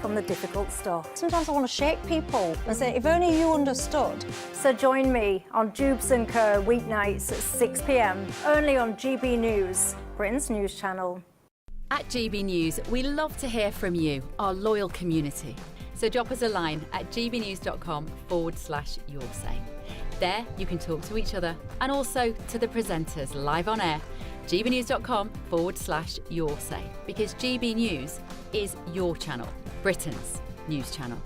on the difficult stuff. Sometimes I want to shake people and say, if only you understood. So join me on Jubes & Co weeknights at 6 p.m, only on GB News, Britain's news channel. At GB News, we love to hear from you, our loyal community. So drop us a line at gbnews.com/yoursay. There you can talk to each other and also to the presenters live on air. gbnews.com/yoursay, because GB News is your channel, Britain's news channel.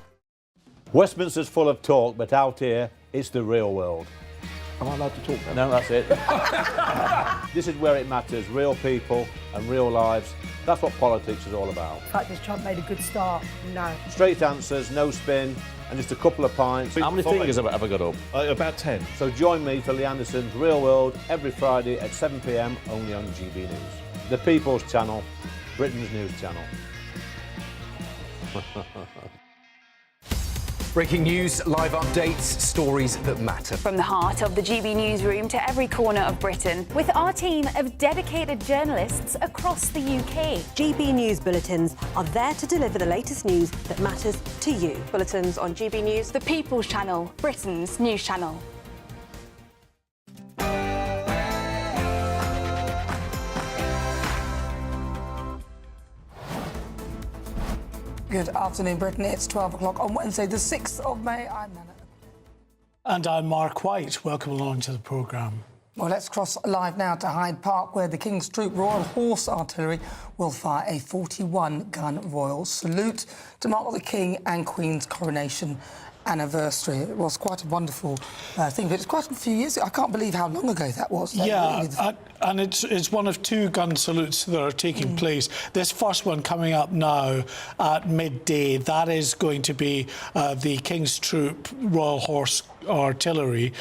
Westminster's full of talk, but out here, it's the real world. Am I allowed to talk now? No, that's it. This is where it matters, real people and real lives. That's what politics is all about. In fact, has Trump made a good start? No. Straight answers, no spin, and just a couple of pints. How many fingers have I ever got up? About 10. So join me for Lee Anderson's Real World every Friday at 7 p.m, only on GB News. The People's Channel, Britain's news channel. Breaking news, live updates, stories that matter. From the heart of the GB newsroom to every corner of Britain, with our team of dedicated journalists across the UK. GB News bulletins are there to deliver the latest news that matters to you. Bulletins on GB News, the People's Channel, Britain's news channel. Good afternoon, Britain. It's 12 o'clock on Wednesday, the 6th of May. I'm Nana. And I'm Mark White. Welcome along to the programme. Well, let's cross live now to Hyde Park, where the King's Troop Royal Horse Artillery will fire a 41-gun royal salute to mark the King and Queen's coronation anniversary. It was quite a wonderful thing, but it's quite a few years ago. I can't believe how long ago that was. And it's one of two gun salutes that are taking place. This first one coming up now at midday, that is going to be the King's Troop Royal Horse Artillery,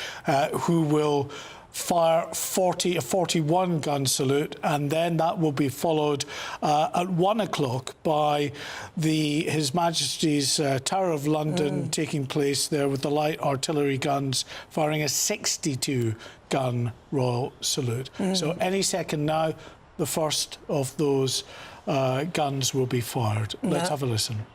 who will fire a 41-gun salute, and then that will be followed at 1 o'clock by His Majesty's Tower of London taking place there with the light artillery guns firing a 62-gun royal salute. So any second now, the first of those guns will be fired. Let's have a listen.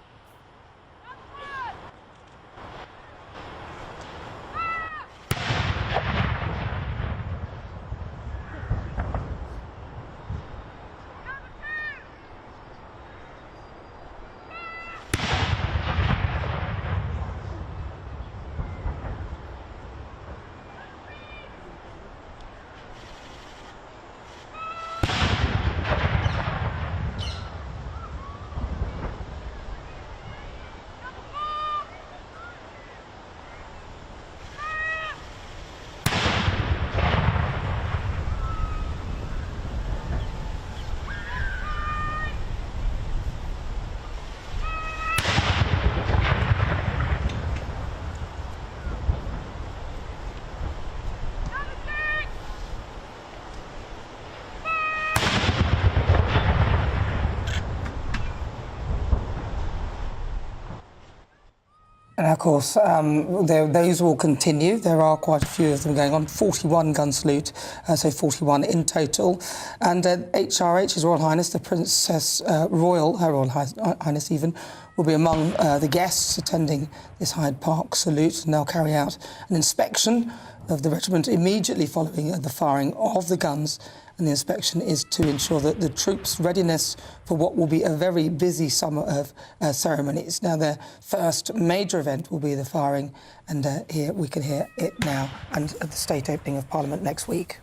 And of course, those will continue. There are quite a few of them going on. 41-gun salute, so 41 in total. And HRH, His Royal Highness, the Princess Royal, Her Royal Highness even, will be among the guests attending this Hyde Park salute, and they'll carry out an inspection of the regiment immediately following the firing of the guns. And the inspection is to ensure that the troops' readiness for what will be a very busy summer of ceremonies. Now, their first major event will be the firing, and here we can hear it now, and at the state opening of Parliament next week.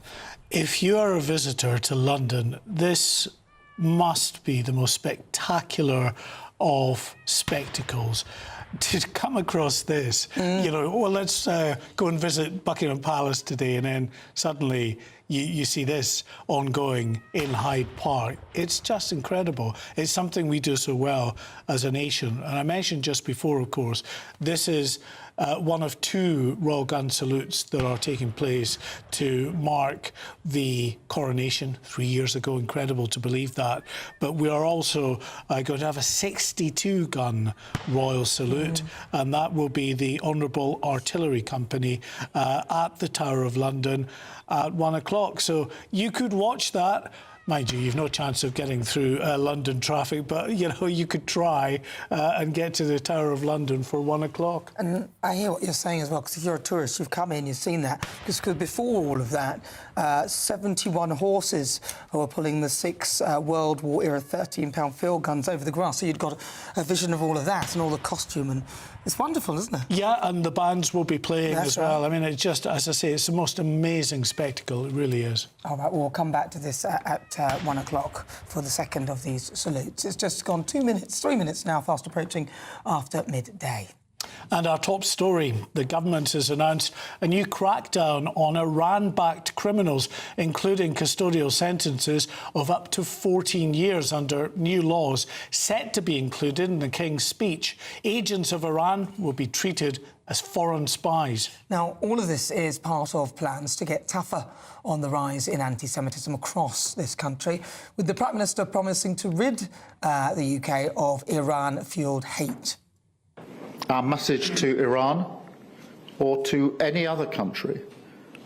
If you are a visitor to London, this must be the most spectacular of spectacles. To come across this, you know, well, let's go and visit Buckingham Palace today, and then suddenly you see this ongoing in Hyde Park. It's just incredible. It's something we do so well as a nation. And I mentioned just before, of course, this is one of two Royal Gun salutes that are taking place to mark the coronation 3 years ago. Incredible to believe that. But we are also going to have a 62-gun Royal Salute, and that will be the Honourable Artillery Company at the Tower of London at 1 o'clock. So you could watch that Mind you, you've no chance of getting through London traffic, but, you know, you could try and get to the Tower of London for 1 o'clock. And I hear what you're saying as well, because if you're a tourist, you've come in, you've seen that. Because before all of that, 71 horses were pulling the 6 World War era £13 field guns over the grass. So you'd got a vision of all of that and all the costume, and it's wonderful, isn't it? Yeah, and the bands will be playing That's as well. right. I mean, it's just, as I say, it's the most amazing spectacle. It really is. All right, we'll come back to this at 1 o'clock for the second of these salutes. It's just gone 3 minutes now, fast approaching after midday. And our top story, the government has announced a new crackdown on Iran-backed criminals, including custodial sentences of up to 14 years under new laws set to be included in the King's speech. Agents of Iran will be treated as foreign spies. Now, all of this is part of plans to get tougher on the rise in anti-Semitism across this country, with the Prime Minister promising to rid the UK of Iran-fuelled hate. Our message to Iran or to any other country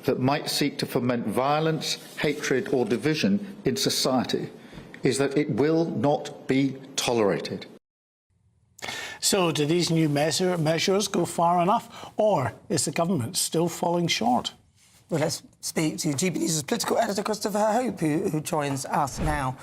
that might seek to foment violence, hatred or division in society is that it will not be tolerated. So do these new measures go far enough, or is the government still falling short? Well, let's speak to GBNews' political editor, Christopher Hope, who joins us now.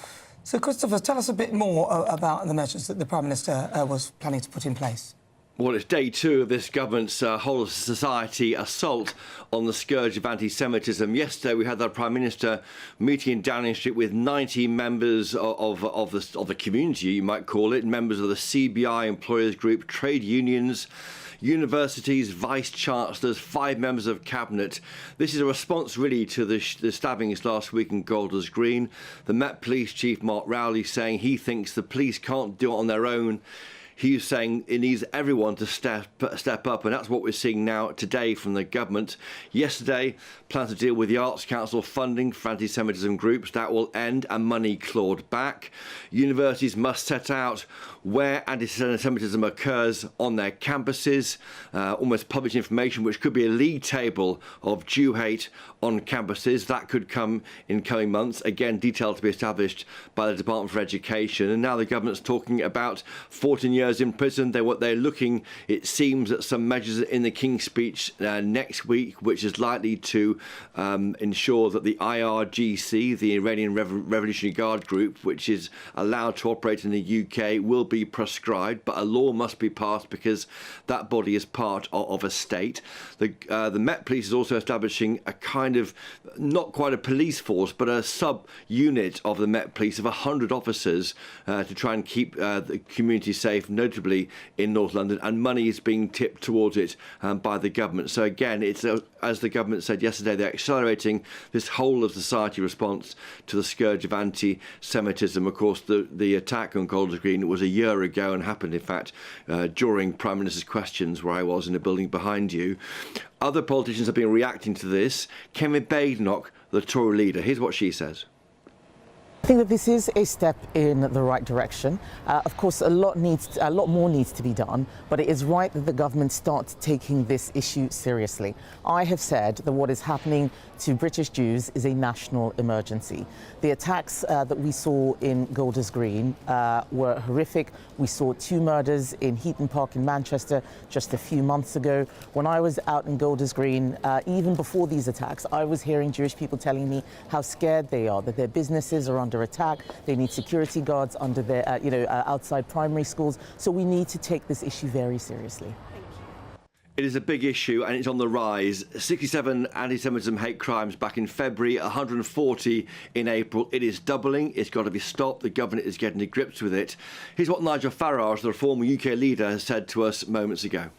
So, Christopher, tell us a bit more about the measures that the Prime Minister was planning to put in place. Well, it's day 2 of this government's whole of society assault on the scourge of anti-Semitism. Yesterday, we had the Prime Minister meeting in Downing Street with 90 members of the community, you might call it, members of the CBI employers group, trade unions, universities, vice-chancellors, 5 members of cabinet. This is a response really to the stabbings last week in Golders Green. The Met Police Chief Mark Rowley saying he thinks the police can't do it on their own. He's saying it needs everyone to step up, and that's what we're seeing now today from the government. Yesterday, plans to deal with the Arts Council funding for anti-Semitism groups. That will end and money clawed back. Universities must set out where anti-Semitism occurs on their campuses, almost publish information which could be a league table of Jew hate on campuses. That could come in coming months. Again, detail to be established by the Department for Education. And now the government's talking about 14 years in prison. They're looking, it seems, at some measures in the King's speech next week, which is likely to ensure that the IRGC, the Iranian Revolutionary Guard Group, which is allowed to operate in the UK, will be proscribed, but a law must be passed because that body is part of a state. The Met Police is also establishing a kind of, not quite a police force, but a sub-unit of the Met Police of 100 officers to try and keep the community safe, notably in North London, and money is being tipped towards it by the government. So again, it's as the government said yesterday, they're accelerating this whole of society response to the scourge of anti-Semitism. Of course, the attack on Golders Green was a year ago and happened, in fact, during Prime Minister's questions, where I was in a building behind you. Other politicians have been reacting to this. Kemi Badenoch, the Tory leader, here's what she says. I think that this is a step in the right direction. Of course, a lot more needs to be done, but it is right that the government starts taking this issue seriously. I have said that what is happening to British Jews is a national emergency. The attacks that we saw in Golders Green were horrific. We saw 2 murders in Heaton Park in Manchester just a few months ago. When I was out in Golders Green, even before these attacks, I was hearing Jewish people telling me how scared they are, that their businesses are under attack. They need security guards under their, outside primary schools. So we need to take this issue very seriously. It is a big issue and it's on the rise. 67 anti-Semitism hate crimes back in February, 140 in April. It is doubling. It's got to be stopped. The government is getting to grips with it. Here's what Nigel Farage, the former UK leader, has said to us moments ago.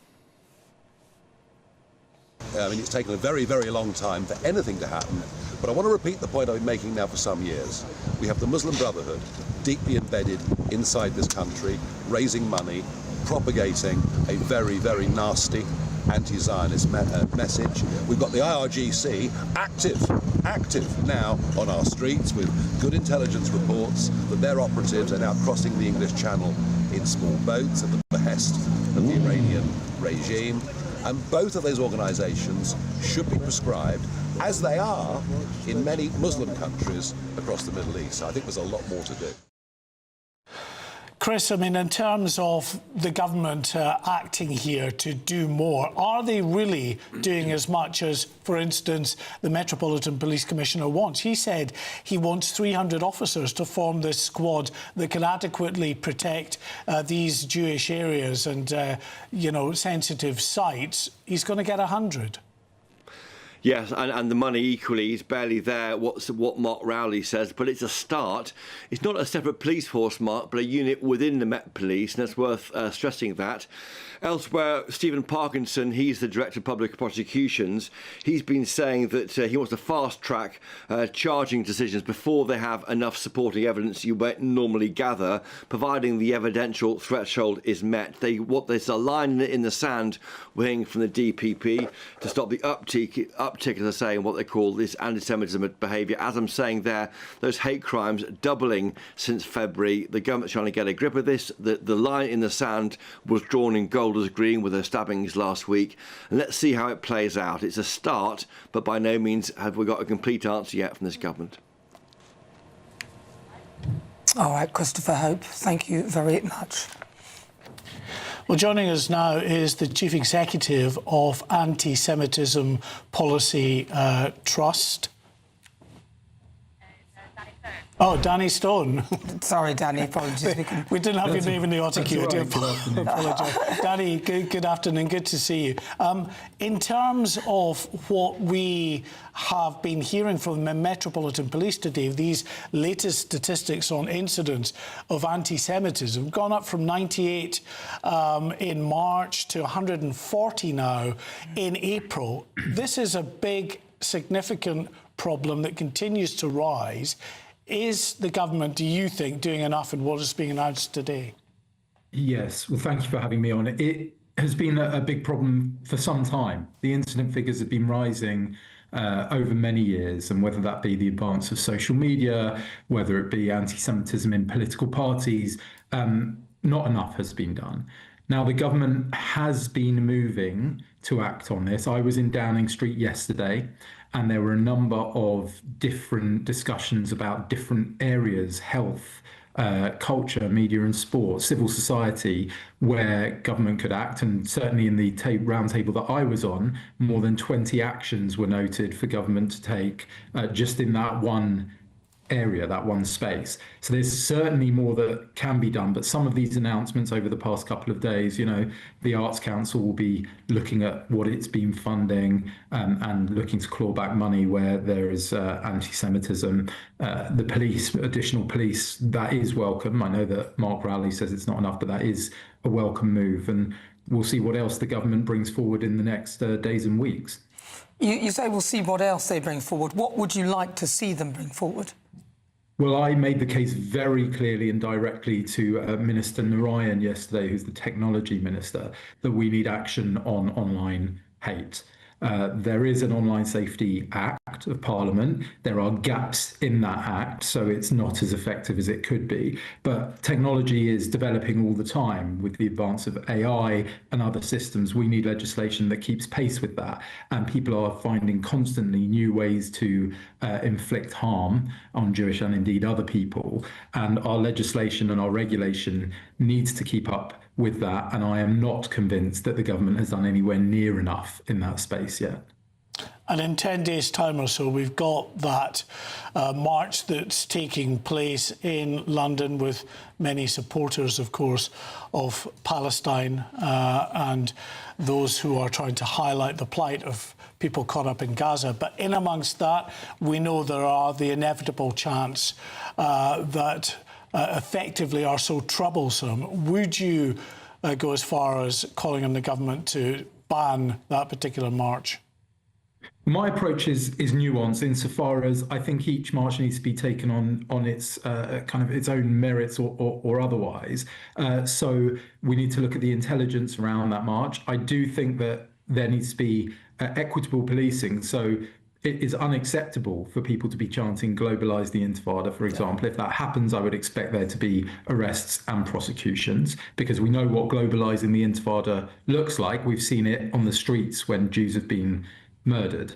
I mean, it's taken a very, very long time for anything to happen. But I want to repeat the point I've been making now for some years. We have the Muslim Brotherhood deeply embedded inside this country, raising money, propagating a very, very nasty anti-Zionist message. We've got the IRGC active now on our streets with good intelligence reports that their operatives are now crossing the English Channel in small boats at the behest of the Iranian regime. And both of those organisations should be prescribed as they are in many Muslim countries across the Middle East. So I think there's a lot more to do. Chris, I mean, in terms of the government acting here to do more, are they really doing as much as, for instance, the Metropolitan Police Commissioner wants? He said he wants 300 officers to form this squad that can adequately protect these Jewish areas and, you know, sensitive sites. He's going to get 100. Yes, and the money equally is barely there, what Mark Rowley says, but it's a start. It's not a separate police force, Mark, but a unit within the Met Police, and it's worth stressing that. Elsewhere, Stephen Parkinson, he's the Director of Public Prosecutions, he's been saying that he wants to fast-track charging decisions before they have enough supporting evidence you might normally gather, providing the evidential threshold is met. There's a line in the sand wing from the DPP to stop the uptick, as I say, in what they call this anti-Semitism behaviour. As I'm saying there, those hate crimes doubling since February. The government's trying to get a grip of this. The line in the sand was drawn in Golders Green with their stabbings last week. And let's see how it plays out. It's a start, but by no means have we got a complete answer yet from this government. All right, Christopher Hope, thank you very much. Well, joining us now is the Chief Executive of Anti-Semitism Policy Trust. Oh, Danny Stone. Sorry, Danny, apologies. We didn't have your name in the autocue. I do apologise. Danny, good afternoon, good to see you. In terms of what we have been hearing from the Metropolitan Police today, these latest statistics on incidents of anti-Semitism gone up from 98 in March to 140 now in April. This is a big, significant problem that continues to rise. Is the government, do you think, doing enough in what is being announced today? Yes. Well, thank you for having me on. It has been a big problem for some time. The incident figures have been rising over many years, and whether that be the advance of social media, whether it be anti-Semitism in political parties, not enough has been done. Now, the government has been moving to act on this. I was in Downing Street yesterday, and there were a number of different discussions about different areas, health, culture, media and sport, civil society, where government could act. And certainly in the round table that I was on, more than 20 actions were noted for government to take just in that one area, that one space. So there's certainly more that can be done, but some of these announcements over the past couple of days, you know, the Arts Council will be looking at what it's been funding and looking to claw back money where there is anti-Semitism. The police, additional police, that is welcome. I know that Mark Rowley says it's not enough, but that is a welcome move, and we'll see what else the government brings forward in the next days and weeks. You say we'll see what else they bring forward. What would you like to see them bring forward? Well, I made the case very clearly and directly to Minister Narayan yesterday, who's the technology minister, that we need action on online hate. There is an Online Safety Act of Parliament. There are gaps in that act, so it's not as effective as it could be. But technology is developing all the time with the advance of AI and other systems. We need legislation that keeps pace with that. And people are finding constantly new ways to inflict harm on Jewish and indeed other people. And our legislation and our regulation needs to keep up with that, and I am not convinced that the government has done anywhere near enough in that space yet. And in 10 days' time or so, we've got that march that's taking place in London with many supporters, of course, of Palestine and those who are trying to highlight the plight of people caught up in Gaza. But in amongst that, we know there are the inevitable chants that effectively are so troublesome. Would you go as far as calling on the government to ban that particular march? My approach is nuanced insofar as I think each march needs to be taken on its kind of its own merits or otherwise. So we need to look at the intelligence around that march. I do think that there needs to be equitable policing. So it is unacceptable for people to be chanting "globalise the Intifada," for example. If that happens, I would expect there to be arrests and prosecutions, because we know what globalising the Intifada looks like. We've seen it on the streets when Jews have been murdered.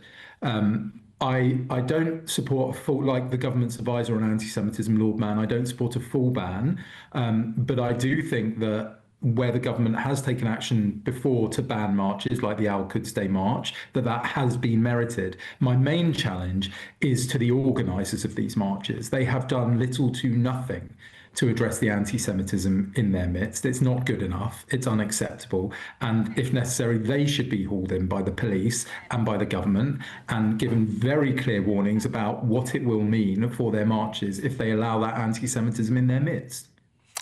I don't support a full, like the government's advisor on anti-Semitism, Lord Mann, I don't support a full ban, but I do think that where the government has taken action before to ban marches like the Al-Quds Day March, that has been merited. My main challenge is to the organisers of these marches. They have done little to nothing to address the anti-Semitism in their midst. It's not good enough. It's unacceptable. And if necessary, they should be hauled in by the police and by the government and given very clear warnings about what it will mean for their marches if they allow that anti-Semitism in their midst.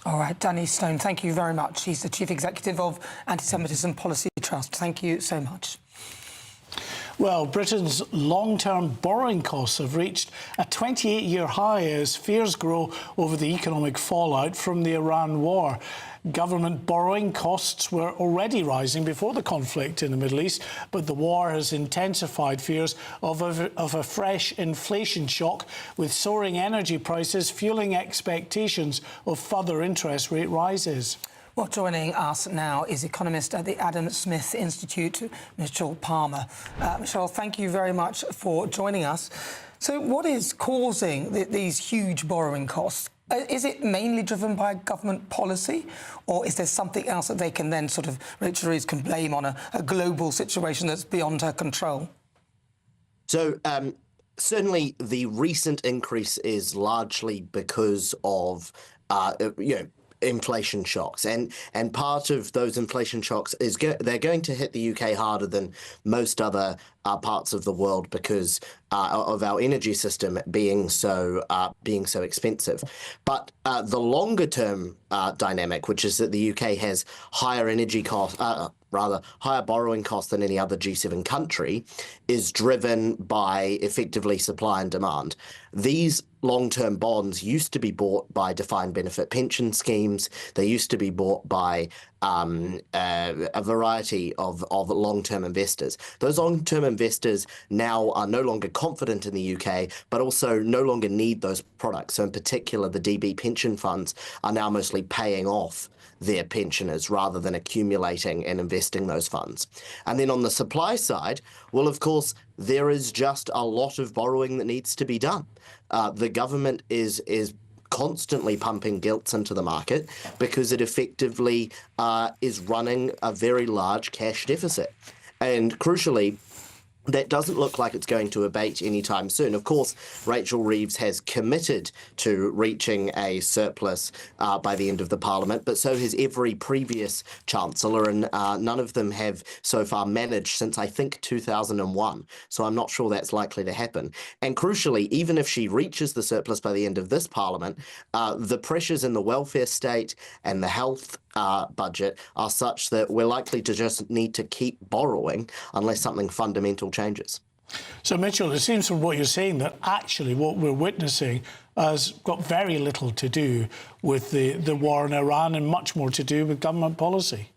All right, Danny Stone, thank you very much. He's the Chief Executive of Anti-Semitism Policy Trust. Thank you so much. Well, Britain's long-term borrowing costs have reached a 28-year high as fears grow over the economic fallout from the Iran war. Government borrowing costs were already rising before the conflict in the Middle East, but the war has intensified fears of a fresh inflation shock, with soaring energy prices fueling expectations of further interest rate rises. Well, joining us now is economist at the Adam Smith Institute, Michelle Palmer. Michelle, thank you very much for joining us. So what is causing these huge borrowing costs? Is it mainly driven by government policy, or is there something else that they can then sort of, Rachel Reeves can blame on a global situation that's beyond her control? So certainly the recent increase is largely because of, inflation shocks, and part of those inflation shocks is they're going to hit the UK harder than most other parts of the world because of our energy system being so expensive. But the longer term dynamic, which is that the UK has higher energy costs, higher borrowing costs than any other G7 country, is driven by effectively supply and demand. These long-term bonds used to be bought by defined benefit pension schemes. They used to be bought by a variety of long-term investors. Those long-term investors now are no longer confident in the UK, but also no longer need those products. So in particular, the DB pension funds are now mostly paying off their pensioners rather than accumulating and investing those funds. And then on the supply side, well, of course, there is just a lot of borrowing that needs to be done. The government is constantly pumping gilts into the market because it effectively is running a very large cash deficit. And crucially, that doesn't look like it's going to abate anytime soon. Of course, Rachel Reeves has committed to reaching a surplus by the end of the Parliament, but so has every previous Chancellor, and none of them have so far managed since, I think, 2001. So I'm not sure that's likely to happen. And crucially, even if she reaches the surplus by the end of this Parliament, the pressures in the welfare state and the health budget are such that we're likely to just need to keep borrowing unless something fundamental changes. So, Mitchell, it seems from what you're saying that actually what we're witnessing has got very little to do with the war in Iran and much more to do with government policy.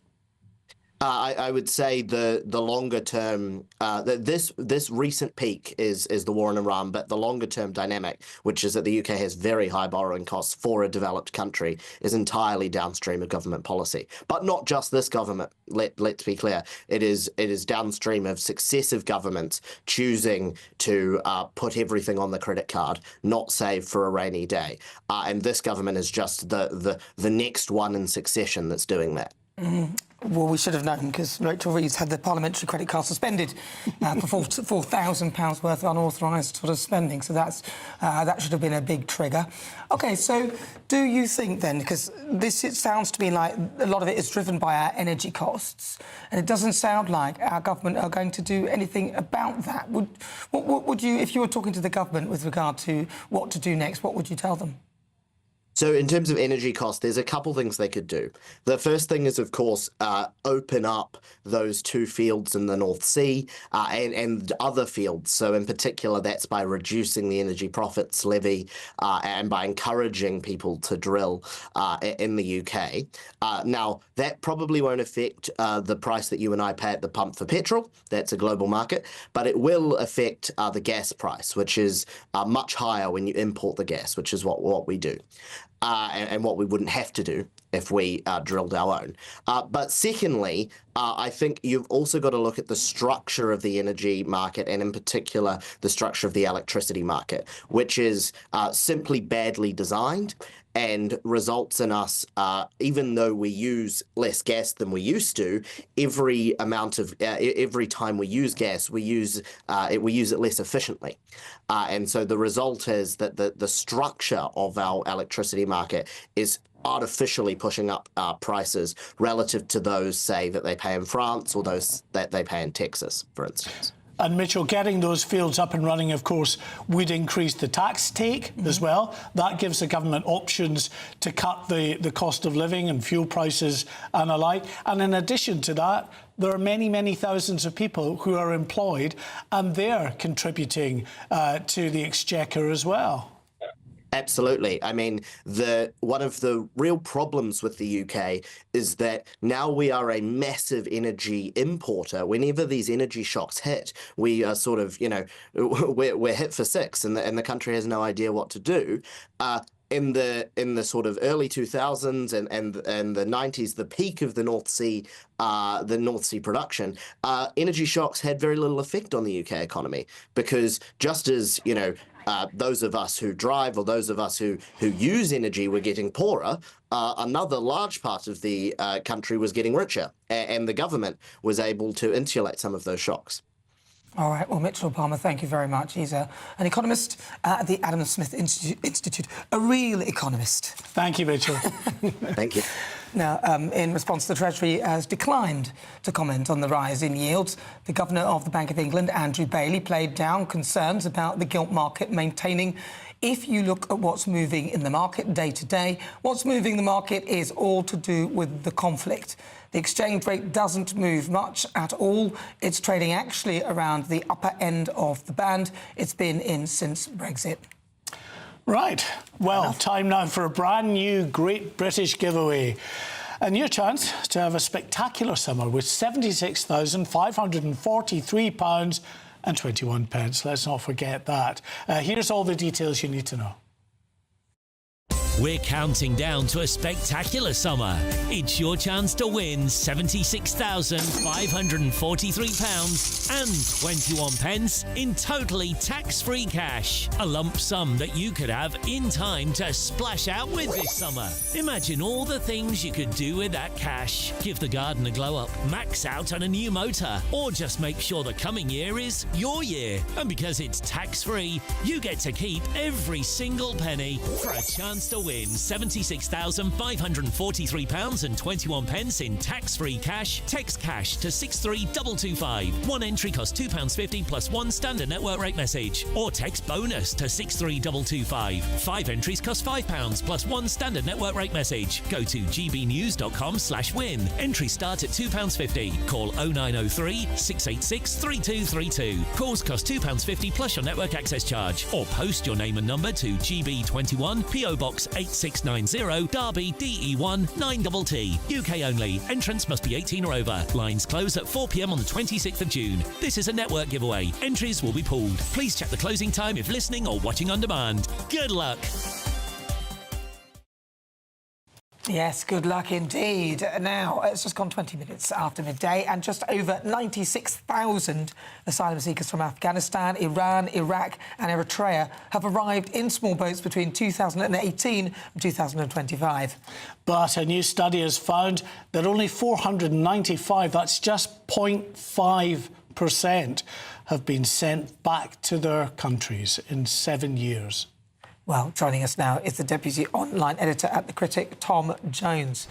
I would say the longer term, this recent peak is the war in Iran, but the longer term dynamic, which is that the UK has very high borrowing costs for a developed country, is entirely downstream of government policy. But not just this government. Let's be clear. It is downstream of successive governments choosing to put everything on the credit card, not save for a rainy day. And this government is just the next one in succession that's doing that. Well, we should have known, because Rachel Reeves had the parliamentary credit card suspended for £4,000 worth of unauthorised sort of spending. So that should have been a big trigger. OK, so do you think then, because it sounds to me like a lot of it is driven by our energy costs, and it doesn't sound like our government are going to do anything about that. What would you, if you were talking to the government with regard to what to do next, what would you tell them? So in terms of energy costs, there's a couple things they could do. The first thing is, of course, open up those two fields in the North Sea and other fields. So in particular, that's by reducing the energy profits levy and by encouraging people to drill in the UK. Now, that probably won't affect the price that you and I pay at the pump for petrol. That's a global market. But it will affect the gas price, which is much higher when you import the gas, which is what we do. and what we wouldn't have to do if we drilled our own. But secondly, I think you've also got to look at the structure of the energy market, and in particular, the structure of the electricity market, which is simply badly designed and results in us, even though we use less gas than we used to, every time we use gas, we use it less efficiently. And so the result is that the structure of our electricity market is artificially pushing up prices relative to those, say, that they pay in France or those that they pay in Texas, for instance. And Mitchell, getting those fields up and running, of course, would increase the tax take as well. That gives the government options to cut the cost of living and fuel prices and alike. And in addition to that, there are many, many thousands of people who are employed, and they're contributing to the exchequer as well. Absolutely. I mean, one of the real problems with the UK is that now we are a massive energy importer. Whenever these energy shocks hit, we are sort of, we're hit for six, and the country has no idea what to do. In the sort of early 2000s and the 90s, the peak of the North Sea production, energy shocks had very little effect on the UK economy, because just as those of us who drive or those of us who use energy were getting poorer, another large part of the country was getting richer, and the government was able to insulate some of those shocks. All right. Well, Mitchell Palmer, thank you very much. He's an economist at the Adam Smith Institute, a real economist. Thank you, Mitchell. Thank you. Now, in response, the Treasury has declined to comment on the rise in yields. The Governor of the Bank of England, Andrew Bailey, played down concerns about the gilt market, maintaining, if you look at what's moving in the market day to day, what's moving the market is all to do with the conflict. The exchange rate doesn't move much at all. It's trading actually around the upper end of the band it's been in since Brexit. Right. Well, time now for a brand new Great British giveaway. And your chance to have a spectacular summer with £76,543 and 21 pence. Let's not forget that. Here's all the details you need to know. We're counting down to a spectacular summer. It's your chance to win £76,543 and 21 pence in totally tax-free cash. A lump sum that you could have in time to splash out with this summer. Imagine all the things you could do with that cash. Give the garden a glow up, max out on a new motor, or just make sure the coming year is your year. And because it's tax-free, you get to keep every single penny for a chance to win £76,543 and 21 pence in tax-free cash. Text cash to 63225. One entry costs £2.50 plus one standard network rate message. Or text bonus to 63225. 5 entries cost £5 plus one standard network rate message. Go to gbnews.com/win. Entries start at £2.50. Call 0903 686 3232. Calls cost £2.50 plus your network access charge. Or post your name and number to GB21 PO Box 8690 Derby DE1 9TT. UK only. Entrance must be 18 or over. Lines close at 4 p.m. on the 26th of June. This is a network giveaway. Entries will be pooled. Please check the closing time if listening or watching on demand. Good luck. Yes, good luck indeed. Now, it's just gone 20 minutes after midday, and just over 96,000 asylum seekers from Afghanistan, Iran, Iraq and Eritrea have arrived in small boats between 2018 and 2025. But a new study has found that only 495, that's just 0.5%, have been sent back to their countries in 7 years. Well, joining us now is the Deputy Online Editor at The Critic, Tom Jones.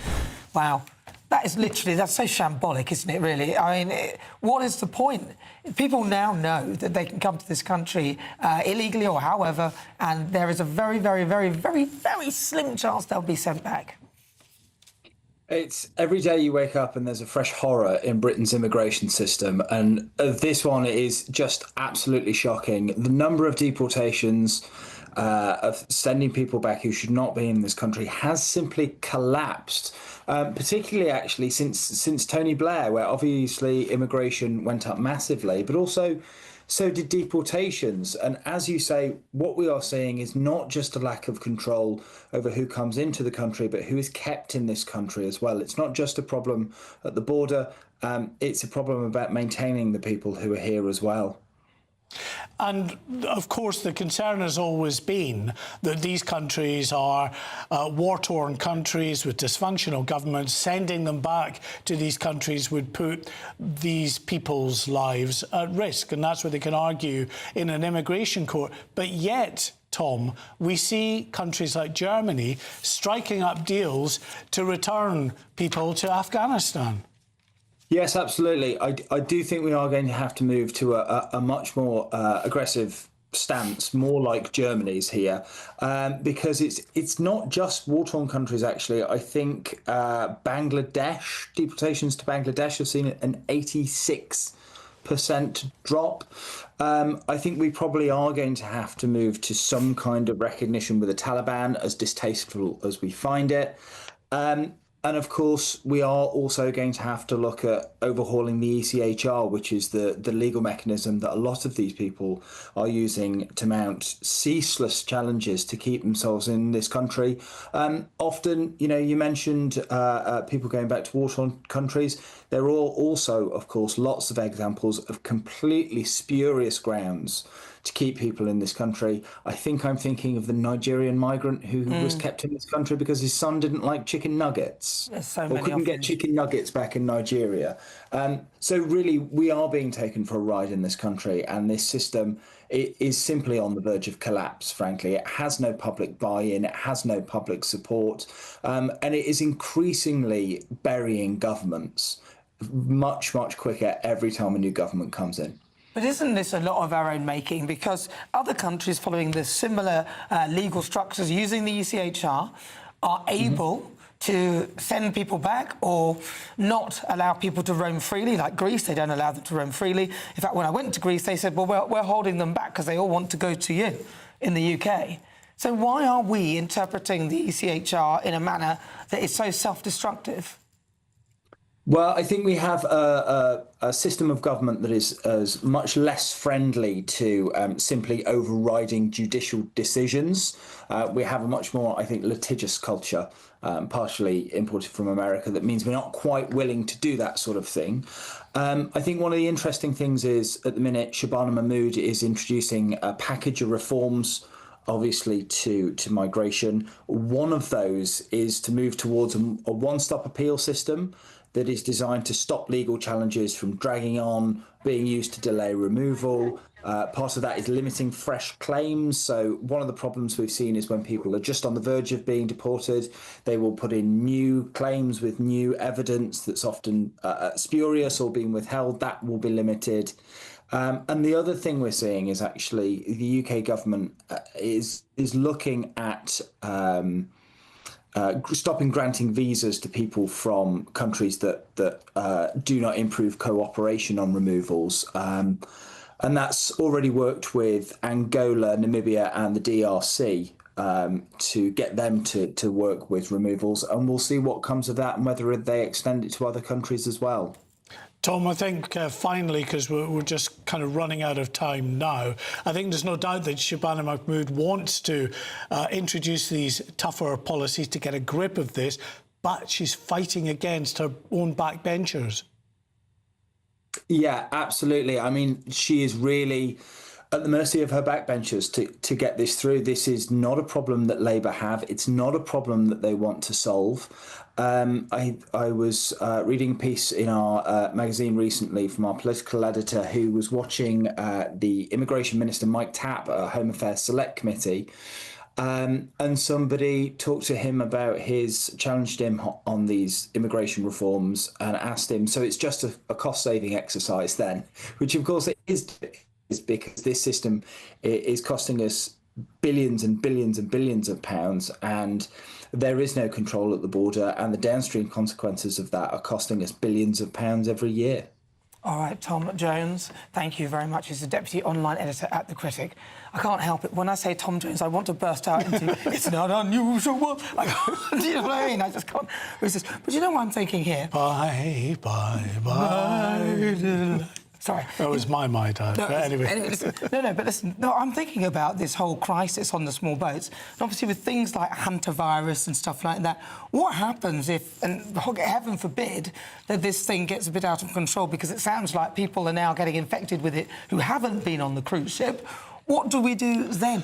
Wow, that's so shambolic, isn't it, really? I mean, what is the point? People now know that they can come to this country illegally or however, and there is a very, very, very, very, very slim chance they'll be sent back. It's every day you wake up and there's a fresh horror in Britain's immigration system, and this one is just absolutely shocking. The number of deportations of sending people back who should not be in this country has simply collapsed, particularly actually since Tony Blair, where obviously immigration went up massively, but also so did deportations. And as you say, what we are seeing is not just a lack of control over who comes into the country, but who is kept in this country as well. It's not just a problem at the border, it's a problem about maintaining the people who are here as well. And of course, the concern has always been that these countries are war-torn countries with dysfunctional governments. Sending them back to these countries would put these people's lives at risk. And that's what they can argue in an immigration court. But yet, Tom, we see countries like Germany striking up deals to return people to Afghanistan. Yes, absolutely. I do think we are going to have to move to a much more aggressive stance, more like Germany's here, because it's not just war-torn countries, actually. I think Bangladesh, deportations to Bangladesh have seen an 86% drop. I think we probably are going to have to move to some kind of recognition with the Taliban, as distasteful as we find it. And of course, we are also going to have to look at overhauling the ECHR, which is the legal mechanism that a lot of these people are using to mount ceaseless challenges to keep themselves in this country. Often, you know, you mentioned people going back to war-torn countries. There are also, of course, lots of examples of completely spurious grounds to keep people in this country. I think I'm thinking of the Nigerian migrant who was kept in this country because his son didn't like chicken nuggets, or couldn't get chicken nuggets back in Nigeria. So really, we are being taken for a ride in this country, and this system is simply on the verge of collapse, frankly. It has no public buy-in, it has no public support, and it is increasingly burying governments much, much quicker every time a new government comes in. But isn't this a lot of our own making? Because other countries following the similar legal structures using the ECHR are able to send people back or not allow people to roam freely. Like Greece, they don't allow them to roam freely. In fact, when I went to Greece, they said, well, we're holding them back because they all want to go to you in the UK. So why are we interpreting the ECHR in a manner that is so self-destructive? Well, I think we have a system of government that is much less friendly to simply overriding judicial decisions. We have a much more, I think, litigious culture, partially imported from America, that means we're not quite willing to do that sort of thing. I think one of the interesting things is, at the minute, Shabana Mahmood is introducing a package of reforms, obviously, to migration. One of those is to move towards a one-stop appeal system that is designed to stop legal challenges from dragging on, being used to delay removal. Part of that is limiting fresh claims. So one of the problems we've seen is when people are just on the verge of being deported, they will put in new claims with new evidence that's often spurious or being withheld. That will be limited. And the other thing we're seeing is actually the UK government is looking at stopping granting visas to people from countries that do not improve cooperation on removals. And that's already worked with Angola, Namibia and the DRC to get them to work with removals. And we'll see what comes of that and whether they extend it to other countries as well. Tom, I think finally, because we're just kind of running out of time now, I think there's no doubt that Shabana Mahmood wants to introduce these tougher policies to get a grip of this, but she's fighting against her own backbenchers. Yeah, absolutely. I mean, she is really at the mercy of her backbenchers to get this through. This is not a problem that Labour have. It's not a problem that they want to solve. I was reading a piece in our magazine recently from our political editor who was watching the Immigration Minister Mike Tapp at a Home Affairs Select Committee, and somebody talked to him about challenged him on these immigration reforms and asked him, so it's just a cost-saving exercise then, which of course it is because this system is costing us billions and billions and billions of pounds, and there is no control at the border, and the downstream consequences of that are costing us billions of pounds every year. All right, Tom Jones, thank you very much. He's the Deputy Online Editor at The Critic. I can't help it. When I say Tom Jones, I want to burst out into, it's not unusual. Do you know what I mean? I just can't resist. But you know what I'm thinking here? Bye, bye, bye. Sorry. That was my dad. No, but anyway. But listen. No, I'm thinking about this whole crisis on the small boats. And obviously, with things like Hantavirus and stuff like that, what happens if, and heaven forbid, that this thing gets a bit out of control? Because it sounds like people are now getting infected with it who haven't been on the cruise ship. What do we do then?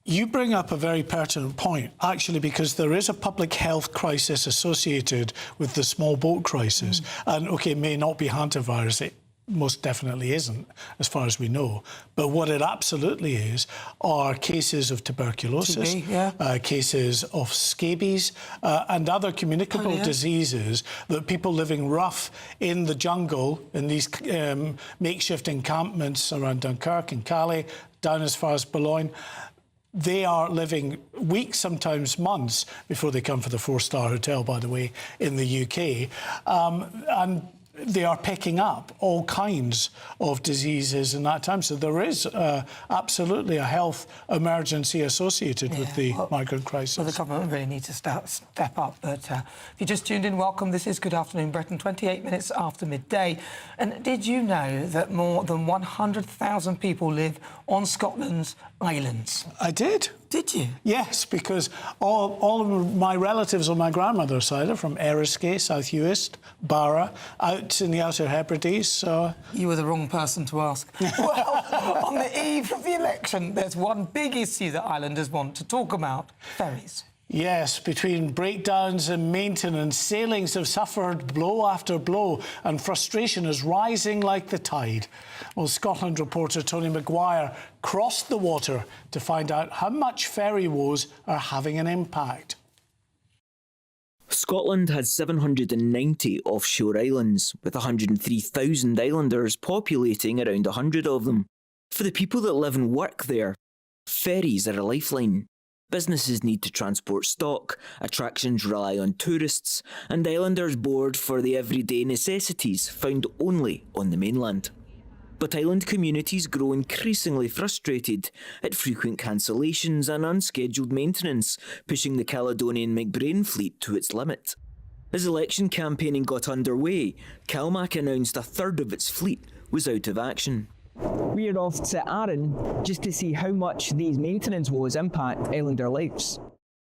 You bring up a very pertinent point, actually, because there is a public health crisis associated with the small boat crisis. And, OK, it may not be hantavirus, it most definitely isn't, as far as we know. But what it absolutely is are cases of tuberculosis, cases of scabies and other communicable diseases that people living rough in the jungle, in these makeshift encampments around Dunkirk and Calais, down as far as Boulogne, they are living weeks, sometimes months, before they come for the 4-star hotel, by the way, in the UK. And they are picking up all kinds of diseases in that time. So there is absolutely a health emergency associated with the migrant crisis. Well, the government really needs to step up. But if you just tuned in, welcome. This is Good Afternoon Britain, 28 minutes after midday. And did you know that more than 100,000 people live on Scotland's islands? I did. Did you? Yes, because all of my relatives on my grandmother's side are from Eriskay, South Uist, Barra, out in the Outer Hebrides. So you were the wrong person to ask. Well, on the eve of the election, there's one big issue that islanders want to talk about: ferries. Yes, between breakdowns and maintenance, sailings have suffered blow after blow and frustration is rising like the tide. Well, Scotland reporter Tony Maguire crossed the water to find out how much ferry woes are having an impact. Scotland has 790 offshore islands, with 103,000 islanders populating around 100 of them. For the people that live and work there, ferries are a lifeline. Businesses need to transport stock, attractions rely on tourists, and islanders board for the everyday necessities found only on the mainland. But island communities grow increasingly frustrated at frequent cancellations and unscheduled maintenance, pushing the Caledonian McBrain fleet to its limit. As election campaigning got underway, Calmac announced a third of its fleet was out of action. We're off to Arran just to see how much these maintenance woes impact islander lives.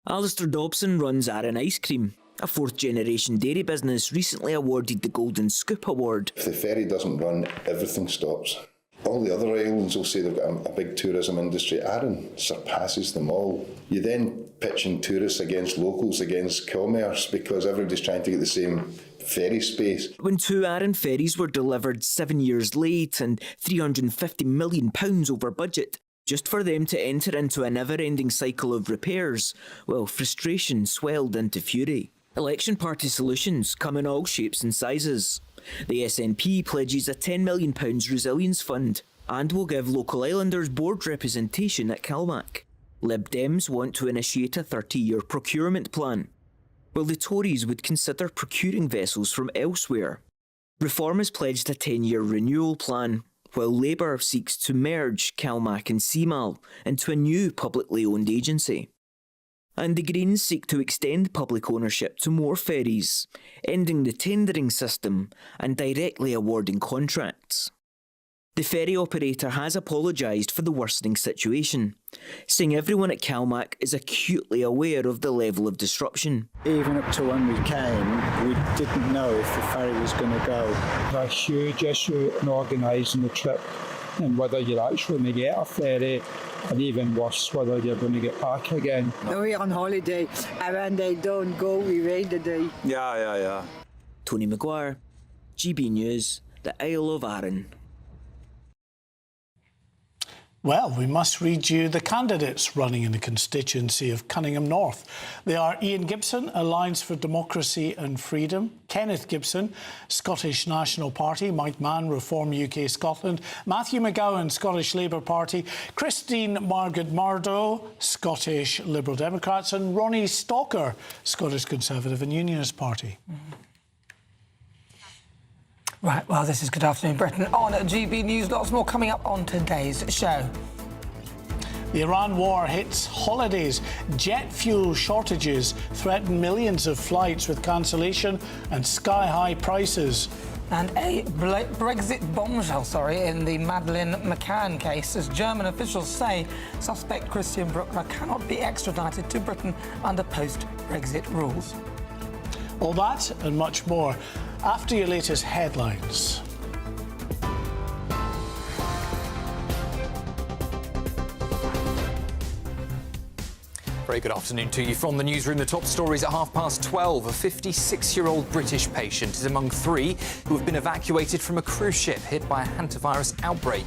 Alistair Dobson runs Arran Ice Cream. A fourth-generation dairy business recently awarded the Golden Scoop Award. If the ferry doesn't run, everything stops. All the other islands will say they've got a big tourism industry. Arran surpasses them all. You then pitching tourists against locals, against commerce, because everybody's trying to get the same ferry space. When 2 Arran ferries were delivered 7 years late and £350 million over budget, just for them to enter into a never-ending cycle of repairs, well, frustration swelled into fury. Election party solutions come in all shapes and sizes. The SNP pledges a £10 million resilience fund and will give local islanders board representation at Calmac. Lib Dems want to initiate a 30-year procurement plan, while the Tories would consider procuring vessels from elsewhere. Reform has pledged a 10-year renewal plan, while Labour seeks to merge Calmac and CMAL into a new publicly owned agency. And the Greens seek to extend public ownership to more ferries, ending the tendering system and directly awarding contracts. The ferry operator has apologised for the worsening situation, saying everyone at Calmac is acutely aware of the level of disruption. Even up to when we came, we didn't know if the ferry was going to go. A huge issue in organising the trip and whether you're actually going to get a ferry, and even worse, whether you're going to get back again. We're on holiday, and when they don't go, we wait a day. Yeah. Tony Maguire, GB News, the Isle of Arran. Well, we must read you the candidates running in the constituency of Cunningham North. They are Ian Gibson, Alliance for Democracy and Freedom; Kenneth Gibson, Scottish National Party; Mike Mann, Reform UK Scotland; Matthew McGowan, Scottish Labour Party; Christine Margaret Murdo, Scottish Liberal Democrats; and Ronnie Stalker, Scottish Conservative and Unionist Party. Right, well, this is Good Afternoon Britain on GB News. Lots more coming up on today's show. The Iran war hits holidays. Jet fuel shortages threaten millions of flights with cancellation and sky-high prices. And a Brexit bombshell, in the Madeleine McCann case, as German officials say suspect Christian Bruckner cannot be extradited to Britain under post-Brexit rules. All that and much more after your latest headlines. Very good afternoon to you from the newsroom. The top stories at 12:30. A 56-year-old British patient is among 3 who have been evacuated from a cruise ship hit by a hantavirus outbreak.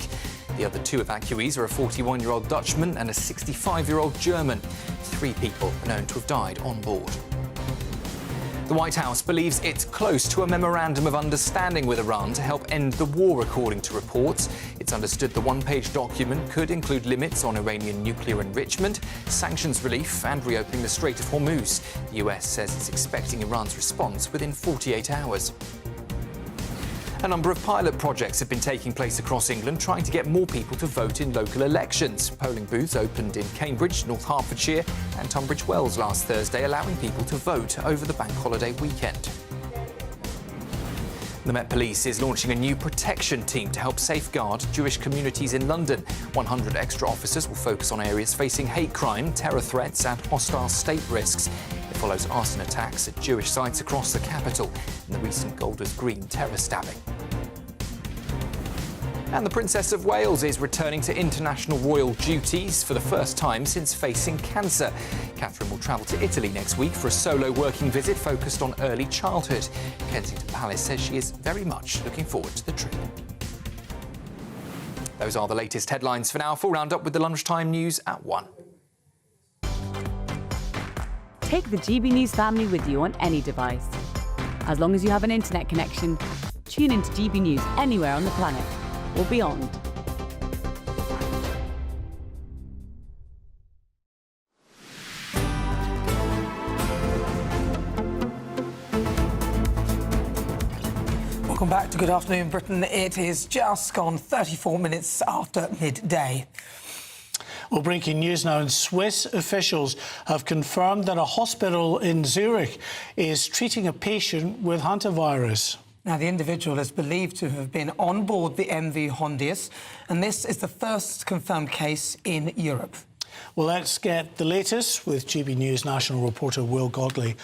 The other 2 evacuees are a 41-year-old Dutchman and a 65-year-old German. 3 people are known to have died on board. The White House believes it's close to a memorandum of understanding with Iran to help end the war, according to reports. It's understood the one-page document could include limits on Iranian nuclear enrichment, sanctions relief and reopening the Strait of Hormuz. The US says it's expecting Iran's response within 48 hours. A number of pilot projects have been taking place across England, trying to get more people to vote in local elections. Polling booths opened in Cambridge, North Hertfordshire and Tunbridge Wells last Thursday, allowing people to vote over the bank holiday weekend. The Met Police is launching a new protection team to help safeguard Jewish communities in London. 100 extra officers will focus on areas facing hate crime, terror threats and hostile state risks. It follows arson attacks at Jewish sites across the capital and the recent Golders Green terror stabbing. And the Princess of Wales is returning to international royal duties for the first time since facing cancer. Catherine will travel to Italy next week for a solo working visit focused on early childhood. Kensington Palace says she is very much looking forward to the trip. Those are the latest headlines for now. Full roundup with the lunchtime news at 1. Take the GB News family with you on any device. As long as you have an internet connection, tune into GB News anywhere on the planet or beyond. Welcome back to Good Afternoon Britain. It is just gone 34 minutes after midday. Well, breaking news now, and Swiss officials have confirmed that a hospital in Zurich is treating a patient with hantavirus. Now, the individual is believed to have been on board the MV Hondius, and this is the first confirmed case in Europe. Well, let's get the latest with GB News national reporter Will Godley.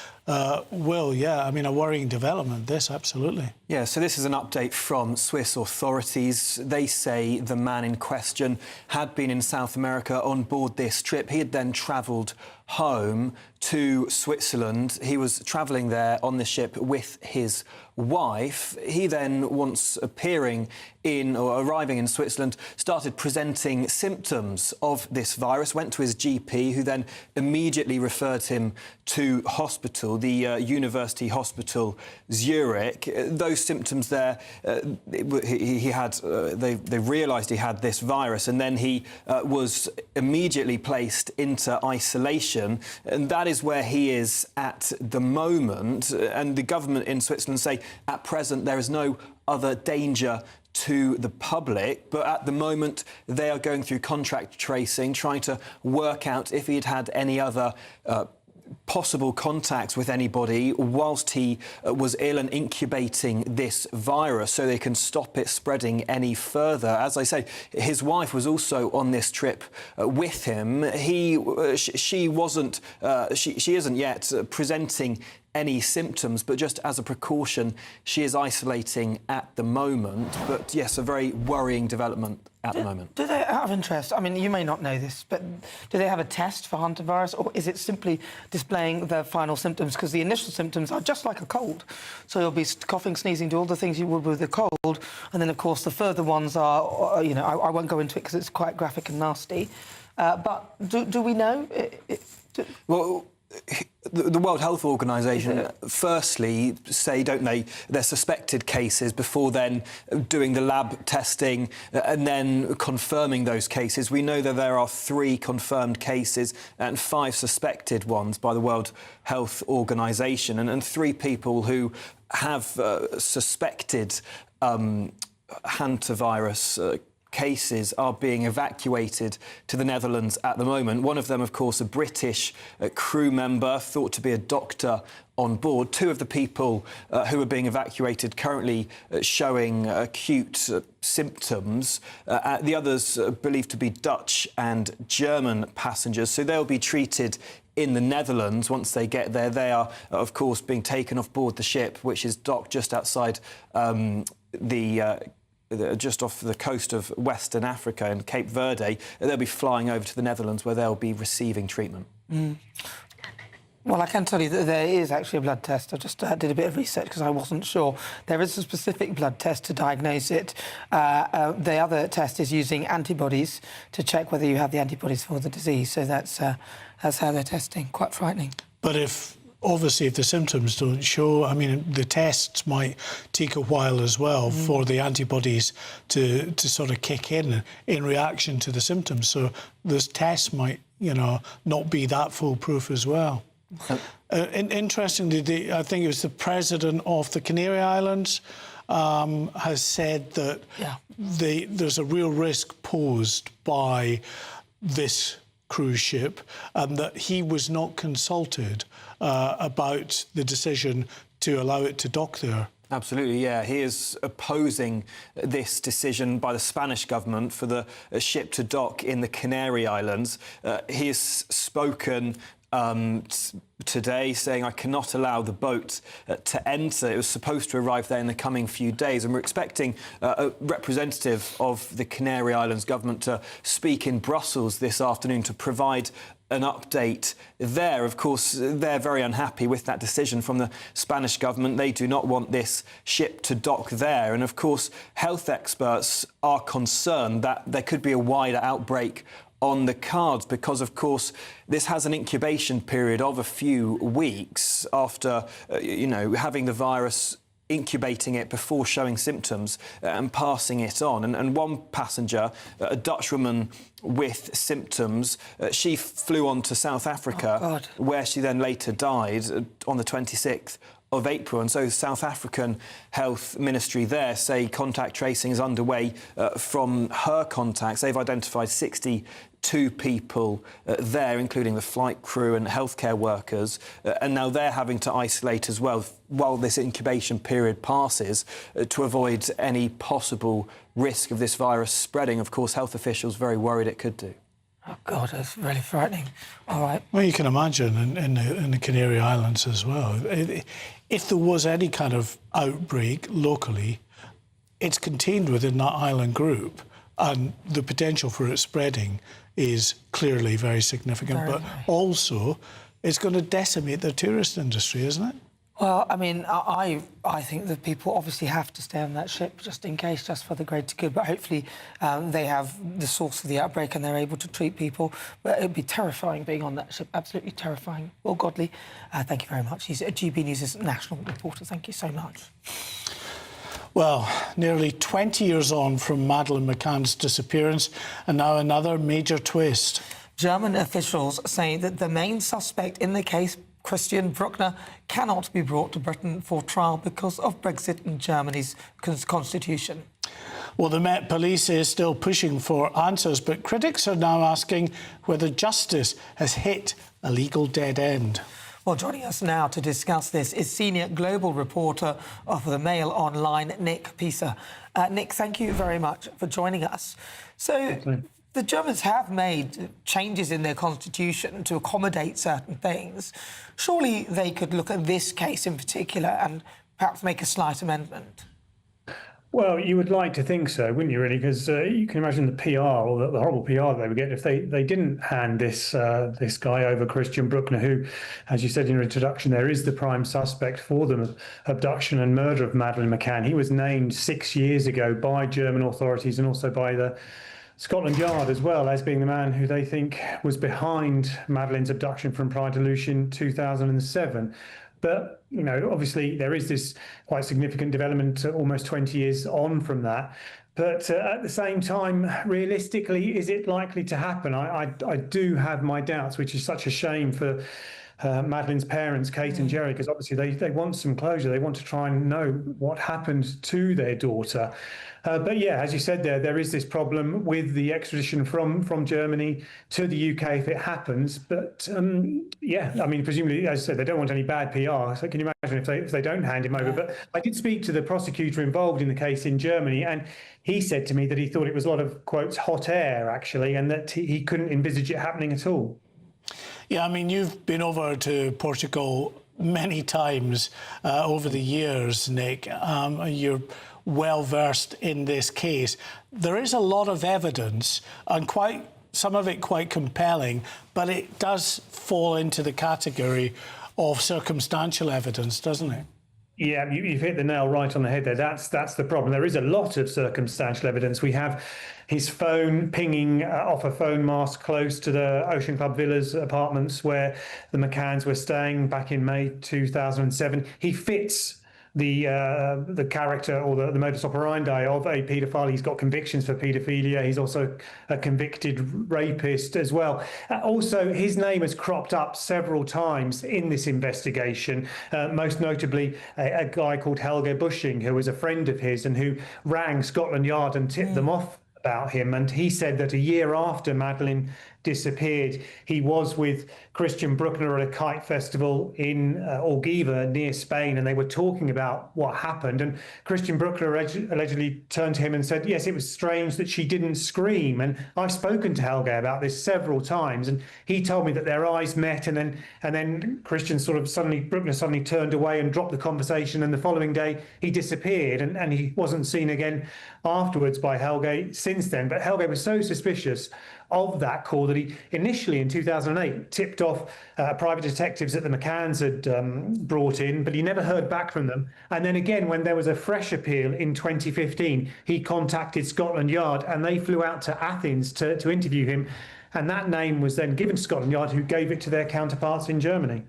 Will, yeah, I mean, a worrying development, this, absolutely. Yeah, so this is an update from Swiss authorities. They say the man in question had been in South America on board this trip. He had then travelled home to Switzerland. He was travelling there on the ship with his wife. He then, once appearing in or arriving in Switzerland, started presenting symptoms of this virus, went to his GP, who then immediately referred him to hospital, the University Hospital Zurich. Those symptoms there, he had, they realised he had this virus, and then he was immediately placed into isolation, and that is where he is at the moment. And the government in Switzerland say at present there is no other danger to the public, but at the moment they are going through contact tracing, trying to work out if he had had any other possible contacts with anybody whilst he was ill and incubating this virus, so they can stop it spreading any further. As I say, his wife was also on this trip with him. She isn't yet presenting any symptoms, but just as a precaution, she is isolating at the moment. But yes, a very worrying development at the moment. Do they, out of interest, I mean, you may not know this, but do they have a test for hantavirus, or is it simply displaying their final symptoms? Because the initial symptoms are just like a cold. So you'll be coughing, sneezing, do all the things you would with a cold, and then, of course, the further ones are, you know, I won't go into it because it's quite graphic and nasty. But do we know? Well, the World Health Organization firstly say, don't they, they're suspected cases before then doing the lab testing and then confirming those cases. We know that there are 3 confirmed cases and 5 suspected ones by the World Health Organization, and 3 people who have suspected hantavirus cases are being evacuated to the Netherlands at the moment. One of them, of course, a British crew member thought to be a doctor on board. Two of the people who are being evacuated currently showing acute symptoms. The others believed to be Dutch and German passengers, so they'll be treated in the Netherlands once they get there. They are, of course, being taken off board the ship, which is docked just outside just off the coast of Western Africa in Cape Verde. They'll be flying over to the Netherlands where they'll be receiving treatment. Well, I can tell you that there is actually a blood test. I just did a bit of research because I wasn't sure. There is a specific blood test to diagnose it. The other test is using antibodies to check whether you have the antibodies for the disease. So that's how they're testing. Quite frightening. But obviously, if the symptoms don't show, I mean, the tests might take a while as well for the antibodies to sort of kick in reaction to the symptoms. So those tests might, not be that foolproof as well. Interestingly, I think it was the president of the Canary Islands has said that there's a real risk posed by this cruise ship and that he was not consulted about the decision to allow it to dock there. Absolutely, yeah. He is opposing this decision by the Spanish government for the ship to dock in the Canary Islands. He has spoken today saying, I cannot allow the boat to enter. It was supposed to arrive there in the coming few days, and we're expecting a representative of the Canary Islands government to speak in Brussels this afternoon to provide an update there. Of course, they're very unhappy with that decision from the Spanish government. They do not want this ship to dock there. And of course, health experts are concerned that there could be a wider outbreak on the cards because, of course, this has an incubation period of a few weeks after, having the virus, incubating it before showing symptoms and passing it on. And one passenger, a Dutch woman with symptoms, she flew on to South Africa, where she then later died on the 26th of April. And so South African Health Ministry there say contact tracing is underway from her contacts. They've identified 62 people there, including the flight crew and healthcare workers. And now they're having to isolate as well while this incubation period passes to avoid any possible risk of this virus spreading. Of course, health officials very worried it could do. Oh, God, that's really frightening. All right. Well, you can imagine in the Canary Islands as well. If there was any kind of outbreak locally, it's contained within that island group, and the potential for it spreading is clearly very significant. But also, it's going to decimate the tourist industry, isn't it? Well, I mean, I think that people obviously have to stay on that ship just in case, just for the greater good. But hopefully they have the source of the outbreak and they're able to treat people. But it'd be terrifying being on that ship, absolutely terrifying. Well, Godley, thank you very much. He's a GB News' national reporter. Thank you so much. Well, nearly 20 years on from Madeleine McCann's disappearance, and now another major twist. German officials say that the main suspect in the case, Christian Bruckner, cannot be brought to Britain for trial because of Brexit and Germany's constitution. Well, the Met Police is still pushing for answers, but critics are now asking whether justice has hit a legal dead end. Well, joining us now to discuss this is senior global reporter of the Mail Online, Nick Pisa. Nick, thank you very much for joining us. So, the Germans have made changes in their constitution to accommodate certain things. Surely they could look at this case in particular and perhaps make a slight amendment. Well, you would like to think so, wouldn't you, really? Because you can imagine the PR, or the horrible PR they would get if they didn't hand this guy over, Christian Bruckner, who, as you said in your introduction, there is the prime suspect for the abduction and murder of Madeleine McCann. He was named 6 years ago by German authorities and also by the Scotland Yard as well as being the man who they think was behind Madeleine's abduction from Praia da Luz in 2007. But, obviously there is this quite significant development almost 20 years on from that. But at the same time, realistically, is it likely to happen? I do have my doubts, which is such a shame for Madeleine's parents, Kate and Jerry, because obviously they want some closure. They want to try and know what happened to their daughter. But yeah, as you said there is this problem with the extradition from Germany to the UK if it happens. But yeah, I mean, presumably, as I said, they don't want any bad PR. So can you imagine if they don't hand him over? But I did speak to the prosecutor involved in the case in Germany, and he said to me that he thought it was a lot of, quotes, hot air, actually, and that he couldn't envisage it happening at all. Yeah, I mean, you've been over to Portugal many times over the years, Nick. You're well versed in this case. There is a lot of evidence, and some of it quite compelling, but it does fall into the category of circumstantial evidence, doesn't it? Yeah, you've hit the nail right on the head there. That's the problem. There is a lot of circumstantial evidence. We have his phone pinging off a phone mast close to the Ocean Club Villas apartments where the McCanns were staying back in May 2007. He fits the character or the modus operandi of a paedophile. He's got convictions for paedophilia. He's also a convicted rapist as well. Also, his name has cropped up several times in this investigation, most notably a guy called Helge Busching, who was a friend of his and who rang Scotland Yard and tipped them off about him. And he said that a year after Madeleine disappeared, he was with Christian Bruckner at a kite festival in Orgiva near Spain, and they were talking about what happened. And Christian Bruckner allegedly turned to him and said, yes, it was strange that she didn't scream. And I've spoken to Helge about this several times, and he told me that their eyes met, and then Christian Bruckner suddenly turned away and dropped the conversation, and the following day he disappeared, and he wasn't seen again afterwards by Helge since then. But Helge was so suspicious of that call that he initially in 2008 tipped off private detectives that the McCanns had brought in, but he never heard back from them. And then again, when there was a fresh appeal in 2015, he contacted Scotland Yard and they flew out to Athens to interview him. And that name was then given to Scotland Yard, who gave it to their counterparts in Germany.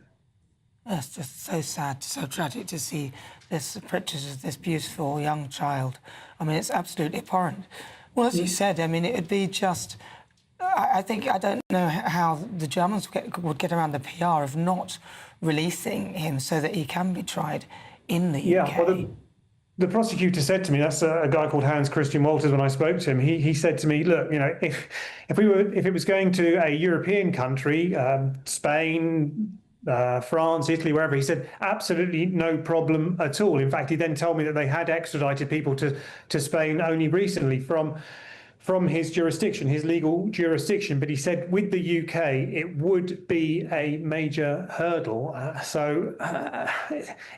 It's just so sad, so tragic to see this pictures of this beautiful young child. I mean, it's absolutely abhorrent. Well, as you said, I mean, it would be just... I don't know how the Germans would get around the PR of not releasing him so that he can be tried in the UK. Yeah, well, the prosecutor said to me, that's a guy called Hans Christian Walters, when I spoke to him, he said to me, look, you know, if it was going to a European country, Spain, France, Italy, wherever, he said absolutely no problem at all. In fact, he then told me that they had extradited people to Spain only recently from his jurisdiction, his legal jurisdiction. But he said with the UK, it would be a major hurdle.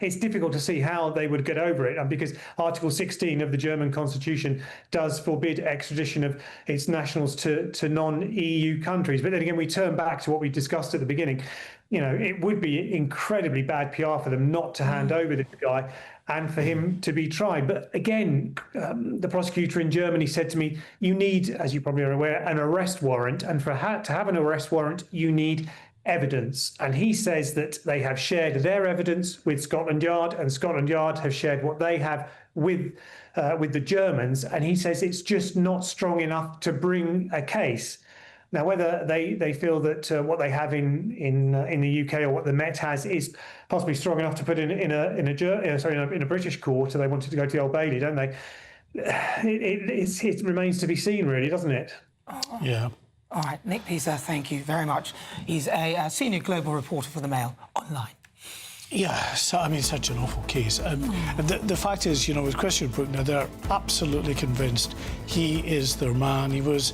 It's difficult to see how they would get over it, because Article 16 of the German Constitution does forbid extradition of its nationals to non-EU countries. But then again, we turn back to what we discussed at the beginning. You know, it would be incredibly bad PR for them not to hand over this guy and for him to be tried. But again, the prosecutor in Germany said to me, you need, as you probably are aware, an arrest warrant. And to have an arrest warrant, you need evidence. And he says that they have shared their evidence with Scotland Yard, and Scotland Yard have shared what they have with the Germans. And he says it's just not strong enough to bring a case. Now, whether they feel that what they have in the UK or what the Met has is possibly strong enough to put in a British court, or they wanted to go to the Old Bailey, don't they? It remains to be seen, really, doesn't it? Yeah. All right, Nick Pisa, thank you very much. He's a senior global reporter for the Mail Online. Yeah, so, I mean, such an awful case. The fact is, you know, with Christian Bruckner, they're absolutely convinced he is their man. He was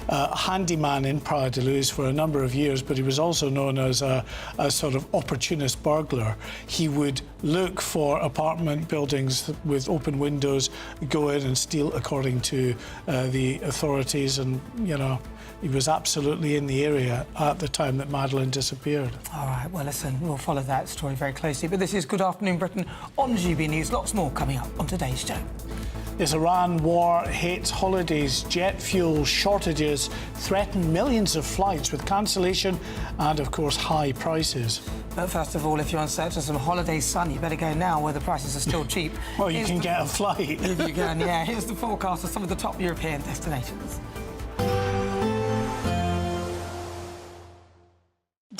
a handyman in Praia de Luz for a number of years, but he was also known as a sort of opportunist burglar. He would look for apartment buildings with open windows, go in and steal according to the authorities, and, you know, he was absolutely in the area at the time that Madeleine disappeared. All right, well, listen, we'll follow that story very closely. But this is Good Afternoon Britain on GB News. Lots more coming up on today's show. This Iran war hits holidays. Jet fuel shortages threaten millions of flights with cancellation and, of course, high prices. But first of all, if you're on set for some holiday sun, you better go now where the prices are still cheap. Well, you can get a flight. If you can, yeah. Here's the forecast of some of the top European destinations.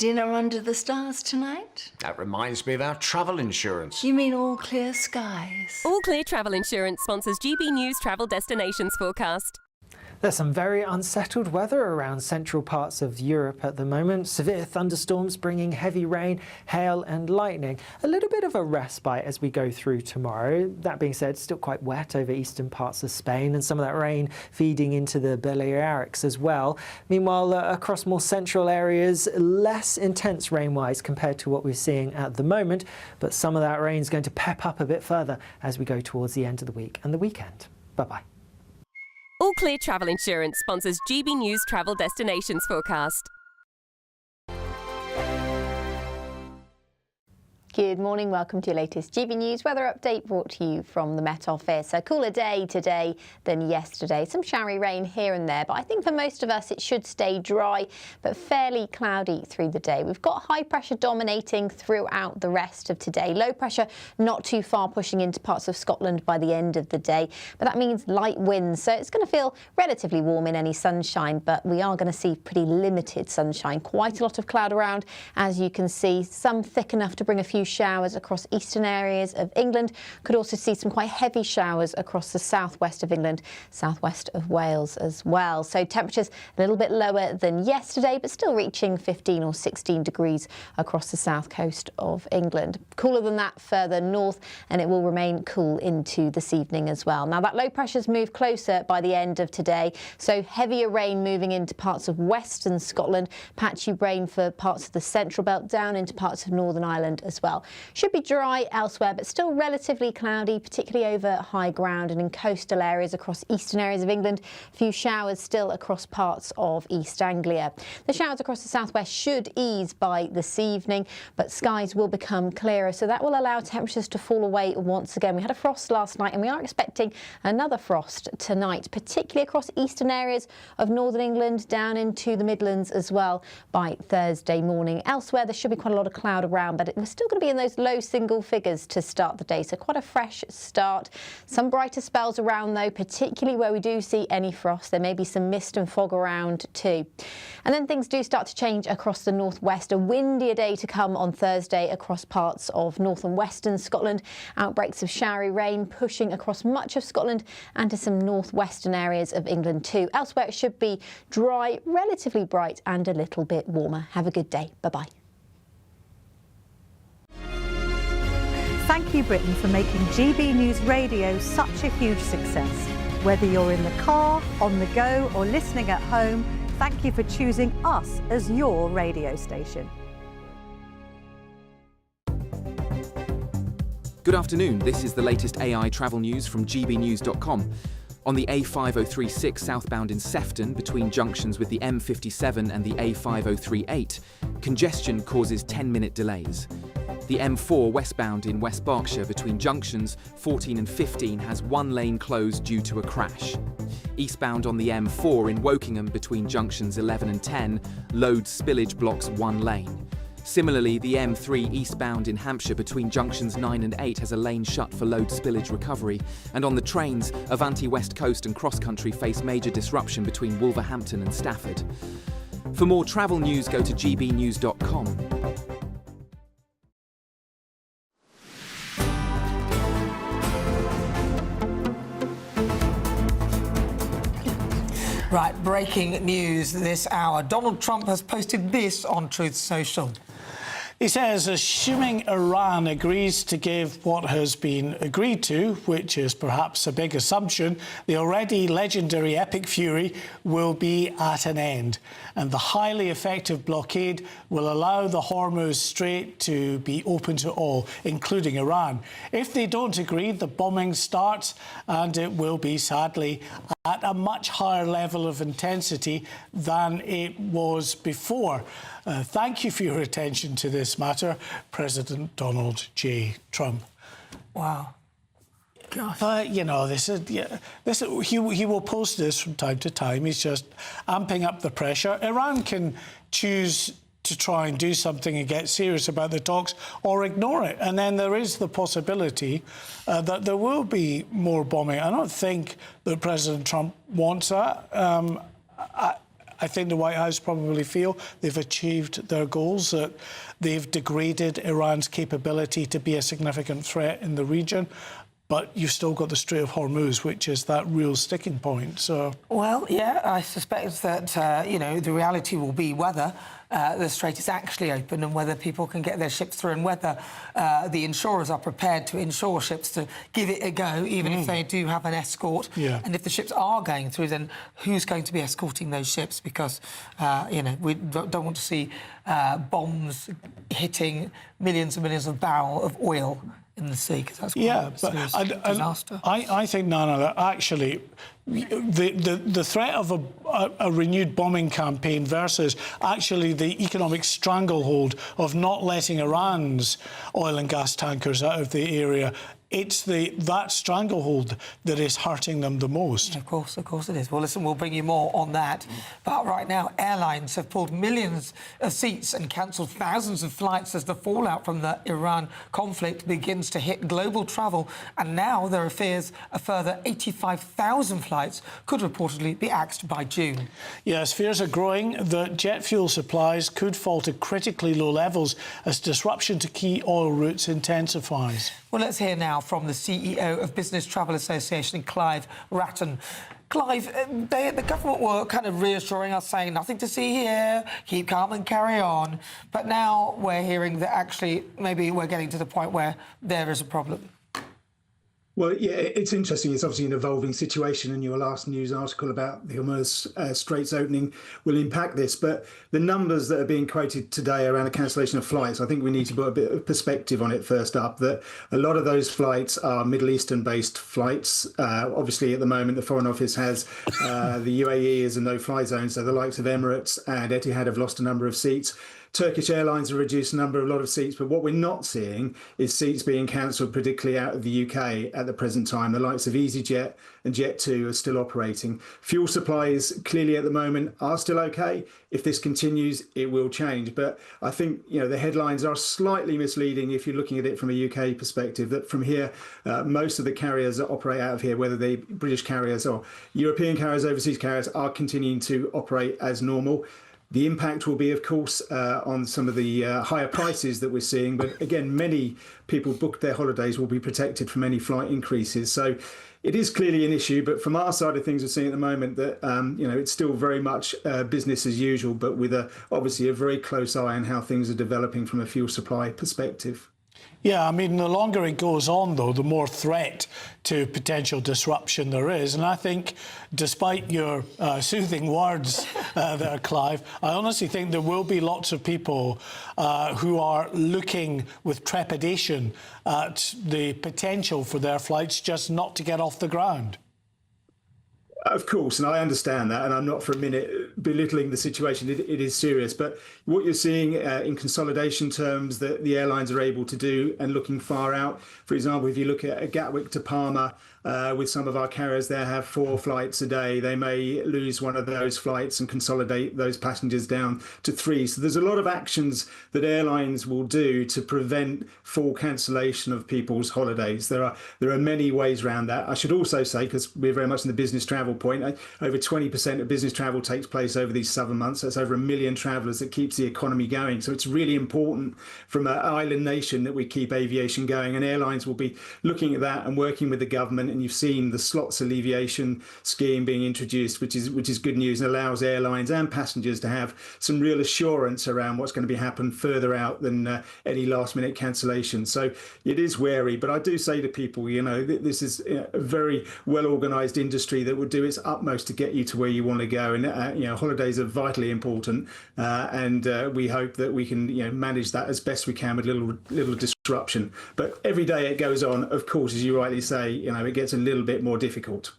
dinner under the stars tonight? That reminds me of our travel insurance. You mean All Clear Skies? All Clear Travel Insurance sponsors GB News Travel Destinations forecast. There's some very unsettled weather around central parts of Europe at the moment. Severe thunderstorms bringing heavy rain, hail and lightning. A little bit of a respite as we go through tomorrow. That being said, still quite wet over eastern parts of Spain, and some of that rain feeding into the Balearics as well. Meanwhile, across more central areas, less intense rain-wise compared to what we're seeing at the moment, but some of that rain is going to pep up a bit further as we go towards the end of the week and the weekend. Bye-bye. All Clear Travel Insurance sponsors GB News Travel Destinations forecast. Good morning, welcome to your latest GB News weather update brought to you from the Met Office. A cooler day today than yesterday. Some showery rain here and there, but I think for most of us it should stay dry but fairly cloudy through the day. We've got high pressure dominating throughout the rest of today. Low pressure not too far pushing into parts of Scotland by the end of the day, but that means light winds, so it's going to feel relatively warm in any sunshine, but we are going to see pretty limited sunshine. Quite a lot of cloud around, as you can see, some thick enough to bring a few showers across eastern areas of England. Could also see some quite heavy showers across the southwest of England, southwest of Wales as well. So temperatures a little bit lower than yesterday, but still reaching 15 or 16 degrees across the south coast of England. Cooler than that further north, and it will remain cool into this evening as well. Now that low pressure's moved closer by the end of today, so heavier rain moving into parts of western Scotland, patchy rain for parts of the central belt down into parts of Northern Ireland as well. Should be dry elsewhere, but still relatively cloudy, particularly over high ground and in coastal areas across eastern areas of England. A few showers still across parts of East Anglia. The showers across the southwest should ease by this evening, but skies will become clearer, so that will allow temperatures to fall away once again. We had a frost last night, and we are expecting another frost tonight, particularly across eastern areas of northern England, down into the Midlands as well by Thursday morning. Elsewhere, there should be quite a lot of cloud around, but we're still going to be in those low single figures to start the day, so quite a fresh start. Some brighter spells around though, particularly where we do see any frost. There may be some mist and fog around too. And then things do start to change across the northwest. A windier day to come on Thursday across parts of north and western Scotland. Outbreaks of showery rain pushing across much of Scotland and to some northwestern areas of England too. Elsewhere it should be dry, relatively bright and a little bit warmer. Have a good day. Bye-bye. Thank you, Britain, for making GB News Radio such a huge success. Whether you're in the car, on the go, or listening at home, thank you for choosing us as your radio station. Good afternoon. This is the latest AI travel news from gbnews.com. On the A5036 southbound in Sefton, between junctions with the M57 and the A5038, congestion causes 10-minute delays. The M4 westbound in West Berkshire between junctions 14 and 15 has one lane closed due to a crash. Eastbound on the M4 in Wokingham between junctions 11 and 10, load spillage blocks one lane. Similarly, the M3 eastbound in Hampshire between junctions 9 and 8 has a lane shut for load spillage recovery. And on the trains, Avanti West Coast and Cross Country face major disruption between Wolverhampton and Stafford. For more travel news, go to gbnews.com. Right, breaking news this hour. Donald Trump has posted this on Truth Social. He says, assuming Iran agrees to give what has been agreed to, which is perhaps a big assumption, the already legendary Epic Fury will be at an end. And the highly effective blockade will allow the Hormuz Strait to be open to all, including Iran. If they don't agree, the bombing starts, and it will be, sadly, at a much higher level of intensity than it was before. Thank you for your attention to this matter, President Donald J. Trump. Wow. Gosh. But, you know, he will post this from time to time. He's just amping up the pressure. Iran can choose to try and do something and get serious about the talks or ignore it. And then there is the possibility that there will be more bombing. I don't think that President Trump wants that. I think the White House probably feel they've achieved their goals, that they've degraded Iran's capability to be a significant threat in the region. But you've still got the Strait of Hormuz, which is that real sticking point. So, well, yeah, I suspect that you know, the reality will be whether the strait is actually open and whether people can get their ships through, and whether the insurers are prepared to insure ships to give it a go, even if they do have an escort. Yeah. And if the ships are going through, then who's going to be escorting those ships? Because you know, we don't want to see bombs hitting millions and millions of barrels of oil in the sea, because that's quite a disaster. I think, Nana, that actually the threat of a renewed bombing campaign versus actually the economic stranglehold of not letting Iran's oil and gas tankers out of the area, it's that stranglehold that is hurting them the most. Of course it is. Well, listen, we'll bring you more on that. But right now, airlines have pulled millions of seats and cancelled thousands of flights as the fallout from the Iran conflict begins to hit global travel. And now there are fears a further 85,000 flights could reportedly be axed by June. Yes, fears are growing that jet fuel supplies could fall to critically low levels as disruption to key oil routes intensifies. Well, let's hear now from the CEO of Business Travel Association, Clive Ratton. Clive, the government were kind of reassuring us, saying nothing to see here, keep calm and carry on. But now we're hearing that actually maybe we're getting to the point where there is a problem. Well, yeah, it's interesting. It's obviously an evolving situation, and your last news article about the Hormuz Straits opening will impact this. But the numbers that are being quoted today around the cancellation of flights, I think we need to put a bit of perspective on it first up, that a lot of those flights are Middle Eastern-based flights. Obviously, at the moment, the Foreign Office has the UAE is a no-fly zone, so the likes of Emirates and Etihad have lost a number of seats. Turkish Airlines have reduced a lot of seats, but what we're not seeing is seats being cancelled, particularly out of the UK at the present time. The likes of EasyJet and Jet2 are still operating. Fuel supplies clearly at the moment are still okay. If this continues, it will change. But I think, you know, the headlines are slightly misleading if you're looking at it from a UK perspective, that from here, most of the carriers that operate out of here, whether they British carriers or European carriers, overseas carriers, are continuing to operate as normal. The impact will be, of course, on some of the higher prices that we're seeing. But again, many people booked their holidays will be protected from any flight increases. So it is clearly an issue. But from our side of things, we're seeing at the moment that, you know, it's still very much business as usual, but with obviously a very close eye on how things are developing from a fuel supply perspective. Yeah, I mean, the longer it goes on, though, the more threat to potential disruption there is. And I think, despite your soothing words there, Clive, I honestly think there will be lots of people who are looking with trepidation at the potential for their flights just not to get off the ground. Of course, and I understand that, and I'm not for a minute belittling the situation. It is serious, but what you're seeing in consolidation terms that the airlines are able to do, and looking far out, for example, if you look at Gatwick to Palma, with some of our carriers there have 4 flights a day, they may lose one of those flights and consolidate those passengers down to 3. So there's a lot of actions that airlines will do to prevent full cancellation of people's holidays. There are many ways around that. I should also say, because we're very much in the business travel point, over 20% of business travel takes place over these summer months. That's over 1 million travellers that keeps the economy going. So it's really important from an island nation that we keep aviation going, and airlines will be looking at that and working with the government. And you've seen the slots alleviation scheme being introduced, which is good news, and allows airlines and passengers to have some real assurance around what's going to be happening further out than any last-minute cancellation. So it is wary, but I do say to people, you know, this is a very well-organised industry that will do its utmost to get you to where you want to go, and you know, holidays are vitally important, and we hope that we can, you know, manage that as best we can with little disruption. But every day it goes on, of course, as you rightly say, you know, it gets a little bit more difficult.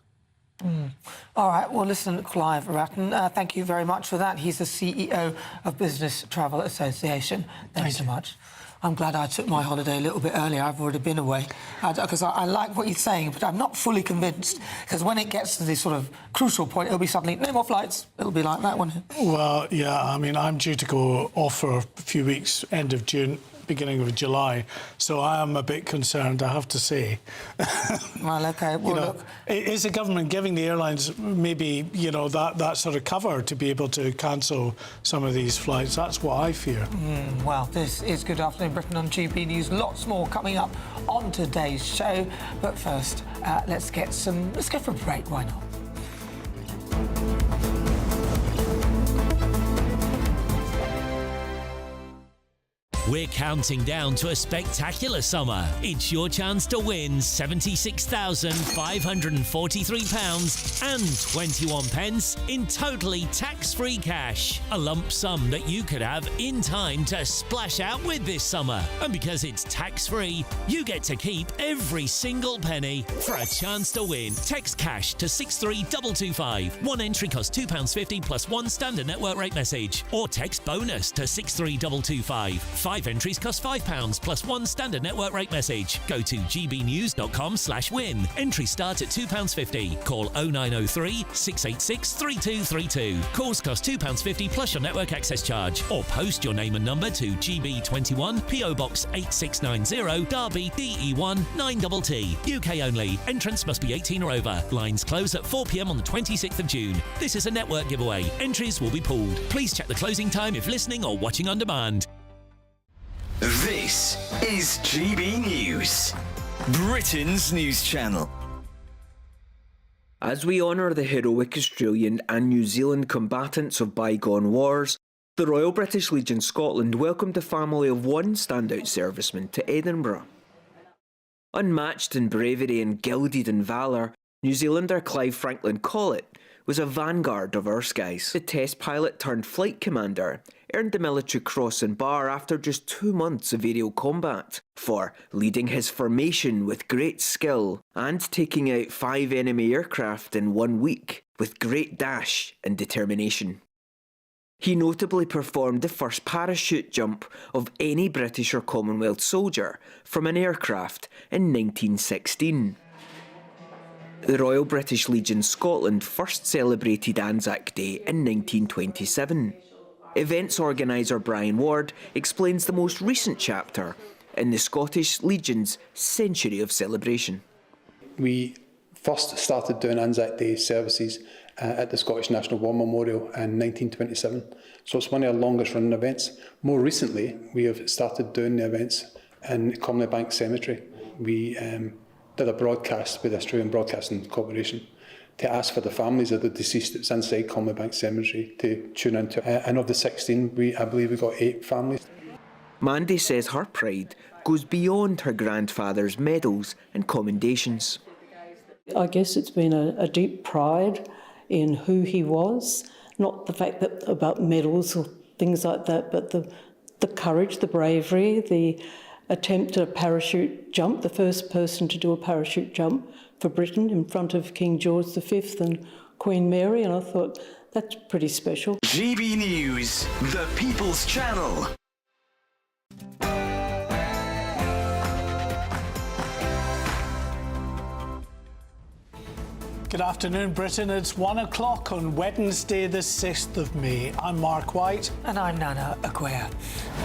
All right, well, listen, Clive Ratton, thank you very much for that. He's the CEO of Business Travel Association. Thanks so much. I'm glad I took my holiday a little bit earlier. I've already been away, because I like what you're saying, but I'm not fully convinced, because when it gets to this sort of crucial point, it'll be suddenly no more flights. It'll be like that one. Well, yeah, I mean, I'm due to go off for a few weeks, end of June. beginning of July. So I am a bit concerned, I have to say. Well, OK. Well, look, is the government giving the airlines maybe, that sort of cover to be able to cancel some of these flights? That's what I fear. Well, this is Good Afternoon Britain on GB News. Lots more coming up on today's show. But first, let's go for a break. Why not? We're counting down to a spectacular summer. It's your chance to win £76,543 and 21 pence in totally tax-free cash. A lump sum that you could have in time to splash out with this summer. And because it's tax-free, you get to keep every single penny. For a chance to win, text cash to 63225. One entry costs £2.50 plus one standard network rate message. Or text bonus to 63225. 5 entries cost £5 plus one standard network rate message. Go to gbnews.com/win. Entries start at £2.50. Call 0903 686 3232. Calls cost £2.50 plus your network access charge. Or post your name and number to GB21 PO Box 8690 Derby DE1 9TT. UK only. Entrants must be 18 or over. Lines close at 4 p.m. on the 26th of June. This is a network giveaway. Entries will be pooled. Please check the closing time if listening or watching on demand. This is GB News, Britain's news channel. As we honour the heroic Australian and New Zealand combatants of bygone wars, the Royal British Legion Scotland welcomed the family of one standout serviceman to Edinburgh. Unmatched in bravery and gilded in valour, New Zealander Clive Franklin Collett was a vanguard of our skies. The test pilot turned flight commander earned the Military Cross and Bar after just 2 months of aerial combat for leading his formation with great skill and taking out 5 enemy aircraft in 1 week with great dash and determination. He notably performed the first parachute jump of any British or Commonwealth soldier from an aircraft in 1916. The Royal British Legion Scotland first celebrated Anzac Day in 1927. Events organiser Brian Ward explains the most recent chapter in the Scottish Legion's century of celebration. We first started doing Anzac Day services at the Scottish National War Memorial in 1927, so it's one of our longest running events. More recently, we have started doing the events in Commemorating Cemetery. We did a broadcast with the Australian Broadcasting Corporation to ask for the families of the deceased that's inside Commemorating Cemetery to tune into. And of the 16, I believe we got 8 families. Mandy says her pride goes beyond her grandfather's medals and commendations. I guess it's been a deep pride in who he was, not the fact that about medals or things like that, but the courage, the bravery, the attempt at a parachute jump, the first person to do a parachute jump for Britain in front of King George V and Queen Mary, and I thought, that's pretty special. GB News, the People's Channel. Good afternoon, Britain. It's 1 o'clock on Wednesday, the 6th of May. I'm Mark White. And I'm Nana Akua.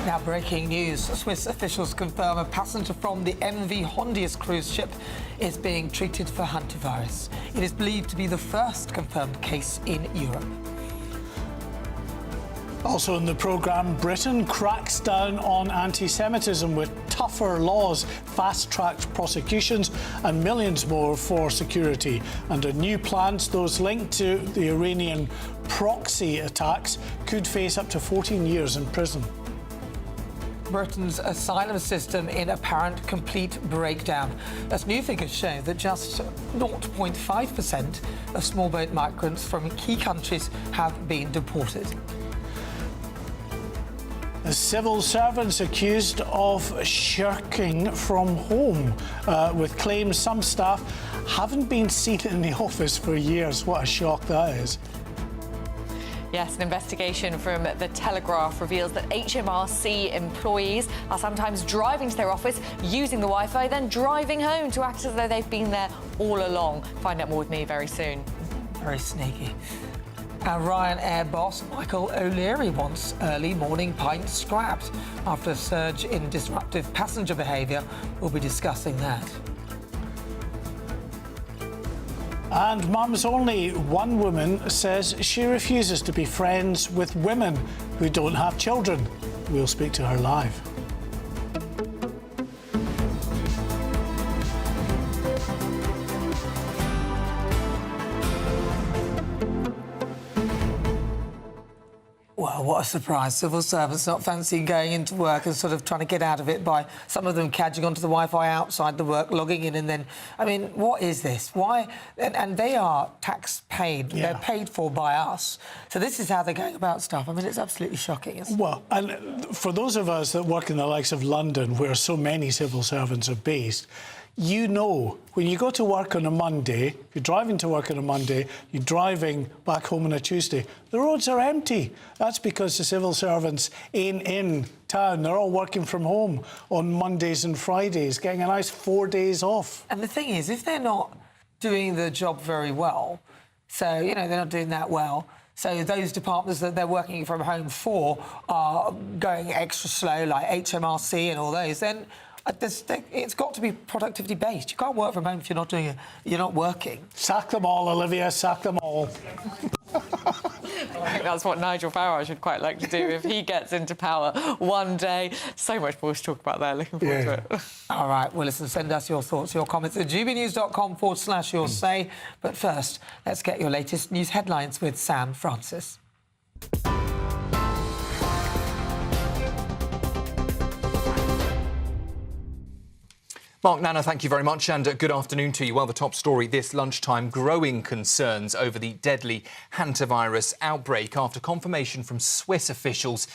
Now, breaking news. Swiss officials confirm a passenger from the MV Hondius cruise ship is being treated for Hantavirus. It is believed to be the first confirmed case in Europe. Also in the programme, Britain cracks down on anti-Semitism with tougher laws, fast-tracked prosecutions and millions more for security. Under new plans, those linked to the Iranian proxy attacks could face up to 14 years in prison. Britain's asylum system in apparent complete breakdown. As new figures show that just 0.5% of small boat migrants from key countries have been deported. Civil servants accused of shirking from home, with claims some staff haven't been seen in the office for years. What a shock that is. Yes, an investigation from The Telegraph reveals that HMRC employees are sometimes driving to their office, using the Wi-Fi, then driving home to act as though they've been there all along. Find out more with me very soon. Very sneaky. Our Ryanair boss, Michael O'Leary, wants early morning pints scrapped after a surge in disruptive passenger behaviour. We'll be discussing that. And Mum's Only one woman says she refuses to be friends with women who don't have children. We'll speak to her live. Well, what a surprise. Civil servants not fancying going into work and sort of trying to get out of it by some of them cadging onto the Wi-Fi outside the work, logging in and then... I mean, what is this? Why? And they are tax paid. Yeah. They're paid for by us. So this is how they're going about stuff. I mean, it's absolutely shocking, isn't it? Well, and for those of us that work in the likes of London, where so many civil servants are based, you know, when you go to work on a Monday, if you're driving to work on a Monday, you're driving back home on a Tuesday, the roads are empty. That's because the civil servants ain't in town. They're all working from home on Mondays and Fridays, getting a nice 4 days off. And the thing is, if they're not doing the job very well, so, you know, they're not doing that well, so those departments that they're working from home for are going extra slow, like HMRC and all those, then... it's got to be productivity based. You can't work from home if you're not doing it. You're not working. Sack them all, Olivia. Sack them all. I think that's what Nigel Farage would quite like to do if he gets into power one day. So much more to talk about there. Looking forward to it. All right. Well, listen, send us your thoughts, your comments at gbnews.com/your say. But first, let's get your latest news headlines with Sam Francis. Mark, Nana, thank you very much and good afternoon to you. Well, the top story this lunchtime, growing concerns over the deadly Hantavirus outbreak after confirmation from Swiss officials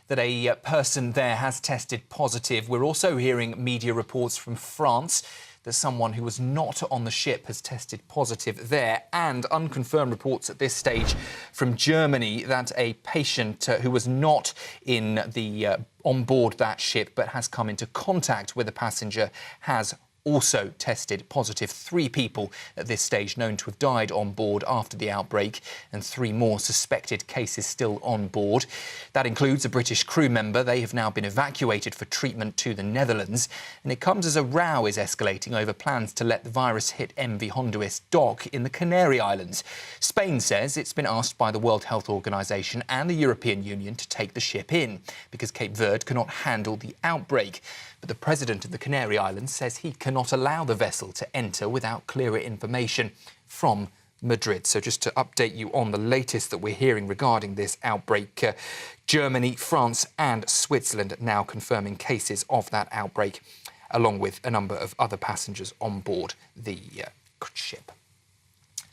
that a person there has tested positive. We're also hearing media reports from France that someone who was not on the ship has tested positive there, and unconfirmed reports at this stage from Germany that a patient who was not in the on board that ship but has come into contact with a passenger has also tested positive. 3 people at this stage known to have died on board after the outbreak, and 3 more suspected cases still on board. That includes a British crew member. They have now been evacuated for treatment to the Netherlands, and it comes as a row is escalating over plans to let the virus hit MV Honduras dock in the Canary Islands. Spain says it's been asked by the World Health Organization and the European Union to take the ship in because Cape Verde cannot handle the outbreak. But the president of the Canary Islands says he cannot allow the vessel to enter without clearer information from Madrid. So just to update you on the latest that we're hearing regarding this outbreak, Germany, France and Switzerland now confirming cases of that outbreak, along with a number of other passengers on board the ship.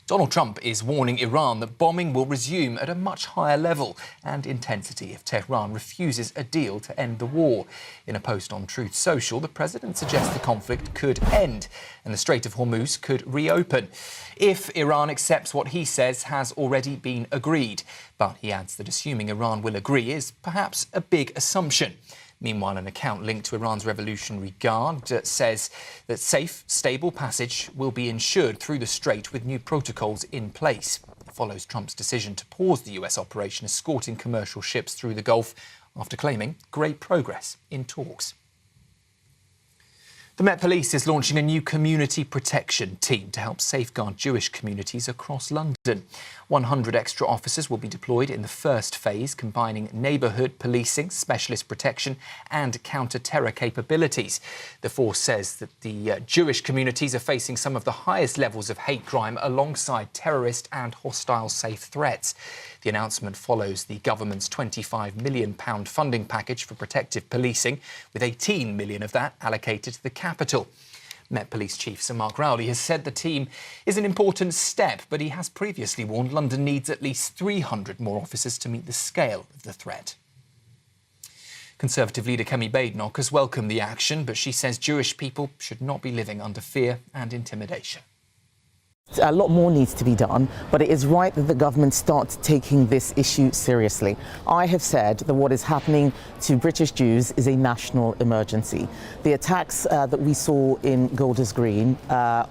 Donald Trump is warning Iran that bombing will resume at a much higher level and intensity if Tehran refuses a deal to end the war. In a post on Truth Social, the president suggests the conflict could end and the Strait of Hormuz could reopen if Iran accepts what he says has already been agreed. But he adds that assuming Iran will agree is perhaps a big assumption. Meanwhile, an account linked to Iran's Revolutionary Guard says that safe, stable passage will be ensured through the strait with new protocols in place. It follows Trump's decision to pause the US operation escorting commercial ships through the Gulf after claiming great progress in talks. The Met Police is launching a new community protection team to help safeguard Jewish communities across London. 100 extra officers will be deployed in the first phase, combining neighbourhood policing, specialist protection and counter-terror capabilities. The force says that the Jewish communities are facing some of the highest levels of hate crime alongside terrorist and hostile safe threats. The announcement follows the government's £25 million funding package for protective policing, with £18 million of that allocated to the capital. Met Police Chief Sir Mark Rowley has said the team is an important step, but he has previously warned London needs at least 300 more officers to meet the scale of the threat. Conservative leader Kemi Badenoch has welcomed the action, but she says Jewish people should not be living under fear and intimidation. A lot more needs to be done, but it is right that the government starts taking this issue seriously. I have said that what is happening to British Jews is a national emergency. The attacks that we saw in Golders Green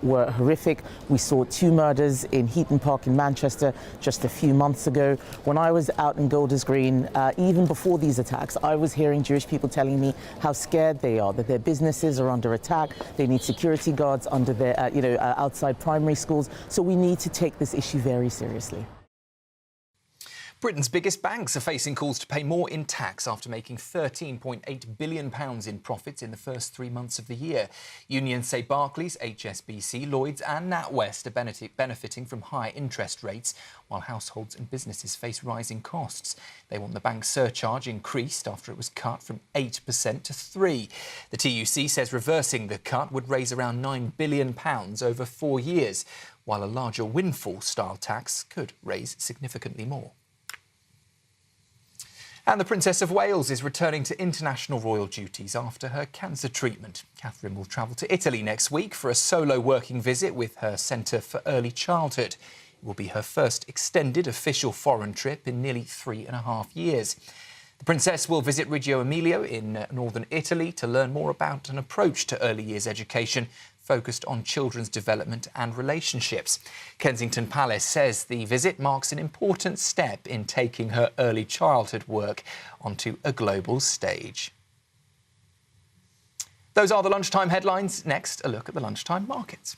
were horrific. We saw 2 murders in Heaton Park in Manchester just a few months ago. When I was out in Golders Green, even before these attacks, I was hearing Jewish people telling me how scared they are, that their businesses are under attack. They need security guards under their, outside primary schools. So we need to take this issue very seriously. Britain's biggest banks are facing calls to pay more in tax after making £13.8 billion in profits in the first 3 months of the year. Unions say Barclays, HSBC, Lloyds and NatWest are benefiting from higher interest rates, while households and businesses face rising costs. They want the bank surcharge increased after it was cut from 8% to 3%. The TUC says reversing the cut would raise around £9 billion over 4 years, while a larger windfall-style tax could raise significantly more. And the Princess of Wales is returning to international royal duties after her cancer treatment. Catherine will travel to Italy next week for a solo working visit with her Centre for Early Childhood. It will be her first extended official foreign trip in nearly 3.5 years. The Princess will visit Reggio Emilia in northern Italy to learn more about an approach to early years education focused on children's development and relationships. Kensington Palace says the visit marks an important step in taking her early childhood work onto a global stage. Those are the lunchtime headlines. Next, a look at the lunchtime markets.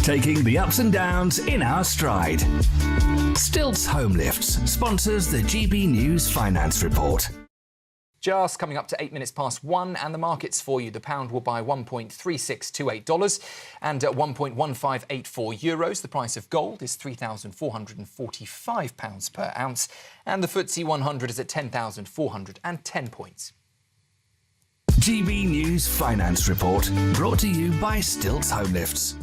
Taking the ups and downs in our stride. Stilts Home Lifts sponsors the GB News Finance Report. Just coming up to 8 minutes past 1, and the markets for you. The pound will buy $1.3628 and €1.1584. The price of gold is £3,445 per ounce, and the FTSE 100 is at 10,410 points. GB News Finance Report, brought to you by Stilts Home Lifts.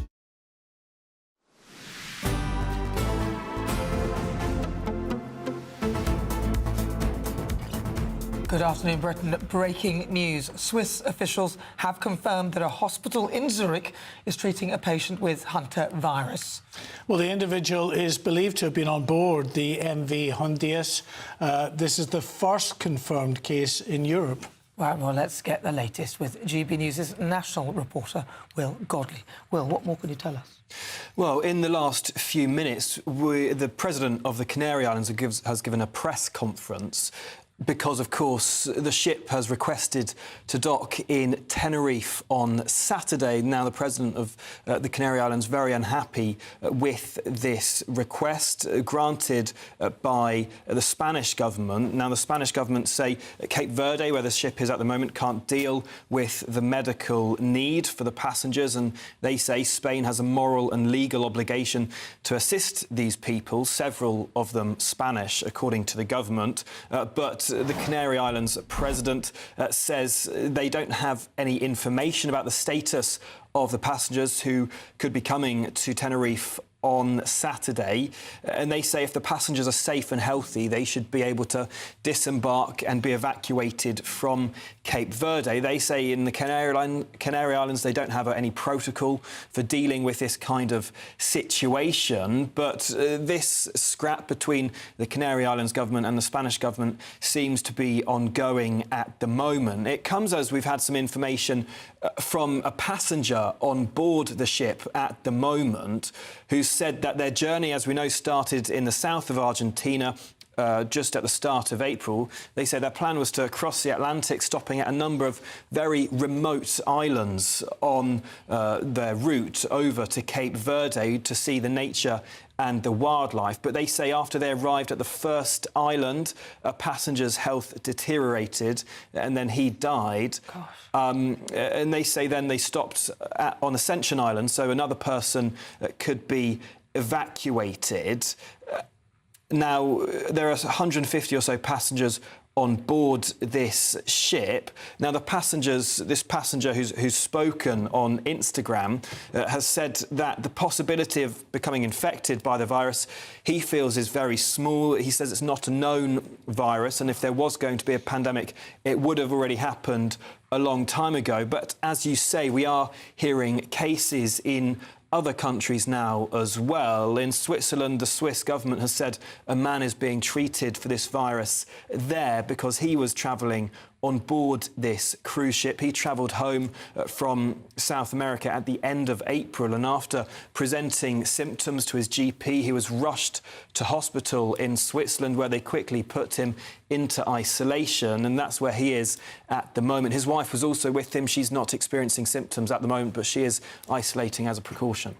Good afternoon, Britain. Breaking news. Swiss officials have confirmed that a hospital in Zurich is treating a patient with Hantavirus. Well, the individual is believed to have been on board the MV Hondius. This is the first confirmed case in Europe. Right, well, let's get the latest with GB News' national reporter, Will Godley. Will, what more can you tell us? Well, in the last few minutes, the President of the Canary Islands has given a press conference because, of course, the ship has requested to dock in Tenerife on Saturday. Now, the President of the Canary Islands very unhappy with this request granted by the Spanish government. Now, the Spanish government say Cape Verde, where the ship is at the moment, can't deal with the medical need for the passengers, and they say Spain has a moral and legal obligation to assist these people, several of them Spanish, according to the government. But the Canary Islands president says they don't have any information about the status of the passengers who could be coming to Tenerife on Saturday, and they say if the passengers are safe and healthy, they should be able to disembark and be evacuated from Cape Verde. They say in the Canary Islands they don't have any protocol for dealing with this kind of situation, but this scrap between the Canary Islands government and the Spanish government seems to be ongoing at the moment. It comes as we've had some information from a passenger on board the ship at the moment who said that their journey, as we know, started in the south of Argentina just at the start of April. They say their plan was to cross the Atlantic, stopping at a number of very remote islands on their route over to Cape Verde to see the nature and the wildlife. But they say after they arrived at the first island, a passenger's health deteriorated and then he died. And they say then they stopped on Ascension Island, so another person could be evacuated. Now, there are 150 or so passengers on board this ship. Now, this passenger who's spoken on Instagram has said that the possibility of becoming infected by the virus he feels is very small. He says it's not a known virus, and if there was going to be a pandemic, it would have already happened a long time ago. But as you say, we are hearing cases in other countries now as well. In Switzerland, the Swiss government has said a man is being treated for this virus there because he was travelling on board this cruise ship. He travelled home from South America at the end of April, and after presenting symptoms to his GP, he was rushed to hospital in Switzerland, where they quickly put him into isolation, and that's where he is at the moment. His wife was also with him. She's not experiencing symptoms at the moment, but she is isolating as a precaution.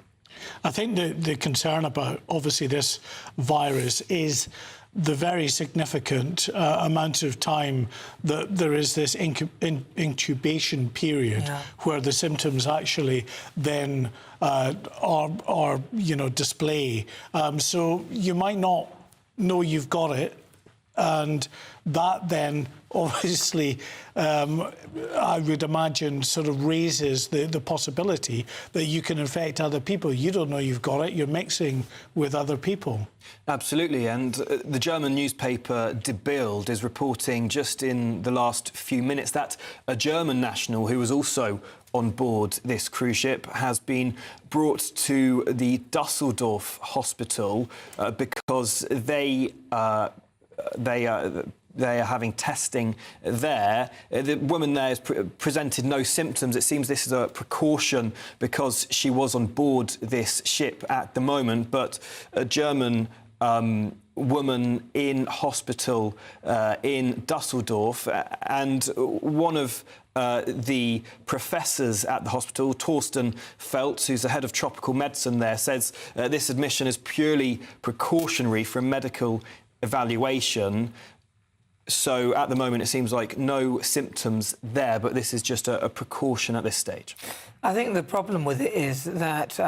I think the concern about, obviously, this virus is the very significant amount of time that there is this incubation period where the symptoms actually then are display. So you might not know you've got it, and that then obviously I would imagine sort of raises the possibility that you can infect other people. You don't know you've got it, you're mixing with other people. Absolutely, and the German newspaper Die Bild is reporting just in the last few minutes that a German national who was also on board this cruise ship has been brought to the Dusseldorf hospital because they are having testing there. The woman there has presented no symptoms. It seems this is a precaution because she was on board this ship at the moment, but a German woman in hospital in Dusseldorf, and one of the professors at the hospital, Torsten Feltz, who's the head of tropical medicine there, says this admission is purely precautionary for a medical evaluation. So at the moment it seems like no symptoms there, but this is just a precaution at this stage. I think the problem with it is that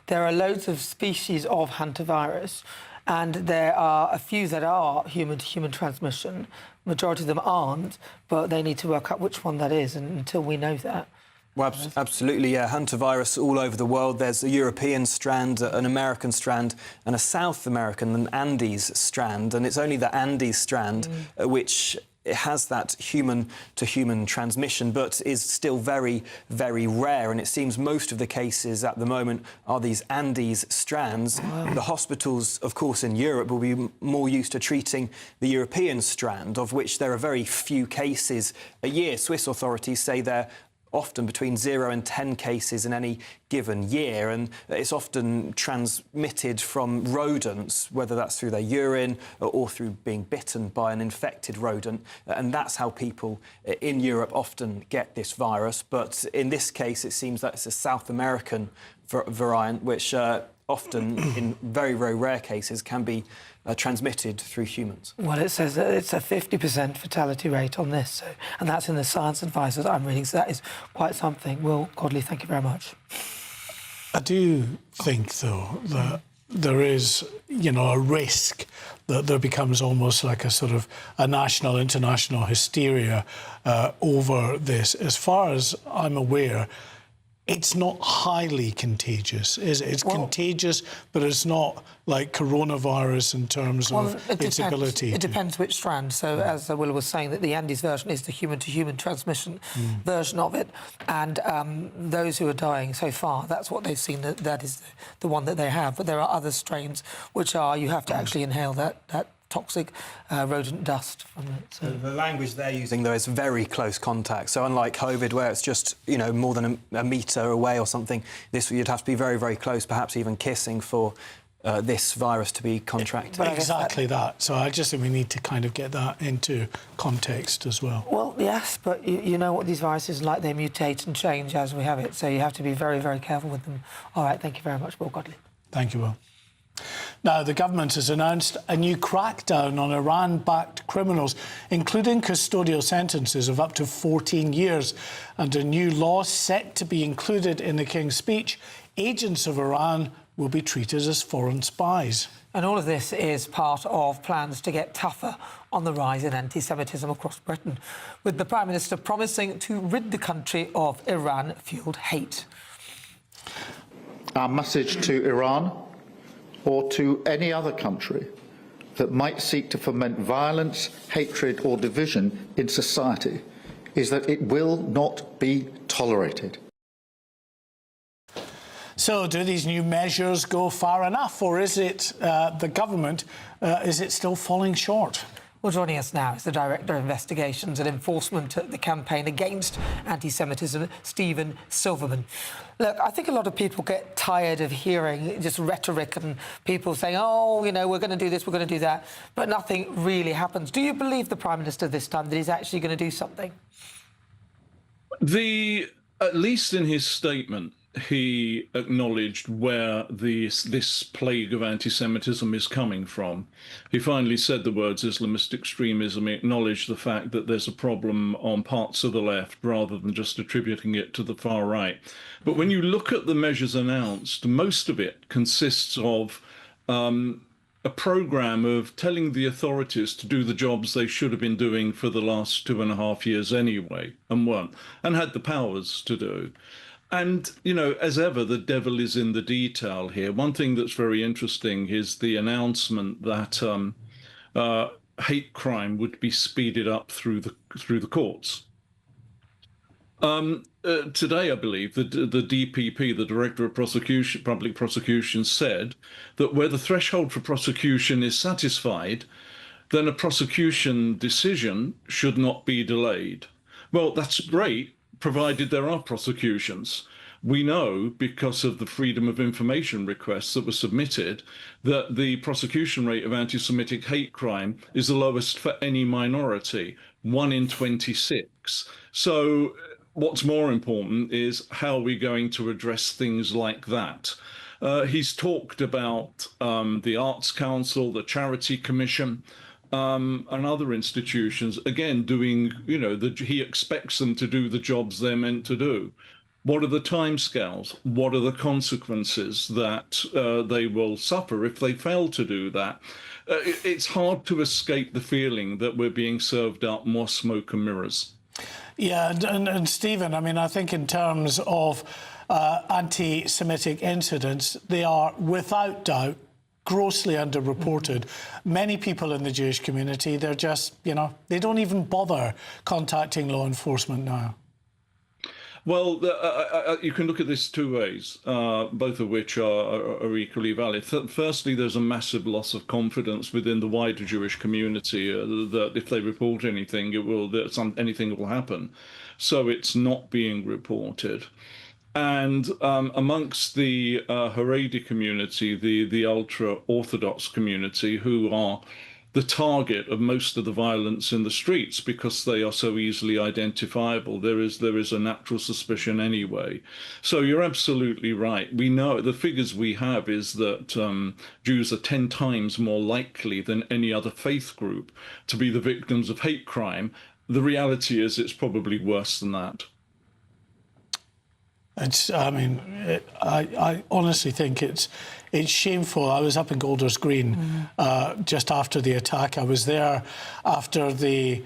there are loads of species of hantavirus, and there are a few that are human-to-human transmission. Majority of them aren't, but they need to work out which one that is, and until we know that. Well, absolutely, yeah. Hantavirus all over the world. There's a European strand, an American strand, and a South American, an Andes strand. And it's only the Andes strand which has that human-to-human transmission, but is still very, very rare. And it seems most of the cases at the moment are these Andes strands. Wow. The hospitals, of course, in Europe will be more used to treating the European strand, of which there are very few cases a year. Swiss authorities say they're often between 0 and 10 cases in any given year, and it's often transmitted from rodents, whether that's through their urine or through being bitten by an infected rodent, and that's how people in Europe often get this virus. But in this case, it seems that it's a South American variant, which often, in very, very rare cases, can be transmitted through humans. Well, it says that it's a 50% fatality rate on this, and that's in the science advice that I'm reading, so that is quite something. Will Godley, thank you very much. I do think, though, that there is, a risk that there becomes almost like a sort of a national, international hysteria over this. As far as I'm aware, it's not highly contagious, is it? It's contagious, but it's not like coronavirus in terms of its ability. It depends which strand. So, as Will was saying, that the Andes version is the human-to-human transmission version of it, and those who are dying so far, that's what they've seen. That is the one that they have. But there are other strains which are you have to actually inhale that toxic rodent dust from it. So. The language they're using, though, is very close contact. So unlike COVID, where it's just, more than a metre away or something, this you'd have to be very, very close, perhaps even kissing for this virus to be contracted. Exactly that. So I just think we need to kind of get that into context as well. Well, yes, but you know what these viruses are like. They mutate and change as we have it. So you have to be very, very careful with them. All right, thank you very much, Will Godley. Thank you, Will. Now, the government has announced a new crackdown on Iran-backed criminals, including custodial sentences of up to 14 years. And a new law set to be included in the King's speech. Agents of Iran will be treated as foreign spies. And all of this is part of plans to get tougher on the rise in anti-Semitism across Britain, with the Prime Minister promising to rid the country of Iran-fuelled hate. Our message to Iran, or to any other country that might seek to foment violence, hatred or division in society, is that it will not be tolerated. So do these new measures go far enough, or is it the government, is it still falling short? Well, joining us now is the Director of Investigations and Enforcement at the Campaign Against Anti-Semitism, Stephen Silverman. Look, I think a lot of people get tired of hearing just rhetoric and people saying, oh, you know, we're going to do this, we're going to do that, but nothing really happens. Do you believe the Prime Minister this time that he's actually going to do something? At least in his statement, he acknowledged where this plague of anti-Semitism is coming from. He finally said the words Islamist extremism. He acknowledged the fact that there's a problem on parts of the left rather than just attributing it to the far right. But when you look at the measures announced, most of it consists of a program of telling the authorities to do the jobs they should have been doing for the last 2.5 years anyway, and weren't, and had the powers to do. And, you know, as ever, the devil is in the detail here. One thing that's very interesting is the announcement that hate crime would be speeded up through the courts. Today, I believe, the DPP, the Director of Prosecution, Public Prosecution, said that where the threshold for prosecution is satisfied, then a prosecution decision should not be delayed. Well, that's great, provided there are prosecutions. We know, because of the Freedom of Information requests that were submitted, that the prosecution rate of anti-Semitic hate crime is the lowest for any minority, 1 in 26. So what's more important is how are we going to address things like that? He's talked about the Arts Council, the Charity Commission, and other institutions, again, doing, you know, he expects them to do the jobs they're meant to do. What are the timescales? What are the consequences that they will suffer if they fail to do that? It's hard to escape the feeling that we're being served up more smoke and mirrors. Yeah, and Stephen, I mean, I think in terms of anti-Semitic incidents, they are without doubt grossly underreported. Many people in the Jewish community, they're just, you know, they don't even bother contacting law enforcement now. Well, you can look at this two ways, both of which are equally valid. Firstly, there's a massive loss of confidence within the wider Jewish community that if they report anything, anything will happen. So it's not being reported. And amongst the Haredi community, the ultra-Orthodox community, who are the target of most of the violence in the streets because they are so easily identifiable, there is a natural suspicion anyway. So you're absolutely right. We know the figures we have is that Jews are 10 times more likely than any other faith group to be the victims of hate crime. The reality is it's probably worse than that. I mean, I honestly think it's shameful. I was up in Golders Green just after the attack. I was there after the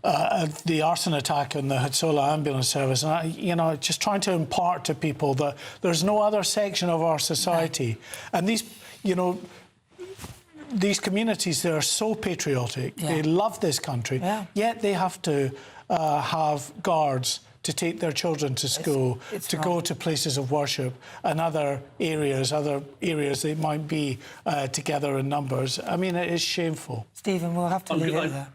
arson attack on the Hatzola ambulance service, and you know, just trying to impart to people that there's no other section of our society, and these, you know, these communities, they're so patriotic. They love this country, yet they have to have guards to take their children to school, to go to places of worship and other areas they might be together in numbers. I mean, it is shameful. Stephen, we'll have to leave it there.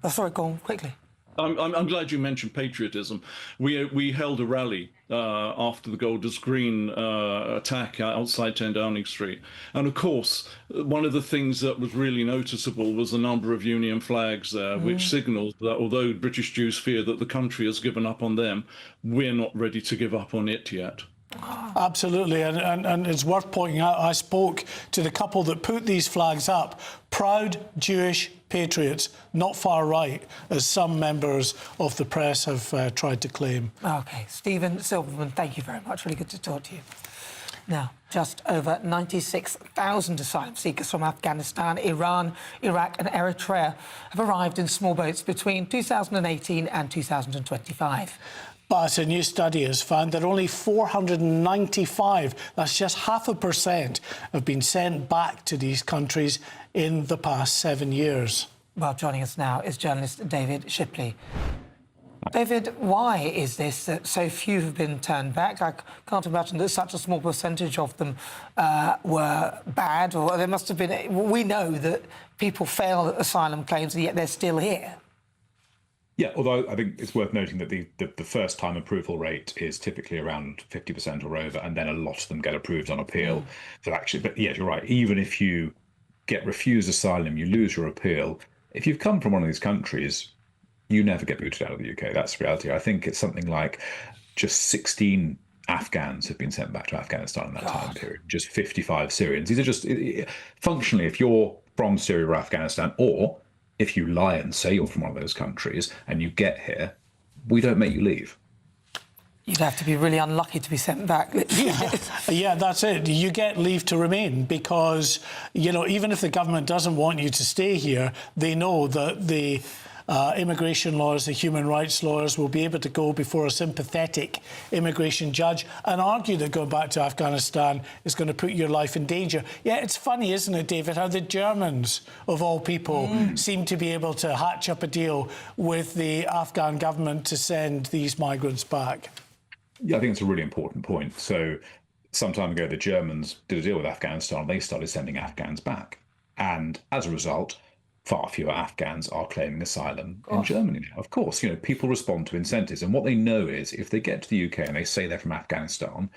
Oh, sorry, go on, quickly. I'm glad you mentioned patriotism. We held a rally after the Golders Green attack outside 10 Downing Street. And of course, one of the things that was really noticeable was the number of Union flags there, which signals that although British Jews fear that the country has given up on them, we're not ready to give up on it yet. Absolutely, and it's worth pointing out, I spoke to the couple that put these flags up, proud Jewish patriots, not far right, as some members of the press have tried to claim. OK, Stephen Silverman, thank you very much. Really good to talk to you. Now, just over 96,000 asylum seekers from Afghanistan, Iran, Iraq and Eritrea have arrived in small boats between 2018 and 2025. But a new study has found that only 495, that's just 0.5%, have been sent back to these countries in the past 7 years. Well, joining us now is journalist David Shipley. David, why is this that so few have been turned back? I can't imagine that such a small percentage of them were bad, or there must have been... We know that people fail asylum claims and yet they're still here. Yeah, although I think it's worth noting that the first-time approval rate is typically around 50% or over, and then a lot of them get approved on appeal. So actually, but yeah, you're right. Even if you get refused asylum, you lose your appeal. If you've come from one of these countries, you never get booted out of the UK. That's the reality. I think it's something like just 16 Afghans have been sent back to Afghanistan in that time period. Just 55 Syrians. These are just functionally, if you're from Syria or Afghanistan, or if you lie and say you're from one of those countries and you get here, we don't make you leave. You'd have to be really unlucky to be sent back. Yeah, that's it. You get leave to remain because, you know, even if the government doesn't want you to stay here, they know that the immigration lawyers, the human rights lawyers will be able to go before a sympathetic immigration judge and argue that going back to Afghanistan is going to put your life in danger. Yeah, it's funny, isn't it, David, how the Germans, of all people, seem to be able to hatch up a deal with the Afghan government to send these migrants back. Yeah, I think it's a really important point. So some time ago, the Germans did a deal with Afghanistan. They started sending Afghans back. And as a result, far fewer Afghans are claiming asylum in Germany now. Of course, you know, people respond to incentives. And what they know is if they get to the UK and they say they're from Afghanistan,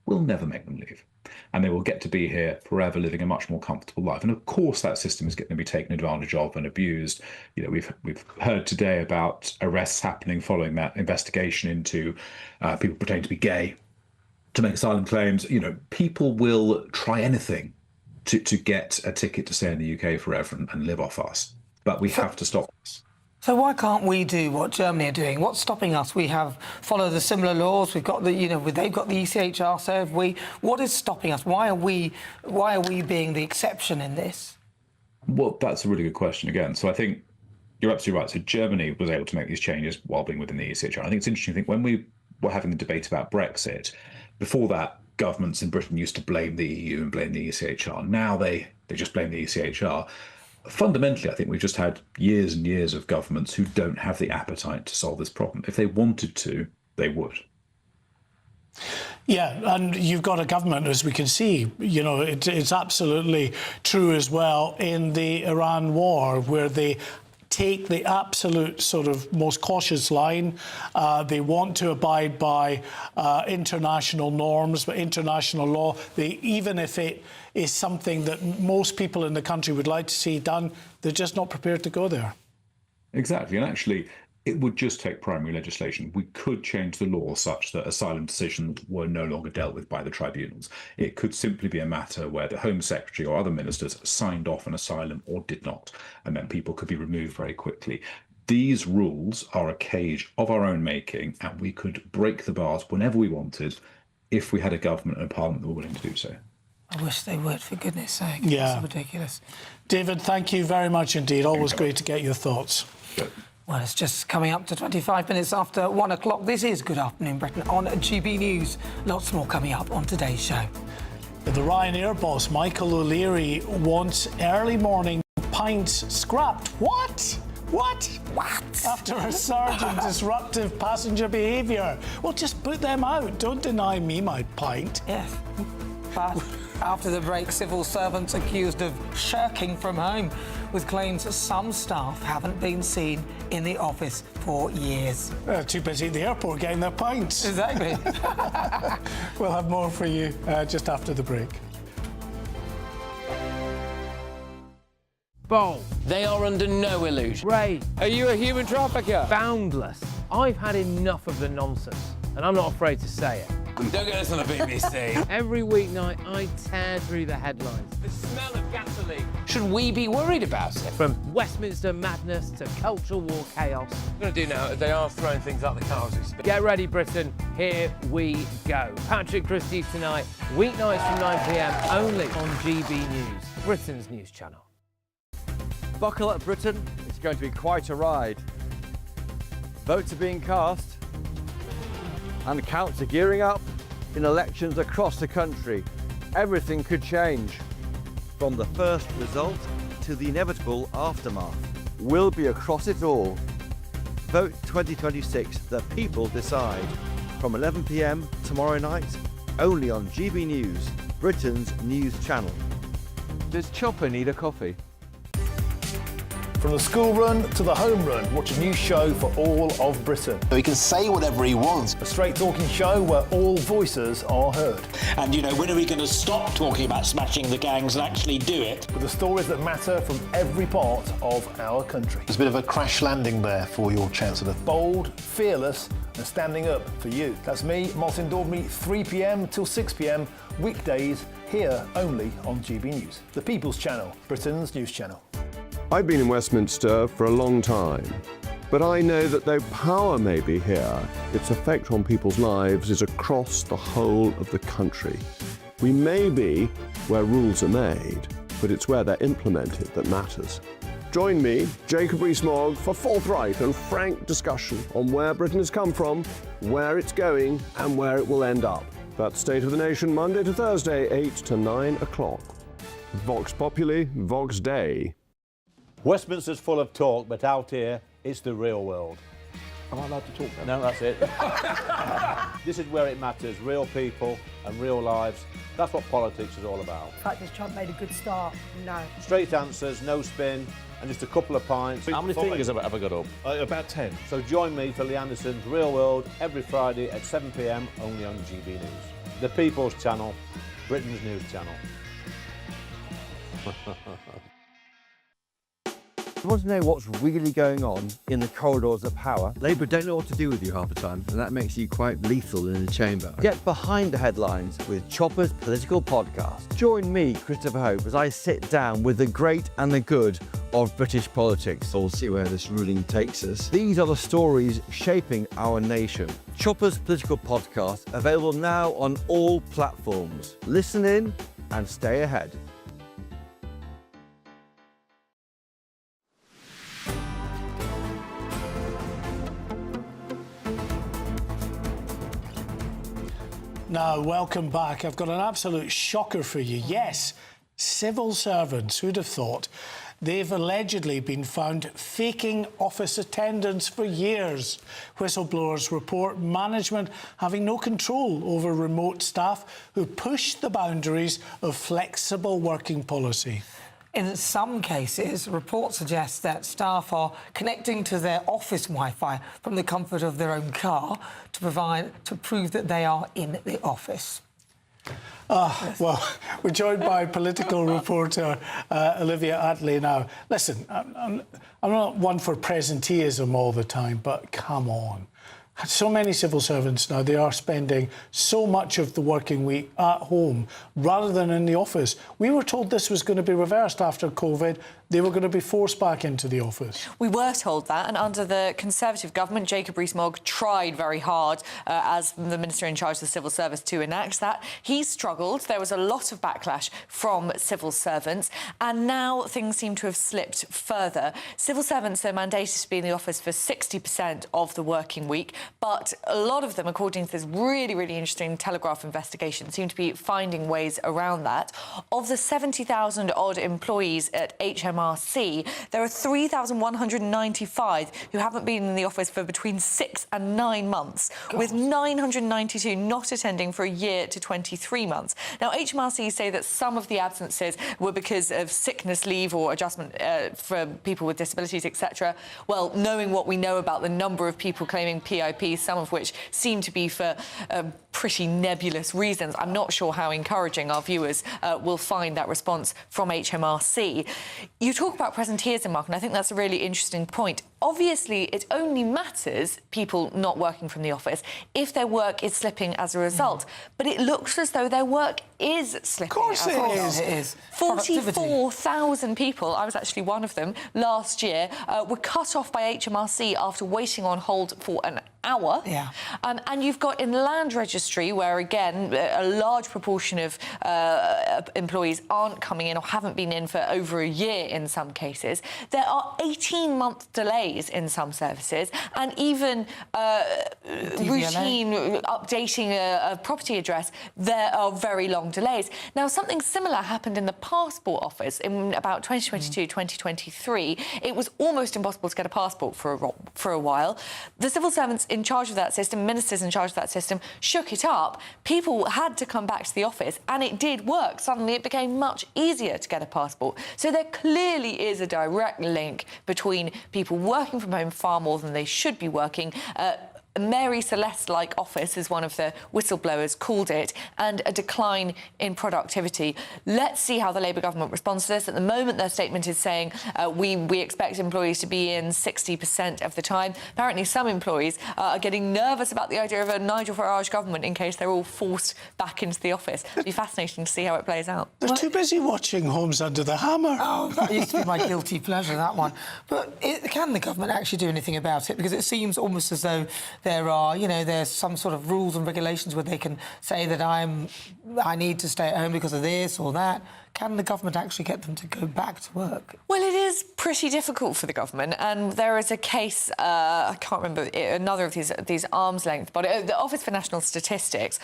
we'll never make them leave. And they will get to be here forever, living a much more comfortable life. And of course, that system is going to be taken advantage of and abused. You know, we've heard today about arrests happening following that investigation into people pretending to be gay to make asylum claims. You know, people will try anything to get a ticket to stay in the UK forever and live off us. But we have to stop this. So why can't we do what Germany are doing? What's stopping us? We have followed the similar laws. We've got the, you know, they've got the ECHR. So have we. What is stopping us? Why are we being the exception in this? Well, that's a really good question again. So I think you're absolutely right. So Germany was able to make these changes while being within the ECHR. I think it's interesting. I think when we were having the debate about Brexit, before that, governments in Britain used to blame the EU and blame the ECHR. Now they just blame the ECHR. Fundamentally, I think we've just had years and years of governments who don't have the appetite to solve this problem. If they wanted to, they would. Yeah, and you've got a government, as we can see, you know, it's absolutely true as well in the Iran war, where they take the absolute sort of most cautious line. They want to abide by international norms, but international law, even if it is something that most people in the country would like to see done, they're just not prepared to go there. Exactly. And actually, it would just take primary legislation. We could change the law such that asylum decisions were no longer dealt with by the tribunals. It could simply be a matter where the Home Secretary or other ministers signed off an asylum or did not, and then people could be removed very quickly. These rules are a cage of our own making, and we could break the bars whenever we wanted if we had a government and a parliament that were willing to do so. I wish they would, for goodness sake. Yeah. It's ridiculous. David, thank you very much indeed. Always great to get your thoughts. Well, it's just coming up to 25 minutes after 1 o'clock. This is Good Afternoon Britain on GB News. Lots more coming up on today's show. The Ryanair boss, Michael O'Leary, wants early morning pints scrapped. What? After a surge in disruptive passenger behaviour. Well, just put them out. Don't deny me my pint. Yes. But after the break, civil servants accused of shirking from home, with claims some staff haven't been seen in the office for years. Too busy at the airport getting their pints. Exactly. We'll have more for you just after the break. Bold. They are under no illusion. Ray. Are you a human trafficker? Boundless. I've had enough of the nonsense, and I'm not afraid to say it. Don't get this on the BBC. Every weeknight, I tear through the headlines. The smell of gasoline. Should we be worried about it? From Westminster madness to cultural war chaos. What we're going to do now is they are throwing things out the car as we speak. Get ready, Britain. Here we go. Patrick Christie's tonight, weeknights from 9 p.m. only on GB News, Britain's news channel. Buckle up, Britain. It's going to be quite a ride. Votes are being cast and counts are gearing up in elections across the country. Everything could change. From the first result to the inevitable aftermath. We'll be across it all. Vote 2026, the people decide. From 11 p.m. tomorrow night, only on GB News, Britain's news channel. Does Chopper need a coffee? From the school run to the home run, watch a new show for all of Britain. So he can say whatever he wants. A straight talking show where all voices are heard. And, you know, when are we going to stop talking about smashing the gangs and actually do it? With the stories that matter from every part of our country. There's a bit of a crash landing there for your Chancellor. Bold, fearless and standing up for you. That's me, Martin Daubney, 3 p.m. till 6 p.m, weekdays, here only on GB News. The People's Channel, Britain's news channel. I've been in Westminster for a long time, but I know that though power may be here, its effect on people's lives is across the whole of the country. We may be where rules are made, but it's where they're implemented that matters. Join me, Jacob Rees-Mogg, for forthright and frank discussion on where Britain has come from, where it's going, and where it will end up. That's State of the Nation, Monday to Thursday, 8 to 9 o'clock. Vox Populi, Vox Dei. Westminster's full of talk, but out here, it's the real world. Am I allowed to talk now? No, that's it. This is where it matters, real people and real lives. That's what politics is all about. In fact, has Trump made a good start? No. Straight answers, no spin, and just a couple of pints. How many fingers have I got up? About 10. So join me for Lee Anderson's Real World every Friday at 7 p.m, only on GB News. The People's Channel, Britain's news channel. You want to know what's really going on in the corridors of power? Labour don't know what to do with you half the time, and that makes you quite lethal in the chamber. Get behind the headlines with Chopper's Political Podcast. Join me, Christopher Hope, as I sit down with the great and the good of British politics. We'll see where this ruling takes us. These are the stories shaping our nation. Chopper's Political Podcast, available now on all platforms. Listen in and stay ahead. Now, welcome back. I've got an absolute shocker for you. Yes, civil servants, who'd have thought? They've allegedly been found faking office attendance for years. Whistleblowers report management having no control over remote staff who push the boundaries of flexible working policy. In some cases, reports suggest that staff are connecting to their office Wi-Fi from the comfort of their own car to prove that they are in the office. Well, we're joined by political reporter Olivia Attlee now. Listen, I'm not one for presenteeism all the time, but come on. So many civil servants now, they are spending so much of the working week at home rather than in the office. We were told this was going to be reversed after COVID. They were going to be forced back into the office. We were told that, and under the Conservative government, Jacob Rees-Mogg tried very hard as the Minister in charge of the Civil Service to enact that. He struggled. There was a lot of backlash from civil servants, and now things seem to have slipped further. Civil servants are mandated to be in the office for 60% of the working week, but a lot of them, according to this really, really interesting Telegraph investigation, seem to be finding ways around that. Of the 70,000 odd employees at HMRC, there are 3,195 who haven't been in the office for between 6 and 9 months, with 992 not attending for a year to 23 months. Now, HMRC say that some of the absences were because of sickness leave or adjustment for people with disabilities, etc. Well, knowing what we know about the number of people claiming PIP, some of which seem to be for pretty nebulous reasons, I'm not sure how encouraging our viewers will find that response from HMRC. you talk about presenteeism, Mark, and I think that's a really interesting point. Obviously, it only matters, people not working from the office, if their work is slipping as a result. But it looks as though their work is slipping. Of course it is. 44,000 people, I was actually one of them, last year, were cut off by HMRC after waiting on hold for an hour. Yeah. And you've got in Land Registry, where, again, a large proportion of employees aren't coming in or haven't been in for over a year in some cases. There are 18-month delays in some services, and even routine updating a property address, there are very long delays. Now, something similar happened in the Passport Office in about 2022, 2023. It was almost impossible to get a passport for a while. The civil servants in charge of that system, ministers in charge of that system, shook it up. People had to come back to the office, and it did work. Suddenly, it became much easier to get a passport. So there clearly is a direct link between people working from home far more than they should be working. Mary Celeste-like office, as one of the whistleblowers called it, and a decline in productivity. Let's see how the Labour government responds to this. At the moment, their statement is saying we expect employees to be in 60% of the time. Apparently, some employees are getting nervous about the idea of a Nigel Farage government in case they're all forced back into the office. It'll be fascinating to see how it plays out. They're too busy watching Homes Under the Hammer. Oh, that used to be my guilty pleasure, that one. But can the government actually do anything about it? Because it seems almost as though there are, there's some sort of rules and regulations where they can say that I need to stay at home because of this or that. Can the government actually get them to go back to work? Well, it is pretty difficult for the government, and there is a case, I can't remember, another of these arm's length bodies, the Office for National Statistics,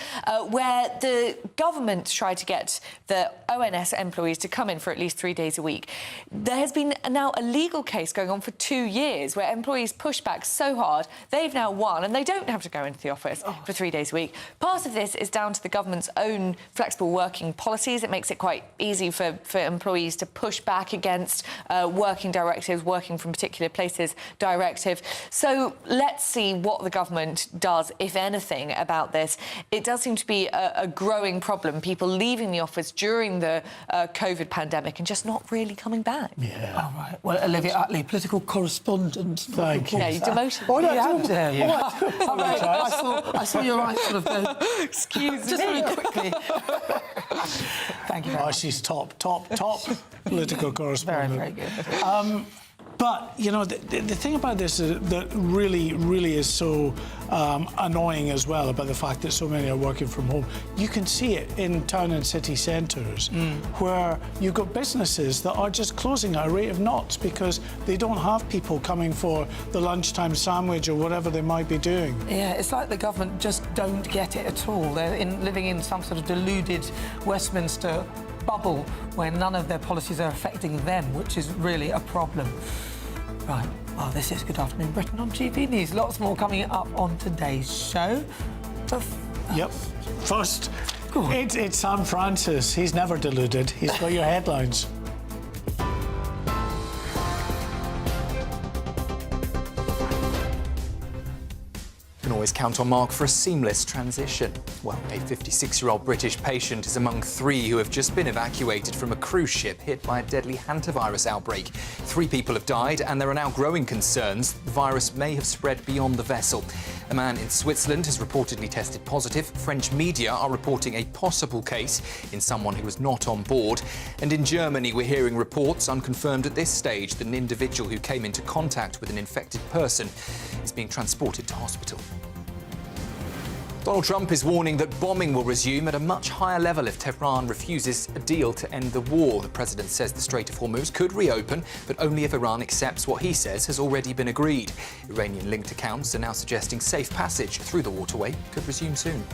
where the government tried to get the ONS employees to come in for at least 3 days a week. There has been now a legal case going on for 2 years where employees pushed back so hard, they've now won, and they don't have to go into the office for 3 days a week. Part of this is down to the government's own flexible working policies. It makes it quite easy for employees to push back against working directives, working from particular places directive. So let's see what the government does, if anything, about this. It does seem to be a growing problem, people leaving the office during the COVID pandemic and just not really coming back. Yeah. All right. Well, Olivia Utley, political correspondent. Thank you. Yeah, you demoted Oh, me. no, how dare you? I saw your eyes sort of go... Excuse just me. very quickly. Thank you very much. She's top political correspondent. Very, very good. But, the thing about this is that really is so annoying as well about the fact that so many are working from home. You can see it in town and city centres where you've got businesses that are just closing at a rate of knots because they don't have people coming for the lunchtime sandwich or whatever they might be doing. Yeah, it's like the government just don't get it at all. They're living in some sort of deluded Westminster bubble where none of their policies are affecting them, which is really a problem. Right, well, this is Good Afternoon Britain on GBNews. Lots more coming up on today's show. Yep. First, it's Sam Francis. He's never deluded. He's got your headlines. You can always count on Mark for a seamless transition. Well, a 56-year-old British patient is among 3 who have just been evacuated from a cruise ship hit by a deadly Hantavirus outbreak. 3 people have died, and there are now growing concerns the virus may have spread beyond the vessel. A man in Switzerland has reportedly tested positive. French media are reporting a possible case in someone who was not on board. And in Germany, we're hearing reports, unconfirmed at this stage, that an individual who came into contact with an infected person is being transported to hospital. Donald Trump is warning that bombing will resume at a much higher level if Tehran refuses a deal to end the war. The president says the Strait of Hormuz could reopen, but only if Iran accepts what he says has already been agreed. Iranian-linked accounts are now suggesting safe passage through the waterway could resume soon.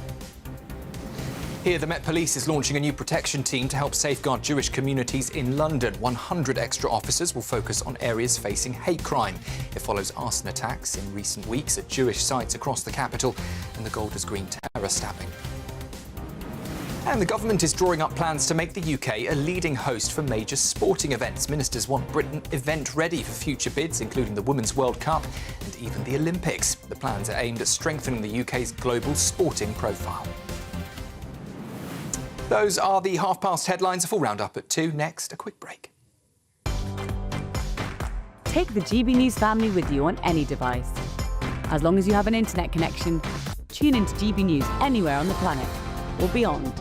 Here, the Met Police is launching a new protection team to help safeguard Jewish communities in London. 100 extra officers will focus on areas facing hate crime. It follows arson attacks in recent weeks at Jewish sites across the capital and the Golders Green terror stabbing. And the government is drawing up plans to make the UK a leading host for major sporting events. Ministers want Britain event-ready for future bids, including the Women's World Cup and even the Olympics. The plans are aimed at strengthening the UK's global sporting profile. Those are the half-past headlines. A full roundup at 2. Next, a quick break. Take the GB News family with you on any device. As long as you have an internet connection, tune into GB News anywhere on the planet or beyond.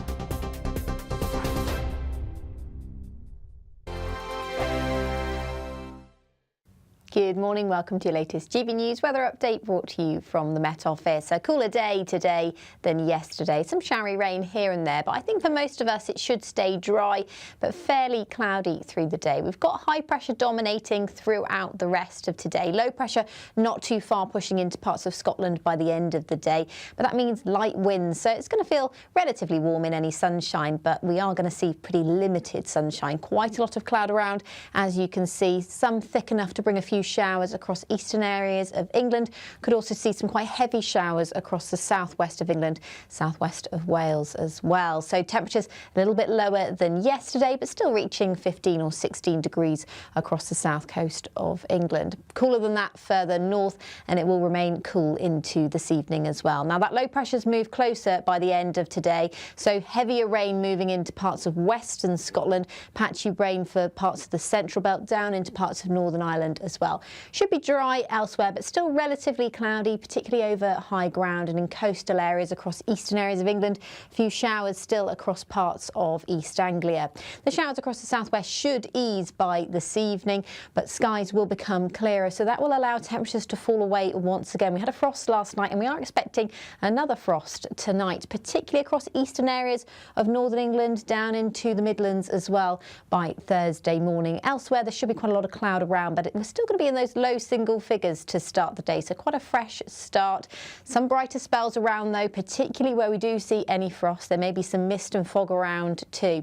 Good morning, welcome to your latest GB News weather update brought to you from the Met Office. A cooler day today than yesterday. Some showery rain here and there, but I think for most of us it should stay dry but fairly cloudy through the day. We've got high pressure dominating throughout the rest of today. Low pressure not too far pushing into parts of Scotland by the end of the day, but that means light winds, so it's going to feel relatively warm in any sunshine, but we are going to see pretty limited sunshine. Quite a lot of cloud around, as you can see, some thick enough to bring a few showers across eastern areas of England. Could also see some quite heavy showers across the southwest of England, southwest of Wales as well. So temperatures a little bit lower than yesterday, but still reaching 15 or 16 degrees across the south coast of England. Cooler than that further north, and it will remain cool into this evening as well. Now that low pressure's moved closer by the end of today, so heavier rain moving into parts of western Scotland, patchy rain for parts of the central belt down into parts of Northern Ireland as well. Should be dry elsewhere, but still relatively cloudy, particularly over high ground and in coastal areas across eastern areas of England. A few showers still across parts of East Anglia. The showers across the southwest should ease by this evening, but skies will become clearer, so that will allow temperatures to fall away once again. We had a frost last night and we are expecting another frost tonight, particularly across eastern areas of northern England down into the Midlands as well by Thursday morning. Elsewhere there should be quite a lot of cloud around, but we're still going to be in those low single figures to start the day, so quite a fresh start. Some brighter spells around though, particularly where we do see any frost. There may be some mist and fog around too.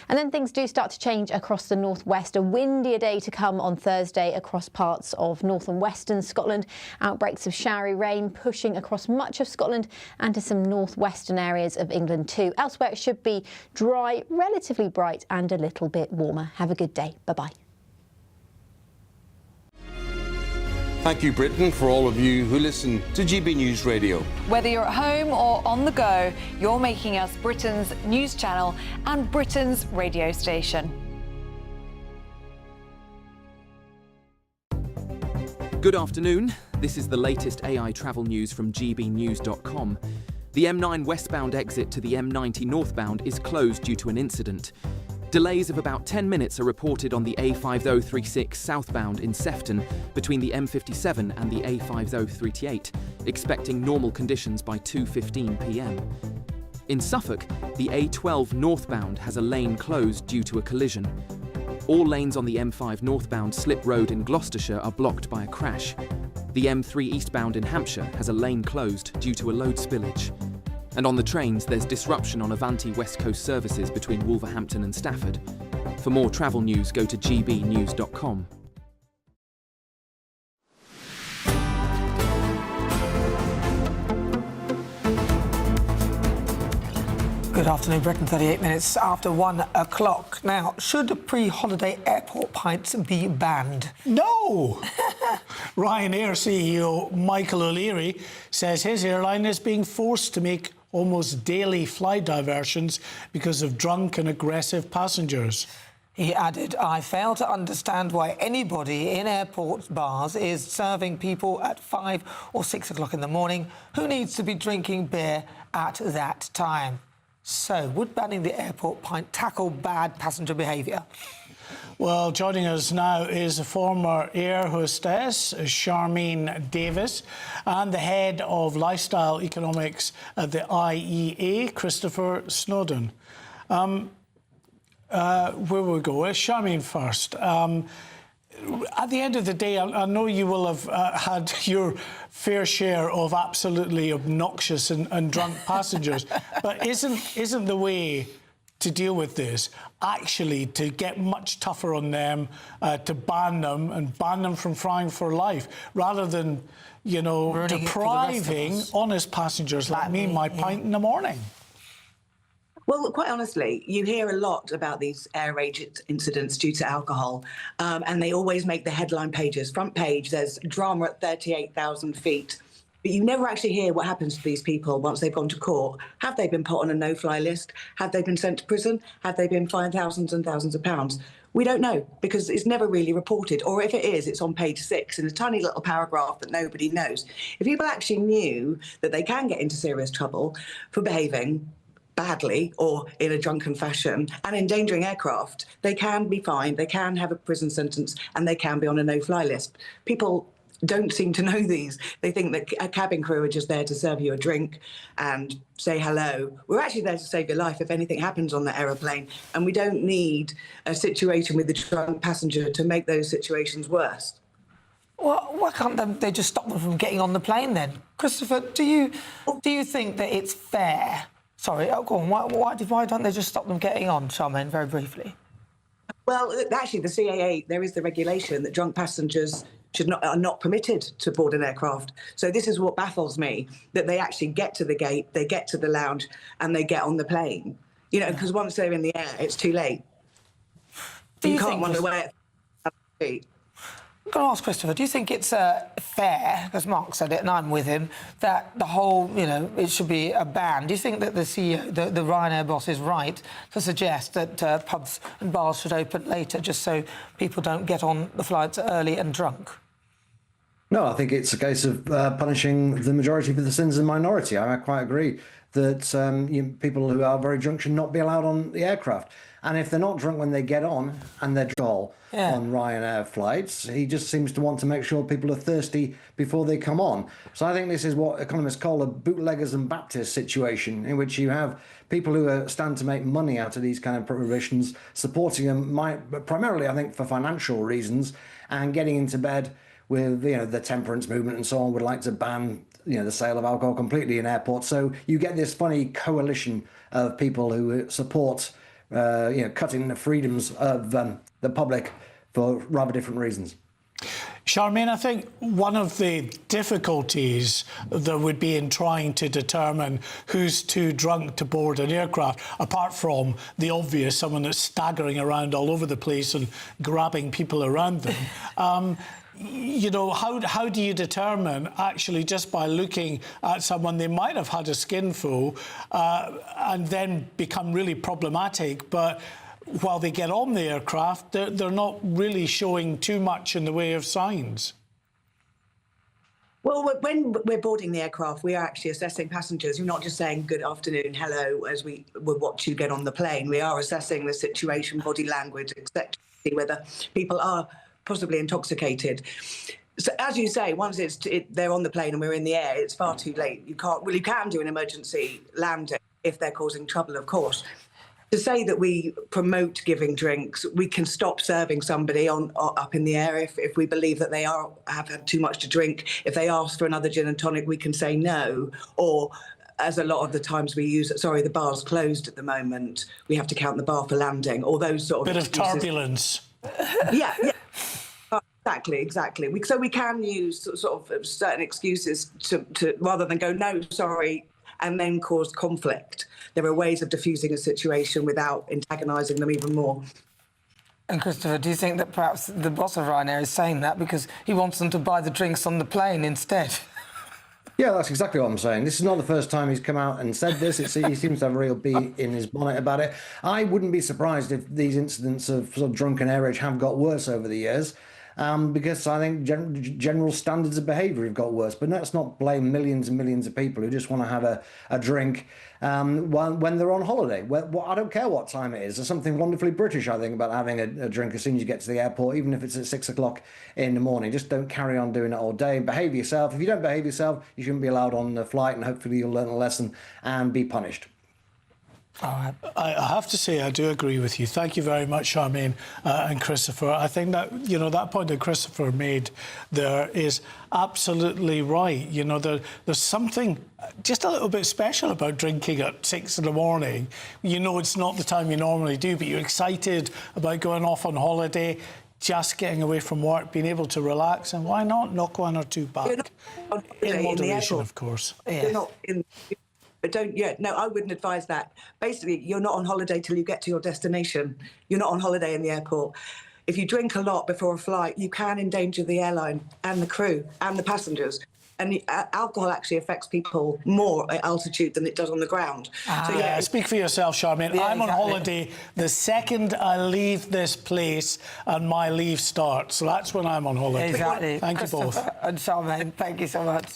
And then things do start to change across the northwest. A windier day to come on Thursday across parts of north and western Scotland. Outbreaks of showery rain pushing across much of Scotland and to some northwestern areas of England too. Elsewhere it should be dry, relatively bright and a little bit warmer. Have a good day. Bye-bye. Thank you, Britain, for all of you who listen to GB News Radio. Whether you're at home or on the go, you're making us Britain's news channel and Britain's radio station. Good afternoon. This is the latest AI travel news from GBNews.com. The M9 westbound exit to the M90 northbound is closed due to an incident. Delays of about 10 minutes are reported on the A5036 southbound in Sefton between the M57 and the A5038, expecting normal conditions by 2:15 p.m. In Suffolk, the A12 northbound has a lane closed due to a collision. All lanes on the M5 northbound Slip Road in Gloucestershire are blocked by a crash. The M3 eastbound in Hampshire has a lane closed due to a load spillage. And on the trains, there's disruption on Avanti West Coast services between Wolverhampton and Stafford. For more travel news, go to gbnews.com. Good afternoon, Britain, 38 minutes after 1 o'clock. Now, should pre-holiday airport pints be banned? No! Ryanair CEO Michael O'Leary says his airline is being forced to make almost daily flight diversions because of drunk and aggressive passengers. He added, I fail to understand why anybody in airport bars is serving people at 5 or 6 o'clock in the morning who needs to be drinking beer at that time. So, would banning the airport pint tackle bad passenger behaviour? Well, joining us now is a former air hostess, Charmaine Davis, and the head of lifestyle economics at the IEA, Christopher Snowdon. Where we go? Charmaine first. At the end of the day, I know you will have had your fair share of absolutely obnoxious and drunk passengers, but isn't the way to deal with this actually to get much tougher on them, to ban them from flying for life, rather than, you know, Ruining depriving honest passengers like me my pint in the morning? Well, quite honestly, you hear a lot about these air rage incidents due to alcohol, and they always make the headline pages. Front page, there's drama at 38,000 feet. But you never actually hear what happens to these people once they've gone to court. Have they been put on a no-fly list? Have they been sent to prison? Have they been fined thousands and thousands of pounds? We don't know, because it's never really reported. Or if it is, it's on page 6 in a tiny little paragraph that nobody knows. If people actually knew that they can get into serious trouble for behaving badly or in a drunken fashion and endangering aircraft, they can be fined, they can have a prison sentence, and they can be on a no-fly list. People don't seem to know these. They think that a cabin crew are just there to serve you a drink and say hello. We're actually there to save your life if anything happens on the aeroplane, and we don't need a situation with the drunk passenger to make those situations worse. Well, why can't they just stop them from getting on the plane then? Christopher, do you think that it's fair? Sorry, go on. Why don't they just stop them getting on, Charmaine, very briefly? Well, actually, the CAA, there is the regulation that drunk passengers are not permitted to board an aircraft. So this is what baffles me, that they actually get to the gate, they get to the lounge, and they get on the plane. You know, because once they're in the air, it's too late. You can't wander away. I'm going to ask Christopher, do you think it's fair, because Mark said it and I'm with him, that the whole, it should be a ban? Do you think that the CEO, the Ryanair boss is right to suggest that pubs and bars should open later just so people don't get on the flights early and drunk? No, I think it's a case of punishing the majority for the sins of the minority. I quite agree that people who are very drunk should not be allowed on the aircraft. And if they're not drunk when they get on and they're drunk on Ryanair flights, he just seems to want to make sure people are thirsty before they come on. So I think this is what economists call a bootleggers and Baptists situation, in which you have people who stand to make money out of these kind of prohibitions, supporting them primarily, I think, for financial reasons, and getting into bed with the temperance movement and so on would like to ban the sale of alcohol completely in airports. So you get this funny coalition of people who support cutting the freedoms of the public for rather different reasons. Charmaine, I think one of the difficulties that would be in trying to determine who's too drunk to board an aircraft, apart from the obvious, someone that's staggering around all over the place and grabbing people around them, how do you determine, actually, just by looking at someone, they might have had a skinful and then become really problematic, but while they get on the aircraft, they're not really showing too much in the way of signs? Well, when we're boarding the aircraft, we are actually assessing passengers. You're not just saying good afternoon, hello, as we will watch you get on the plane. We are assessing the situation, body language, etc., whether people are possibly intoxicated. So, as you say, once they're on the plane and we're in the air, it's far too late. You can do an emergency landing if they're causing trouble, of course. To say that we promote giving drinks, we can stop serving somebody up in the air if we believe that they have had too much to drink. If they ask for another gin and tonic, we can say no. Or, as a lot of the times we use, the bar's closed at the moment, we have to count the bar for landing, or those sort of bit excuses. of turbulence. Yeah. Exactly. So we can use sort of certain excuses to rather than go, no, sorry, and then cause conflict. There are ways of diffusing a situation without antagonising them even more. And Christopher, do you think that perhaps the boss of Ryanair is saying that because he wants them to buy the drinks on the plane instead? Yeah, that's exactly what I'm saying. This is not the first time he's come out and said this. He seems to have a real bee in his bonnet about it. I wouldn't be surprised if these incidents of sort of drunken airage have got worse over the years. Because I think general standards of behaviour have got worse. But let's not blame millions and millions of people who just want to have a drink when they're on holiday. I don't care what time it is. There's something wonderfully British, I think, about having a drink as soon as you get to the airport, even if it's at 6 o'clock in the morning. Just don't carry on doing it all day. Behave yourself. If you don't behave yourself, you shouldn't be allowed on the flight, and hopefully you'll learn a lesson and be punished. I have to say I do agree with you. Thank you very much, Charmaine and Christopher. I think that, that point that Christopher made there is absolutely right. There's something just a little bit special about drinking at 6 in the morning. It's not the time you normally do, but you're excited about going off on holiday, just getting away from work, being able to relax, and why not knock one or two back? In moderation, of course. You're not in... But I wouldn't advise that. Basically, you're not on holiday till you get to your destination. You're not on holiday in the airport. If you drink a lot before a flight, you can endanger the airline and the crew and the passengers. And alcohol actually affects people more at altitude than it does on the ground. Yeah, speak for yourself, Charmaine. Yeah, I'm on exactly. holiday the second I leave this place and my leave starts. So that's when I'm on holiday. Exactly. Thank you both. And Charmaine, thank you so much.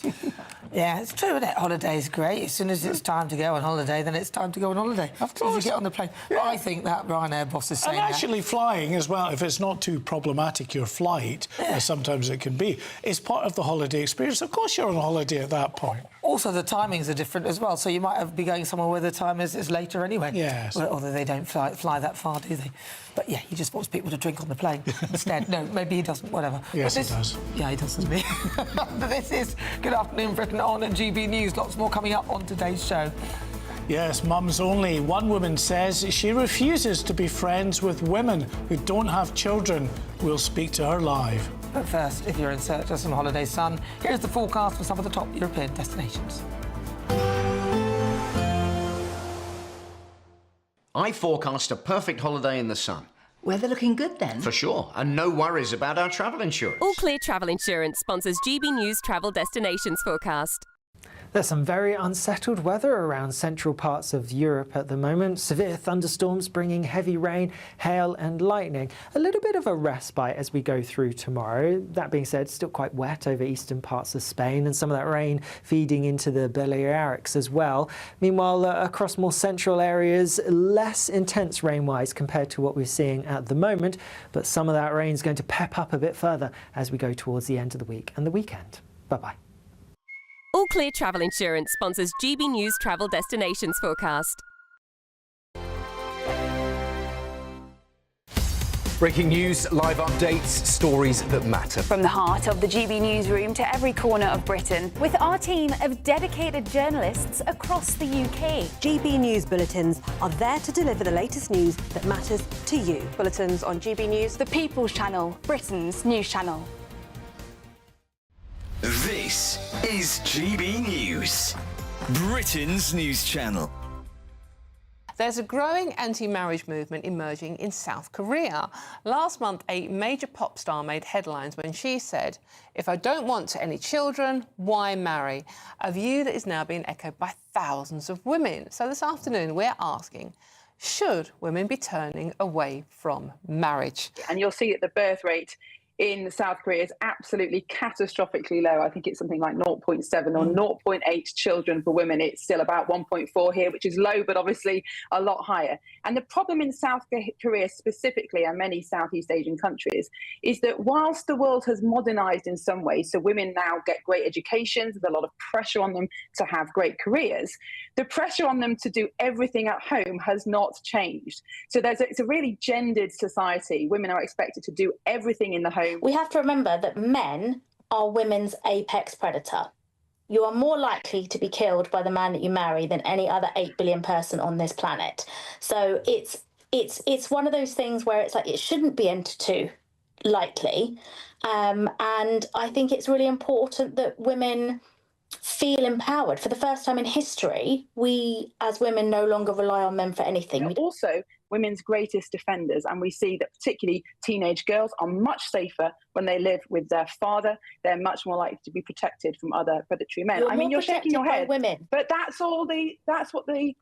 Yeah, it's true, isn't it? Holiday's great. As soon as it's time to go on holiday, then it's time to go on holiday. Of course. You get on the plane. Yeah. I think that Ryanair boss is saying And actually flying as well, if it's not too problematic, your flight, as sometimes it can be, is part of the holiday experience. Of course you're on holiday at that point. Also, the timings are different as well, so you might be going somewhere where the time is later anyway. Yes. Although they don't fly that far, do they? But yeah, he just wants people to drink on the plane instead. No, maybe he doesn't, whatever. Yes, he does. Yeah, he does, doesn't he? But this is Good Afternoon Britain on GB News. Lots more coming up on today's show. Yes, mums only. One woman says she refuses to be friends with women who don't have children. We'll speak to her live. But first, if you're in search of some holiday sun, here's the forecast for some of the top European destinations. I forecast a perfect holiday in the sun. Weather looking good then? For sure, and no worries about our travel insurance. All Clear Travel Insurance sponsors GB News Travel Destinations forecast. There's some very unsettled weather around central parts of Europe at the moment. Severe thunderstorms bringing heavy rain, hail and lightning. A little bit of a respite as we go through tomorrow. That being said, still quite wet over eastern parts of Spain, and some of that rain feeding into the Balearics as well. Meanwhile, across more central areas, less intense rain-wise compared to what we're seeing at the moment. But some of that rain is going to pep up a bit further as we go towards the end of the week and the weekend. Bye-bye. All Clear Travel Insurance sponsors GB News Travel Destinations forecast. Breaking news, live updates, stories that matter. From the heart of the GB newsroom to every corner of Britain, with our team of dedicated journalists across the UK. GB News bulletins are there to deliver the latest news that matters to you. Bulletins on GB News, the People's Channel, Britain's news channel. This is GB News, Britain's news channel. There's a growing anti-marriage movement emerging in South Korea. Last month, a major pop star made headlines when she said, "If I don't want any children, why marry?" A view that is now being echoed by thousands of women. So this afternoon, we're asking, should women be turning away from marriage? And you'll see that the birth rate in South Korea is absolutely catastrophically low. I think it's something like 0.7 or 0.8 children for women. It's still about 1.4 here, which is low, but obviously a lot higher. And the problem in South Korea specifically, and many Southeast Asian countries, is that whilst the world has modernized in some ways, so women now get great educations, there's a lot of pressure on them to have great careers, the pressure on them to do everything at home has not changed. So it's a really gendered society. Women are expected to do everything in the home. We have to remember that men are women's apex predator. You are more likely to be killed by the man that you marry than any other 8 billion person on this planet. So it's one of those things where it's like it shouldn't be entered to lightly. And I think it's really important that women feel empowered. For the first time in history, we as women no longer rely on men for anything. They're also women's greatest defenders, and we see that particularly teenage girls are much safer when they live with their father. They're much more likely to be protected from other predatory men. You're I mean, more you're shaking your protected head, by women. but that's what the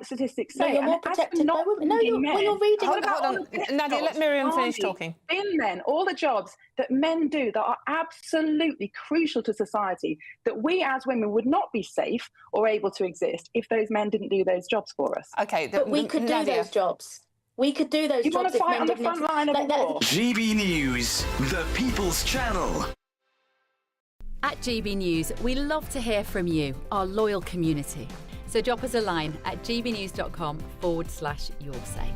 statistics say. No, you're more And as for protected by women. No, men, you're reading what about about all the all Nadia, let Miriam finish talking. Thin men, all the jobs that men do that are absolutely crucial to society, that we as women would not be safe or able to exist if those men didn't do those jobs for us. Okay, but we could do those jobs. We could do those You jobs want to if fight men on the didn't front line of the war? GB News, the People's Channel. At GB News, we love to hear from you, our loyal community. So drop us a line at gbnews.com/yoursay.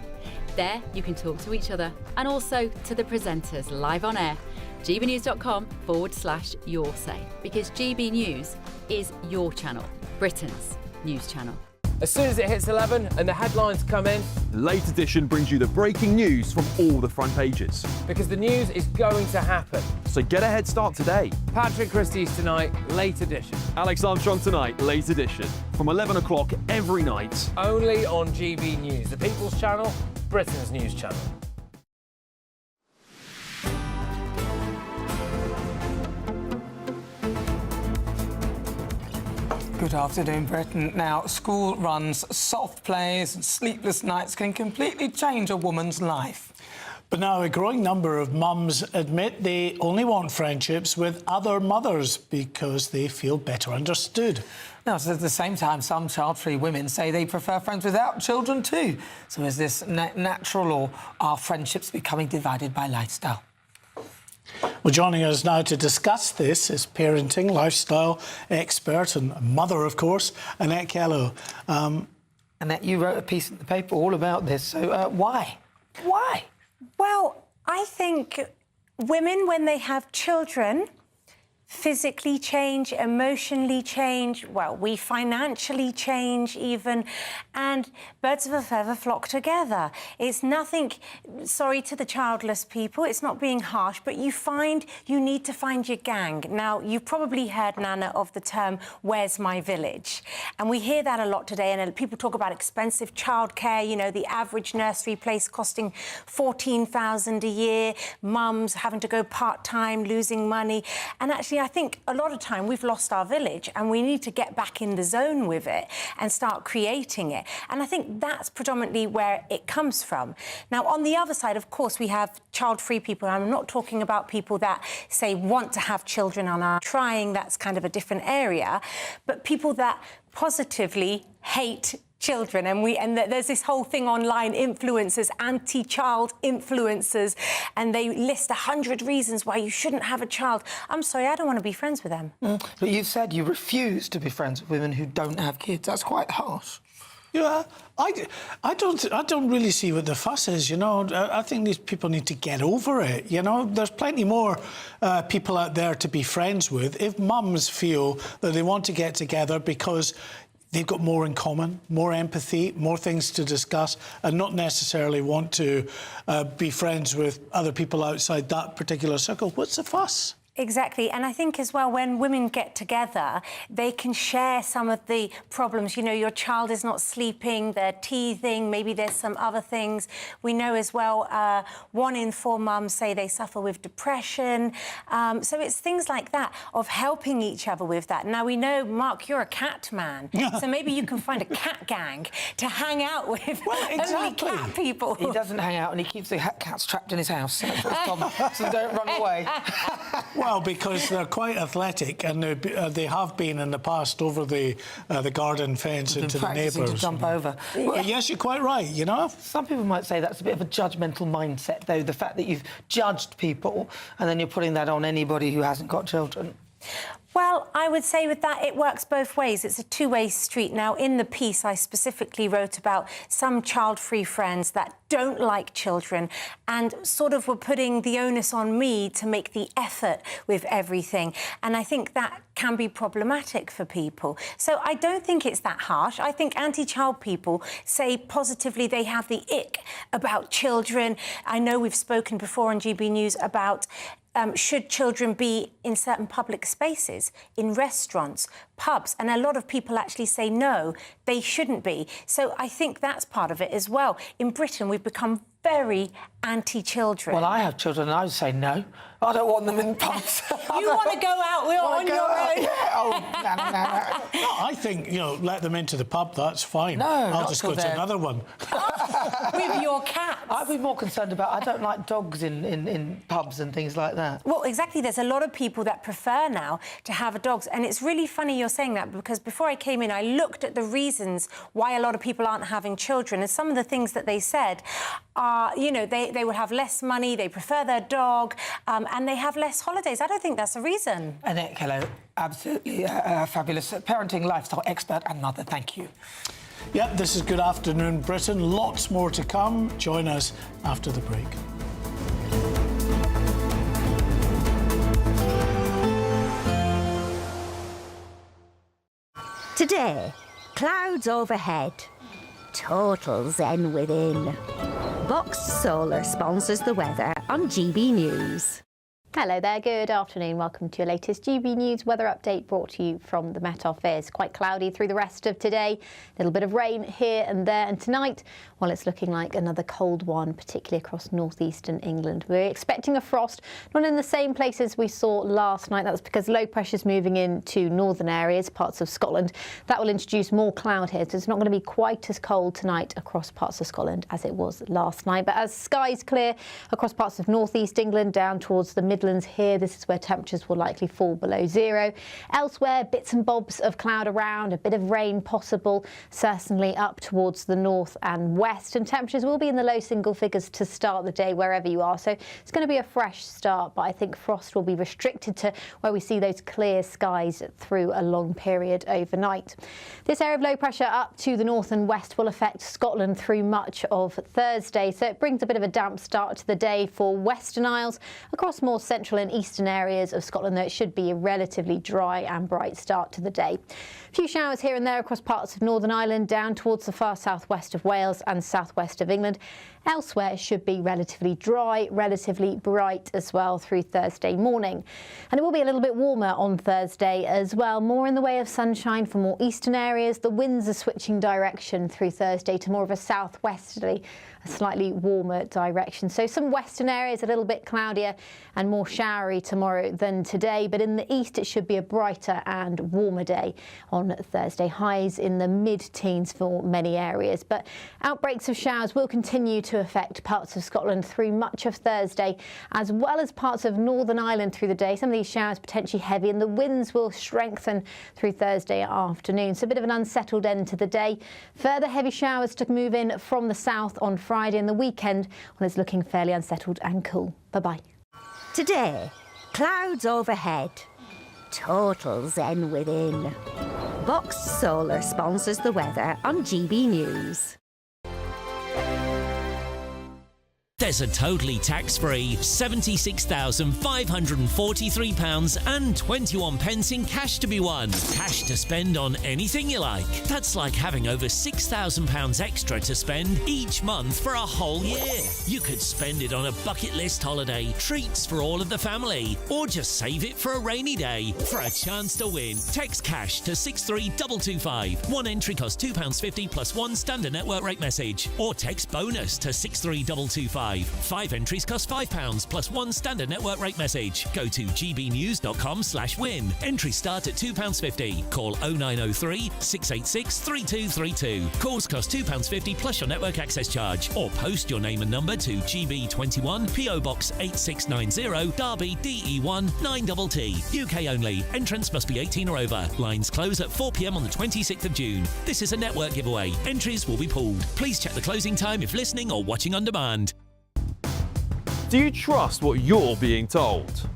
There you can talk to each other and also to the presenters live on air. gbnews.com/yoursay, because GB News is your channel, Britain's news channel. As soon as it hits 11 and the headlines come in, The Late Edition brings you the breaking news from all the front pages. because the news is going to happen. So get a head start today. Patrick Christie's tonight, late edition. Alex Armstrong tonight, Late Edition. From 11 o'clock every night. Only on GB News, the People's Channel, Britain's news channel. Good afternoon, Britain. Now, school runs, soft plays and sleepless nights can completely change a woman's life. But now a growing number of mums admit they only want friendships with other mothers because they feel better understood. Now, so at the same time, some child-free women say they prefer friends without children too. So is this natural, or are friendships becoming divided by lifestyle? Well, joining us now to discuss this is parenting, lifestyle expert and mother, of course, Annette Kello. Annette, you wrote a piece in the paper all about this, so why? Why? Well, I think women, when they have children, physically change, emotionally change, well, we financially change even, and birds of a feather flock together. It's nothing, sorry to the childless people, it's not being harsh, but you need to find your gang. Now, you've probably heard, Nana, of the term, where's my village? And we hear that a lot today, and people talk about expensive childcare, you know, the average nursery place costing $14,000 a year, mums having to go part-time, losing money, and actually I think a lot of time we've lost our village and we need to get back in the zone with it and start creating it. And I think that's predominantly where it comes from. Now, on the other side, of course, we have child-free people. I'm not talking about people that, say, want to have children and are trying. That's kind of a different area. But people that positively hate children, and there's this whole thing online, influencers, anti-child influencers, and they list 100 reasons why you shouldn't have a child. I'm sorry, I don't want to be friends with them. But you've said you refuse to be friends with women who don't have kids. That's quite harsh. Yeah, I don't really see what the fuss is, you know. I think these people need to get over it, you know. There's plenty more people out there to be friends with. If mums feel that they want to get together because they've got more in common, more empathy, more things to discuss, and not necessarily want to be friends with other people outside that particular circle, what's the fuss? Exactly, and I think as well, when women get together, they can share some of the problems. You know, your child is not sleeping, they're teething, maybe there's some other things. We know as well, 1 in 4 mums say they suffer with depression. So it's things like that, of helping each other with that. Now, we know, Mark, you're a cat man, so maybe you can find a cat gang to hang out with. Well, exactly. Only cat people. He doesn't hang out and he keeps the cats trapped in his house. That's his problem, so don't run away. Well, because they're quite athletic, and they have been in the past over the garden fence into the neighbours. To jump over. Well, yes, you're quite right, you know. Some people might say that's a bit of a judgmental mindset, though, the fact that you've judged people and then you're putting that on anybody who hasn't got children. Well, I would say with that, it works both ways. It's a two-way street. Now, in the piece, I specifically wrote about some child-free friends that don't like children and sort of were putting the onus on me to make the effort with everything. And I think that can be problematic for people. So I don't think it's that harsh. I think anti-child people say positively they have the ick about children. I know we've spoken before on GB News about should children be in certain public spaces, in restaurants, pubs? And a lot of people actually say no, they shouldn't be. So I think that's part of it as well. In Britain, we've become very anti-children. Well, I have children and I would say no. I don't want them in pubs. You want to go out on your own? Yeah. Oh, no. No, I think, you know, let them into the pub, that's fine. No, I'll just go to another one. With your cats. I'd be more concerned about, I don't like dogs in pubs and things like that. Well, exactly. There's a lot of people that prefer now to have dogs. And it's really funny you're saying that, because before I came in, I looked at the reasons why a lot of people aren't having children. And some of the things that they said are, you know, they would have less money, they prefer their dog, and they have less holidays. I don't think that's a reason. Annette Kello, absolutely fabulous parenting lifestyle expert and mother. Thank you. Yeah, this is Good Afternoon Britain. Lots more to come. Join us after the break. Today, clouds overhead, total zen within. Boxed Solar sponsors the weather on GB News. Hello there, good afternoon. Welcome to your latest GB News weather update brought to you from the Met Office. Quite cloudy through the rest of today. A little bit of rain here and there. And tonight, well, it's looking like another cold one, particularly across northeastern England. We're expecting a frost, not in the same places we saw last night. That's because low pressure's moving into northern areas, parts of Scotland. That will introduce more cloud here, so it's not going to be quite as cold tonight across parts of Scotland as it was last night. But as skies clear across parts of northeast England down towards the Midlands here, this is where temperatures will likely fall below zero. Elsewhere, bits and bobs of cloud around, a bit of rain possible, certainly up towards the north and west, and temperatures will be in the low single figures to start the day wherever you are. So it's going to be a fresh start, but I think frost will be restricted to where we see those clear skies through a long period overnight. This area of low pressure up to the north and west will affect Scotland through much of Thursday, so it brings a bit of a damp start to the day for Western Isles across more central and eastern areas of Scotland, though it should be a relatively dry and bright start to the day. A few showers here and there across parts of Northern Ireland, down towards the far southwest of Wales and southwest of England. Elsewhere, it should be relatively dry, relatively bright as well through Thursday morning. And it will be a little bit warmer on Thursday as well, more in the way of sunshine for more eastern areas. The winds are switching direction through Thursday to more of a southwesterly, a slightly warmer direction. So some western areas a little bit cloudier and more showery tomorrow than today, but in the east it should be a brighter and warmer day on Thursday. Highs in the mid-teens for many areas, but outbreaks of showers will continue to affect parts of Scotland through much of Thursday, as well as parts of Northern Ireland through the day. Some of these showers potentially heavy, and the winds will strengthen through Thursday afternoon. So a bit of an unsettled end to the day. Further heavy showers to move in from the south on Friday and the weekend, when it's looking fairly unsettled and cool. Bye-bye. Today, clouds overhead, total zen within. Boxed Solar sponsors the weather on GB News. There's a totally tax-free £76,543.21 in cash to be won. Cash to spend on anything you like. That's like having over £6,000 extra to spend each month for a whole year. You could spend it on a bucket list holiday, treats for all of the family, or just save it for a rainy day. For a chance to win, text cash to 63225. One entry costs £2.50 plus one standard network rate message, or text bonus to 63225. 5 entries cost £5 plus one standard network rate message. Go to gbnews.com/win. Entries start at £2.50. Call 0903 686 3232. Calls cost £2.50 plus your network access charge. Or post your name and number to GB21 PO Box 8690 Derby DE1 9TT. UK only. Entrance must be 18 or over. Lines close at 4 p.m. on the 26th of June. This is a network giveaway. Entries will be pulled. Please check the closing time if listening or watching on demand. Do you trust what you're being told?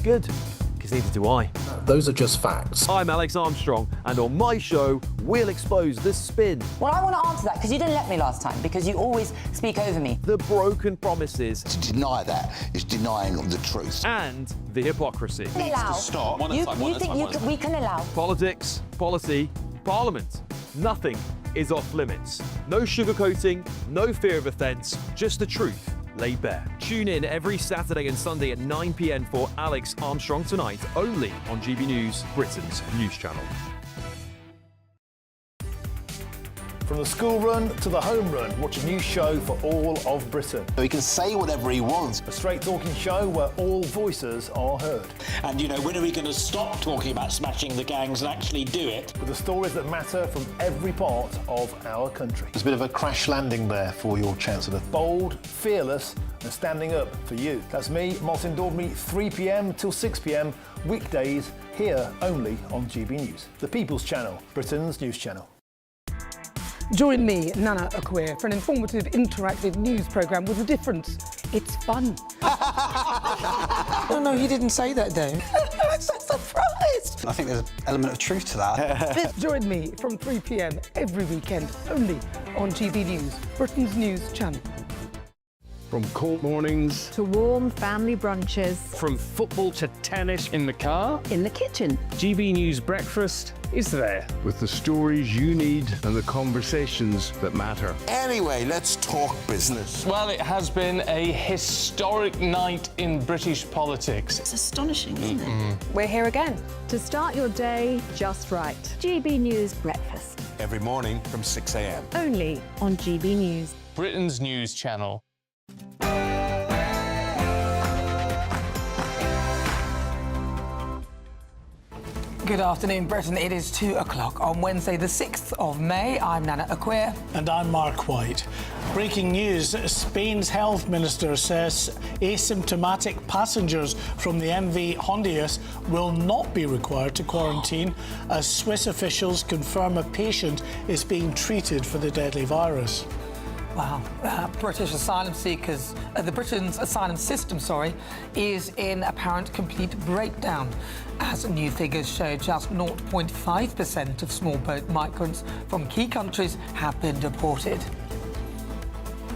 Good, because neither do I. Those are just facts. I'm Alex Armstrong, and on my show, we'll expose the spin. Well, I want to answer that, because you didn't let me last time, because you always speak over me. The broken promises. To deny that is denying the truth. And the hypocrisy. We can allow. Stop. You think we can allow. Politics, policy, parliament. Nothing is off limits. No sugarcoating, no fear of offence, just the truth laid bare. Tune in every Saturday and Sunday at 9 p.m. for Alex Armstrong Tonight, only on GB News, Britain's news channel. From the school run to the home run, watch a new show for all of Britain. He can say whatever he wants. A straight talking show where all voices are heard. And, you know, when are we going to stop talking about smashing the gangs and actually do it? With the stories that matter from every part of our country. There's a bit of a crash landing there for your Chancellor. Bold, fearless and standing up for you. That's me, Martin Daubney, 3 p.m. till 6 p.m, weekdays, here only on GB News. The People's Channel, Britain's news channel. Join me, Nana Akua, for an informative, interactive news programme with a difference. It's fun. No, he didn't say that, though. I'm so surprised. I think there's an element of truth to that. Join me from 3 p.m. every weekend, only on GB News, Britain's news channel. From cold mornings to warm family brunches. From football to tennis in the car. In the kitchen. GB News Breakfast is there. With the stories you need and the conversations that matter. Anyway, let's talk business. Well, it has been a historic night in British politics. It's astonishing, isn't it? We're here again. To start your day just right. GB News Breakfast. Every morning from 6 a.m. Only on GB News. Britain's news channel. Good afternoon, Britain. It is 2 o'clock on Wednesday, the 6th of May. I'm Nana Akua. And I'm Mark White. Breaking news, Spain's health minister says asymptomatic passengers from the MV Honduras will not be required to quarantine as Swiss officials confirm a patient is being treated for the deadly virus. Wow. British asylum seekers, the Britain's asylum system, is in apparent complete breakdown, as new figures show just 0.5% of small boat migrants from key countries have been deported.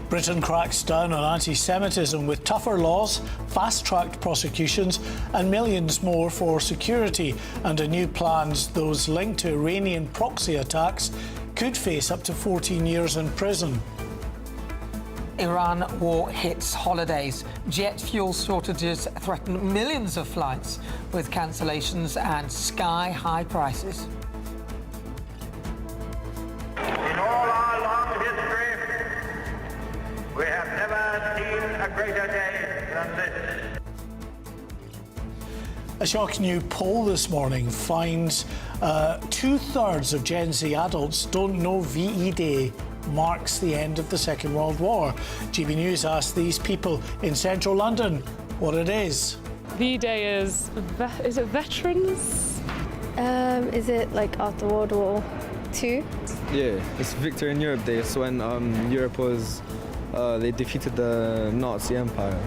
Britain cracks down on anti-Semitism with tougher laws, fast-tracked prosecutions and millions more for security. And a new plans those linked to Iranian proxy attacks could face up to 14 years in prison. Iran war hits holidays. Jet fuel shortages threaten millions of flights with cancellations and sky-high prices. In all our long history, we have never seen a greater day than this. A shocking new poll this morning finds 2/3 of Gen Z adults don't know VE Day marks the end of the Second World War. GB News asked these people in central London what it is. VE Day is it veterans? Is it like after World War II? Yeah, it's Victory in Europe Day. It's when Europe was, they defeated the Nazi Empire.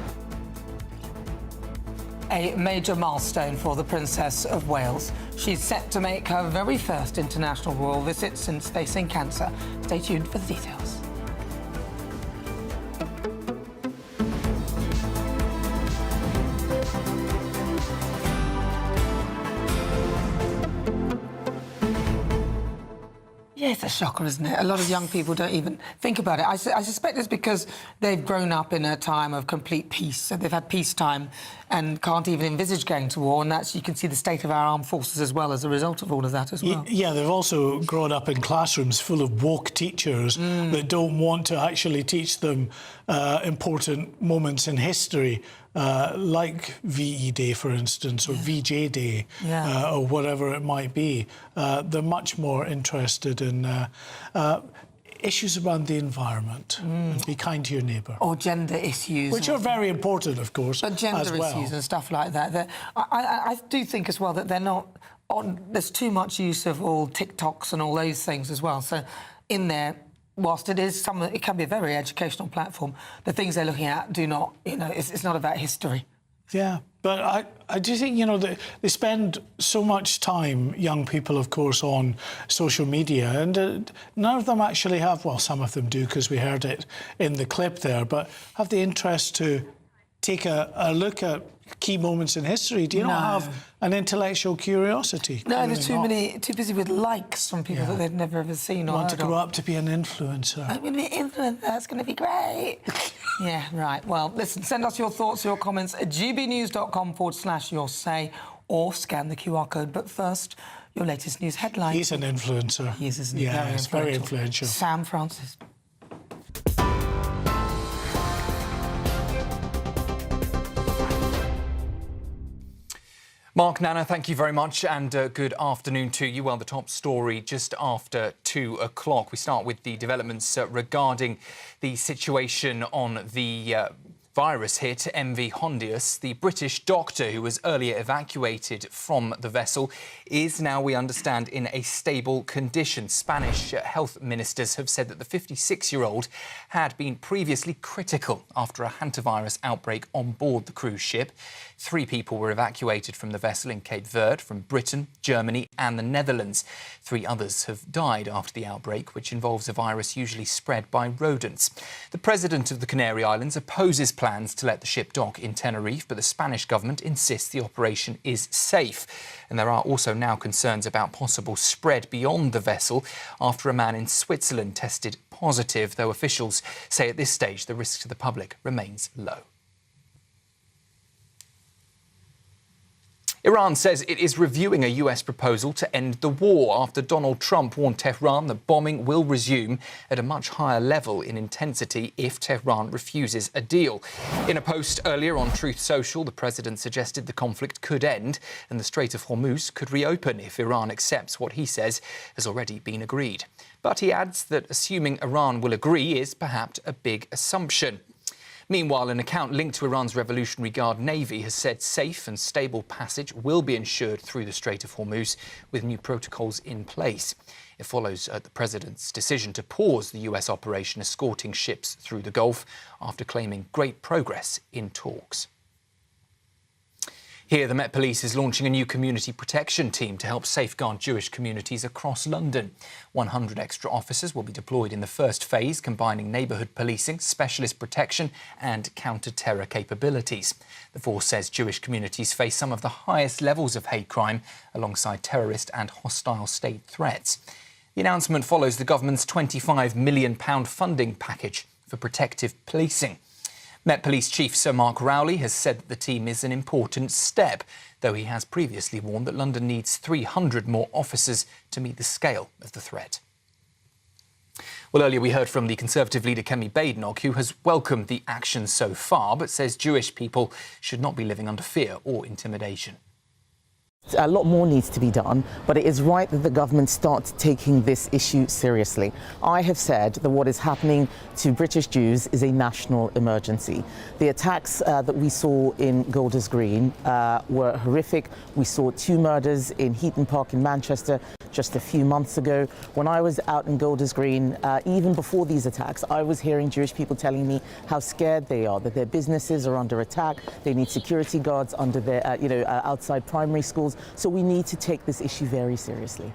A major milestone for the Princess of Wales. She's set to make her very first international royal visit since facing cancer. Stay tuned for the details. Yeah, it's a shocker, isn't it? A lot of young people don't even think about it. I suspect it's because they've grown up in a time of complete peace. So they've had peacetime and can't even envisage going to war. And that's, you can see the state of our armed forces as well as a result of all of that as well. Yeah, they've also grown up in classrooms full of woke teachers that don't want to actually teach them important moments in history. Like VE Day, for instance, or VJ Day, or whatever it might be. They're much more interested in issues around the environment and be kind to your neighbour. Or gender issues. Which are very important, of course, but gender issues and stuff like that. I do think as well that they're not on... There's too much use of all TikToks and all those things as well. So in there, whilst it can be a very educational platform, the things they're looking at do not, it's not about history. Yeah, but I do think, they spend so much time, young people, of course, on social media, and none of them actually have, well, some of them do, because we heard it in the clip there, but have the interest to take a look at key moments in history. Do you not have an intellectual curiosity? No, they're too busy with likes from people that they've never ever seen or want heard to grow of. up to be an influencer. I'm going to be an influencer. That's going to be great. Yeah, right. Well, listen, send us your thoughts, your comments at gbnews.com/your say or scan the QR code. But first, your latest news headline. He's an influencer. He is, isn't he? Yeah, he's very influential. Sam Francis. Mark, Nana, thank you very much, and good afternoon to you. Well, the top story just after 2 o'clock. We start with the developments regarding the situation on the Virus hit MV Hondius. The British doctor who was earlier evacuated from the vessel is now, we understand, in a stable condition. Spanish health ministers have said that the 56-year-old had been previously critical after a hantavirus outbreak on board the cruise ship. 3 people were evacuated from the vessel in Cape Verde from Britain, Germany and the Netherlands. 3 others have died after the outbreak, which involves a virus usually spread by rodents. The president of the Canary Islands opposes plans to let the ship dock in Tenerife, but the Spanish government insists the operation is safe. And there are also now concerns about possible spread beyond the vessel after a man in Switzerland tested positive, though officials say at this stage the risk to the public remains low. Iran says it is reviewing a US proposal to end the war after Donald Trump warned Tehran that bombing will resume at a much higher level in intensity if Tehran refuses a deal. In a post earlier on Truth Social, the president suggested the conflict could end and the Strait of Hormuz could reopen if Iran accepts what he says has already been agreed. But he adds that assuming Iran will agree is perhaps a big assumption. Meanwhile, an account linked to Iran's Revolutionary Guard Navy has said safe and stable passage will be ensured through the Strait of Hormuz with new protocols in place. It follows the president's decision to pause the US operation escorting ships through the Gulf after claiming great progress in talks. Here, the Met Police is launching a new community protection team to help safeguard Jewish communities across London. 100 extra officers will be deployed in the first phase, combining neighbourhood policing, specialist protection and counter-terror capabilities. The force says Jewish communities face some of the highest levels of hate crime alongside terrorist and hostile state threats. The announcement follows the government's £25 million funding package for protective policing. Met Police Chief Sir Mark Rowley has said that the team is an important step, though he has previously warned that London needs 300 more officers to meet the scale of the threat. Well, earlier we heard from the Conservative leader Kemi Badenoch, who has welcomed the action so far, but says Jewish people should not be living under fear or intimidation. A lot more needs to be done, but it is right that the government starts taking this issue seriously. I have said that what is happening to British Jews is a national emergency. The attacks that we saw in Golders Green were horrific. We saw 2 murders in Heaton Park in Manchester just a few months ago. When I was out in Golders Green, even before these attacks, I was hearing Jewish people telling me how scared they are, that their businesses are under attack. They need security guards under their, outside primary schools. So we need to take this issue very seriously.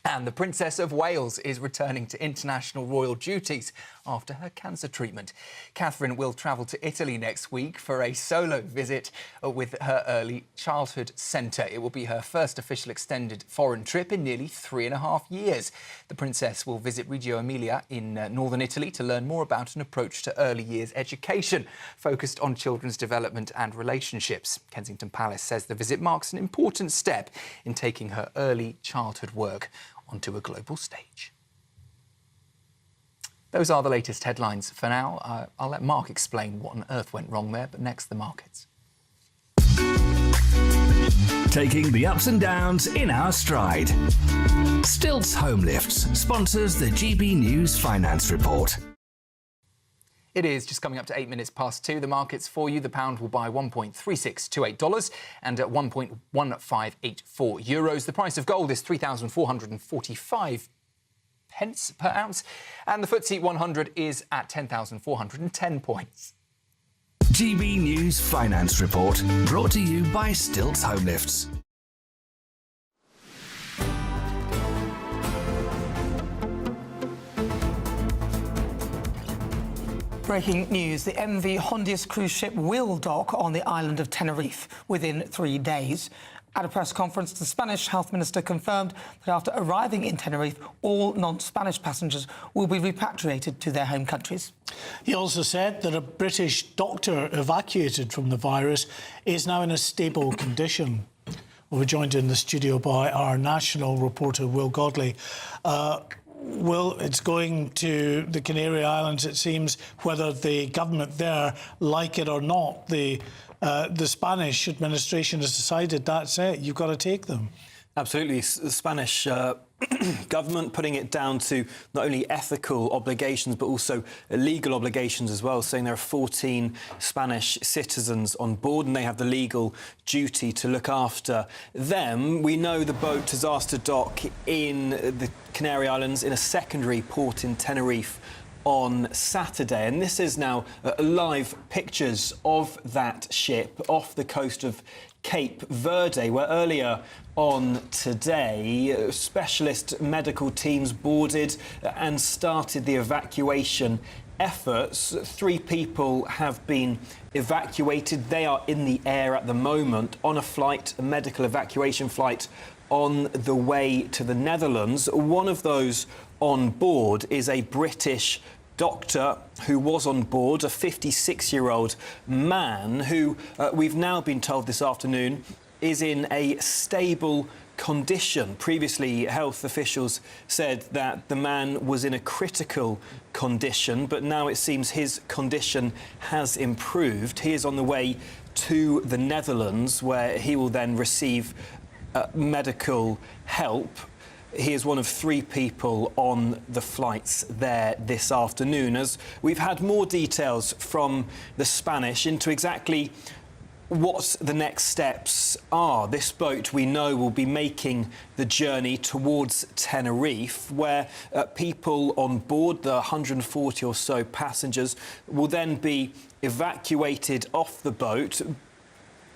And the Princess of Wales is returning to international royal duties after her cancer treatment. Catherine will travel to Italy next week for a solo visit with her early childhood centre. It will be her first official extended foreign trip in nearly 3.5 years. The Princess will visit Reggio Emilia in northern Italy to learn more about an approach to early years education focused on children's development and relationships. Kensington Palace says the visit marks an important step in taking her early childhood work onto a global stage. Those are the latest headlines for now. I'll let Mark explain what on earth went wrong there, but next, the markets. Taking the ups and downs in our stride. Stilts Home Lifts sponsors the GB News Finance Report. It is just coming up to 8 minutes past 2. The markets for you. The pound will buy $1.3628 and at 1.1584 euros. The price of gold is 3,445 pence per ounce. And the FTSE 100 is at 10,410 points. GB News Finance Report, brought to you by Stilts Home Lifts. Breaking news, the MV Hondius cruise ship will dock on the island of Tenerife within 3 days. At a press conference, the Spanish health minister confirmed that after arriving in Tenerife, all non-Spanish passengers will be repatriated to their home countries. He also said that a British doctor evacuated from the virus is now in a stable condition. We're joined in the studio by our national reporter, Will Godley. Will, it's going to the Canary Islands, it seems, whether the government there like it or not. The Spanish administration has decided that's it, you've got to take them. Absolutely. The Spanish government putting it down to not only ethical obligations but also legal obligations as well, saying there are 14 Spanish citizens on board and they have the legal duty to look after them. We know the boat is asked to dock in the Canary Islands in a secondary port in Tenerife on Saturday, and this is now live pictures of that ship off the coast of Cape Verde, where earlier on today specialist medical teams boarded and started the evacuation efforts. 3 people have been evacuated. They are in the air at the moment on a flight, a medical evacuation flight on the way to the Netherlands. One of those on board is a British doctor who was on board, a 56-year-old man who we've now been told this afternoon is in a stable condition. Previously, health officials said that the man was in a critical condition, but now it seems his condition has improved. He is on the way to the Netherlands, where he will then receive medical help. He is one of 3 people on the flights there this afternoon. As we've had more details from the Spanish into exactly what the next steps are. This boat, we know, will be making the journey towards Tenerife, where people on board, the 140 or so passengers, will then be evacuated off the boat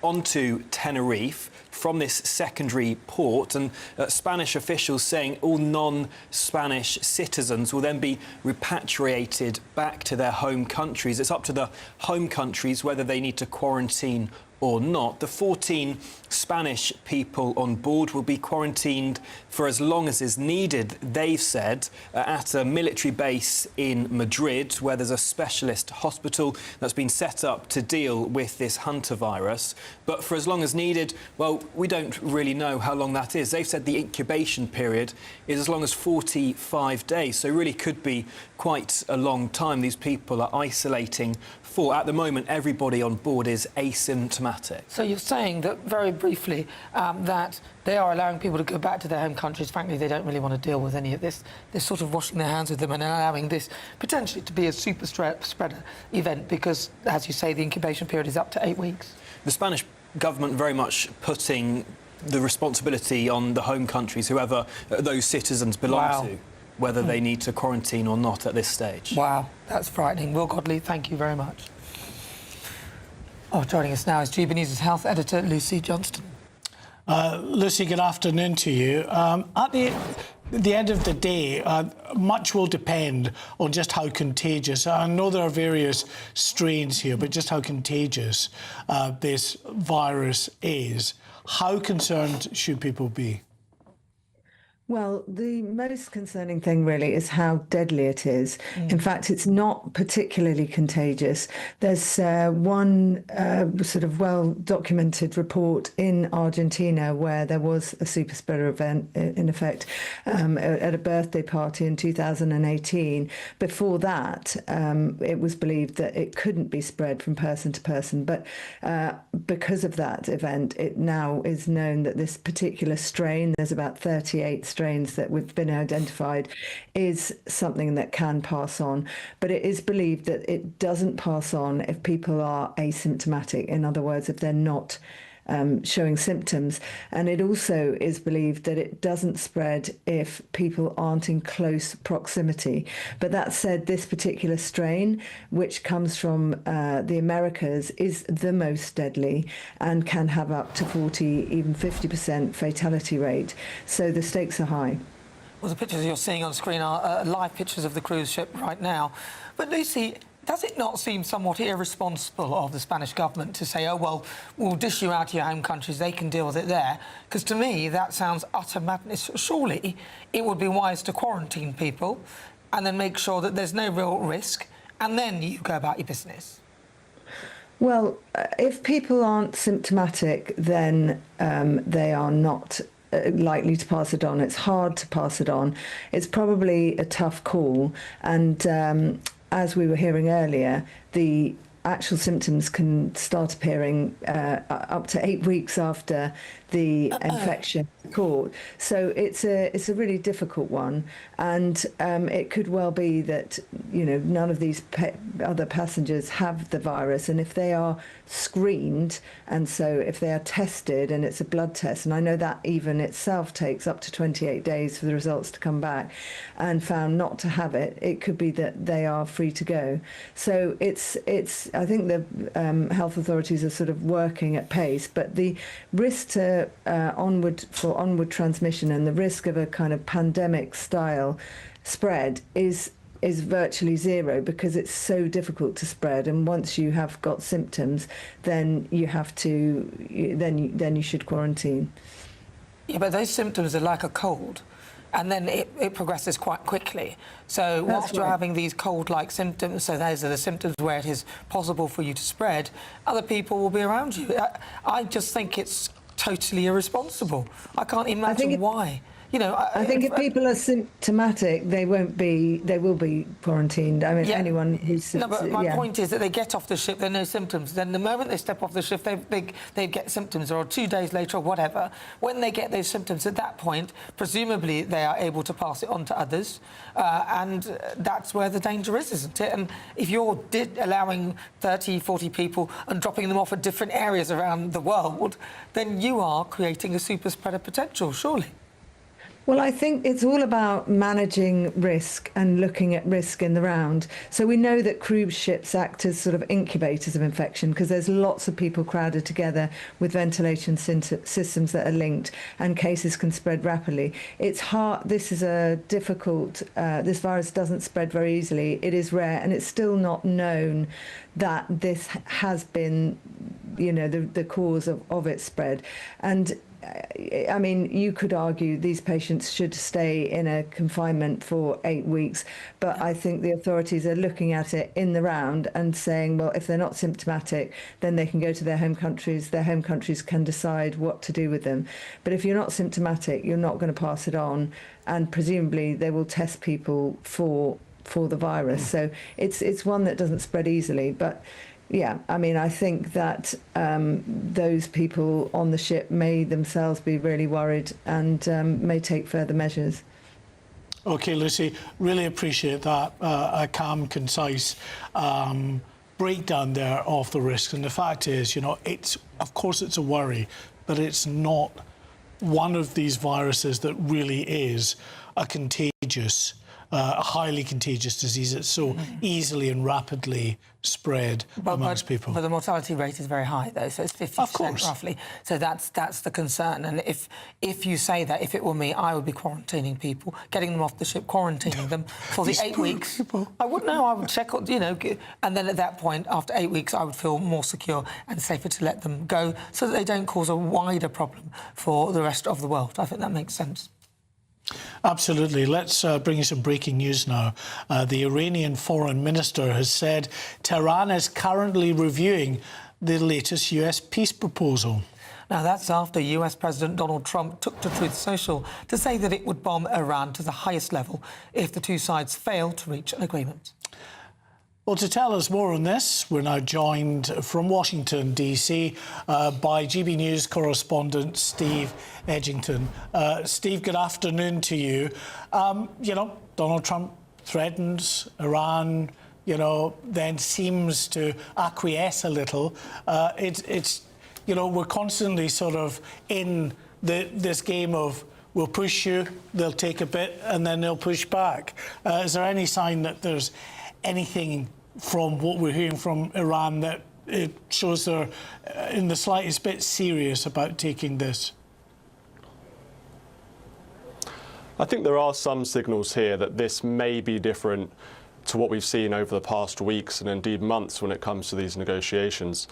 onto Tenerife from this secondary port, and Spanish officials saying all non-Spanish citizens will then be repatriated back to their home countries. It's up to the home countries whether they need to quarantine or not. The 14 Spanish people on board will be quarantined for as long as is needed, they've said, at a military base in Madrid, where there's a specialist hospital that's been set up to deal with this Hantavirus. But for as long as needed, well, we don't really know how long that is. They've said the incubation period is as long as 45 days, so really could be quite a long time these people are isolating for. At the moment, everybody on board is asymptomatic. So you're saying that, very briefly, that they are allowing people to go back to their home countries. Frankly, they don't really want to deal with any of this. They're sort of washing their hands with them and allowing this potentially to be a super spreader event because, as you say, the incubation period is up to 8 weeks. The Spanish government very much putting the responsibility on the home countries, whoever those citizens belong to, whether they need to quarantine or not at this stage. Wow, that's frightening. Will Godley, thank you very much. Oh, joining us now is GBNews' health editor, Lucy Johnston. Lucy, good afternoon to you. At the end of the day, much will depend on just how contagious. I know there are various strains here, but just how contagious this virus is. How concerned should people be? Well, the most concerning thing really is how deadly it is. In fact, it's not particularly contagious. There's one sort of well-documented report in Argentina where there was a super spreader event, in effect, at a birthday party in 2018. Before that, it was believed that it couldn't be spread from person to person. But because of that event, it now is known that this particular strain, there's about 38 strains that we've been identified, is something that can pass on. But it is believed that it doesn't pass on if people are asymptomatic. In other words, if they're not showing symptoms. And it also is believed that it doesn't spread if people aren't in close proximity. But that said, this particular strain, which comes from the Americas, is the most deadly and can have up to 40, even 50% fatality rate. So the stakes are high. Well, the pictures you're seeing on screen are live pictures of the cruise ship right now. But Lucy, does it not seem somewhat irresponsible of the Spanish government to say, oh, well, we'll dish you out to your home countries, they can deal with it there? Because to me, that sounds utter madness. Surely it would be wise to quarantine people and then make sure that there's no real risk, and then you go about your business. Well, if people aren't symptomatic, then they are not likely to pass it on. It's hard to pass it on. It's probably a tough call. And as we were hearing earlier, the actual symptoms can start appearing up to 8 weeks after the infection caught. So it's a really difficult one, and it could well be that none of these other passengers have the virus, and if they are screened, and so if they are tested and it's a blood test, and I know that even itself takes up to 28 days for the results to come back, and found not to have it, it could be that they are free to go. So it's I think the health authorities are sort of working at pace, but the risk to onward transmission and the risk of a kind of pandemic style spread is virtually zero, because it's so difficult to spread, and once you have got symptoms, then you have to then you should quarantine. Yeah, but those symptoms are like a cold, and then it progresses quite quickly. So whilst you're having these cold-like symptoms, so those are the symptoms where it is possible for you to spread, other people will be around you. I just think it's totally irresponsible. I can't imagine why. I think if people are symptomatic, they will be quarantined. I mean, anyone who's... No, but my point is that they get off the ship, there are no symptoms. Then the moment they step off the ship, they get symptoms, or 2 days later or whatever. When they get those symptoms, at that point, presumably they are able to pass it on to others. And that's where the danger is, isn't it? And if you're allowing 30, 40 people and dropping them off at different areas around the world, then you are creating a super spreader potential, surely. Well, I think it's all about managing risk and looking at risk in the round. So we know that cruise ships act as sort of incubators of infection, because there's lots of people crowded together with ventilation systems that are linked, and cases can spread rapidly. It's hard. This is a difficult. This virus doesn't spread very easily. It is rare, and it's still not known that this has been, the cause of its spread. And I mean, you could argue these patients should stay in a confinement for 8 weeks, but I think the authorities are looking at it in the round and saying, well, if they're not symptomatic, then they can go to their home countries. Their home countries can decide what to do with them. But if you're not symptomatic, you're not going to pass it on, and presumably they will test people for the virus. So it's one that doesn't spread easily, but. Yeah, I mean, I think that those people on the ship may themselves be really worried and may take further measures. OK, Lucy, really appreciate that. A calm, concise breakdown there of the risks. And the fact is, of course it's a worry, but it's not one of these viruses that really is a contagious a highly contagious disease that's so easily and rapidly spread amongst people. But the mortality rate is very high, though, so it's 50% roughly. So that's the concern. And if you say that, if it were me, I would be quarantining people, getting them off the ship, quarantining them for the 8 weeks. I would know. I would check, and then at that point, after 8 weeks, I would feel more secure and safer to let them go, so that they don't cause a wider problem for the rest of the world. I think that makes sense. Absolutely. Let's bring you some breaking news now. The Iranian foreign minister has said Tehran is currently reviewing the latest US peace proposal. Now, that's after US President Donald Trump took to Truth Social to say that it would bomb Iran to the highest level if the two sides fail to reach an agreement. Well, to tell us more on this, we're now joined from Washington, D.C. By GB News correspondent Steve Edgington. Steve, good afternoon to you. Donald Trump threatens Iran, then seems to acquiesce a little. We're constantly sort of in this game of we'll push you, they'll take a bit, and then they'll push back. Is there any sign that there's anything from what we're hearing from Iran that it shows they're in the slightest bit serious about taking this? I think there are some signals here that this may be different to what we've seen over the past weeks and indeed months when it comes to these negotiations.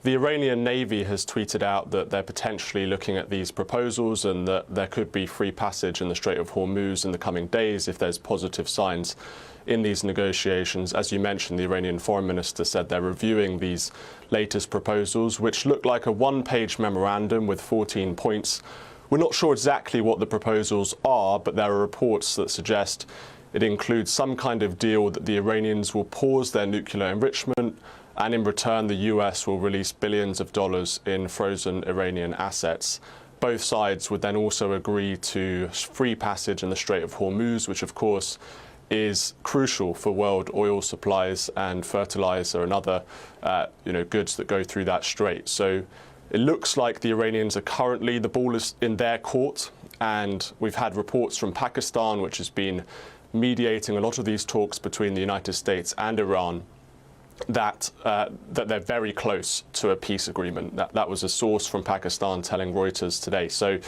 The Iranian Navy has tweeted out that they're potentially looking at these proposals and that there could be free passage in the Strait of Hormuz in the coming days if there's positive signs in these negotiations. As you mentioned, the Iranian foreign minister said they're reviewing these latest proposals, which look like a one-page memorandum with 14 points. We're not sure exactly what the proposals are, but there are reports that suggest it includes some kind of deal that the Iranians will pause their nuclear enrichment, and in return the US will release billions of dollars in frozen Iranian assets. both sides would then also agree to free passage in the Strait of Hormuz, which of course is crucial for world oil supplies and fertilizer and other goods that go through that strait. So it looks like the Iranians are currently, the ball is in their court, and we've had reports from Pakistan, which has been mediating a lot of these talks between the United States and Iran, that they're very close to a peace agreement. That was a source from Pakistan telling Reuters today. So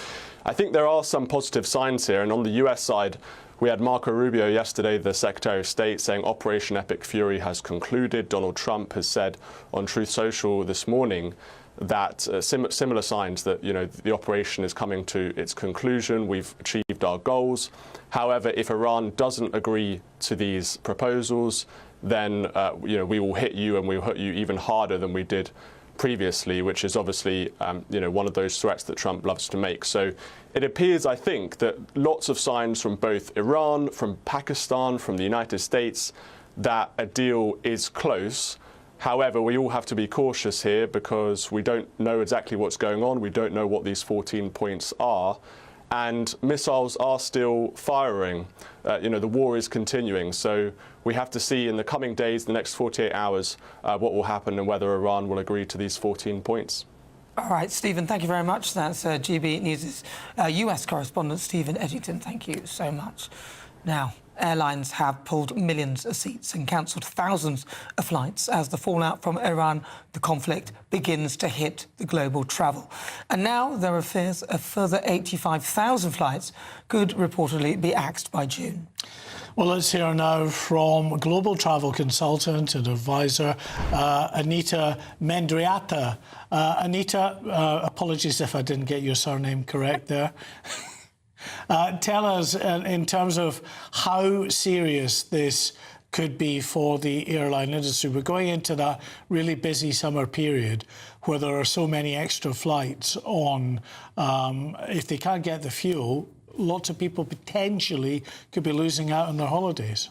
I think there are some positive signs here. And on the US side, we had Marco Rubio yesterday, the Secretary of State, saying Operation Epic Fury has concluded. Donald Trump has said on Truth Social this morning that similar signs that the operation is coming to its conclusion. We've achieved our goals. However, if Iran doesn't agree to these proposals, then we will hit you, and we will hit you even harder than we did previously, which is obviously one of those threats that Trump loves to make. So it appears, I think, that lots of signs from both Iran, from Pakistan, from the United States, that a deal is close. However, we all have to be cautious here because we don't know exactly what's going on. We don't know what these 14 points are. And missiles are still firing. The war is continuing. So we have to see in the coming days, the next 48 hours, what will happen and whether Iran will agree to these 14 points. All right, Stephen, thank you very much. That's GB News' US correspondent, Stephen Edgington. Thank you so much. Now, airlines have pulled millions of seats and cancelled thousands of flights as the fallout from Iran, the conflict, begins to hit the global travel. And now there are fears a further 85,000 flights could reportedly be axed by June. Well, let's hear now from global travel consultant and advisor Anita Mendriata. Anita, apologies if I didn't get your surname correct there. Tell us, in terms of how serious this could be for the airline industry. We're going into that really busy summer period where there are so many extra flights on. If they can't get the fuel, lots of people potentially could be losing out on their holidays.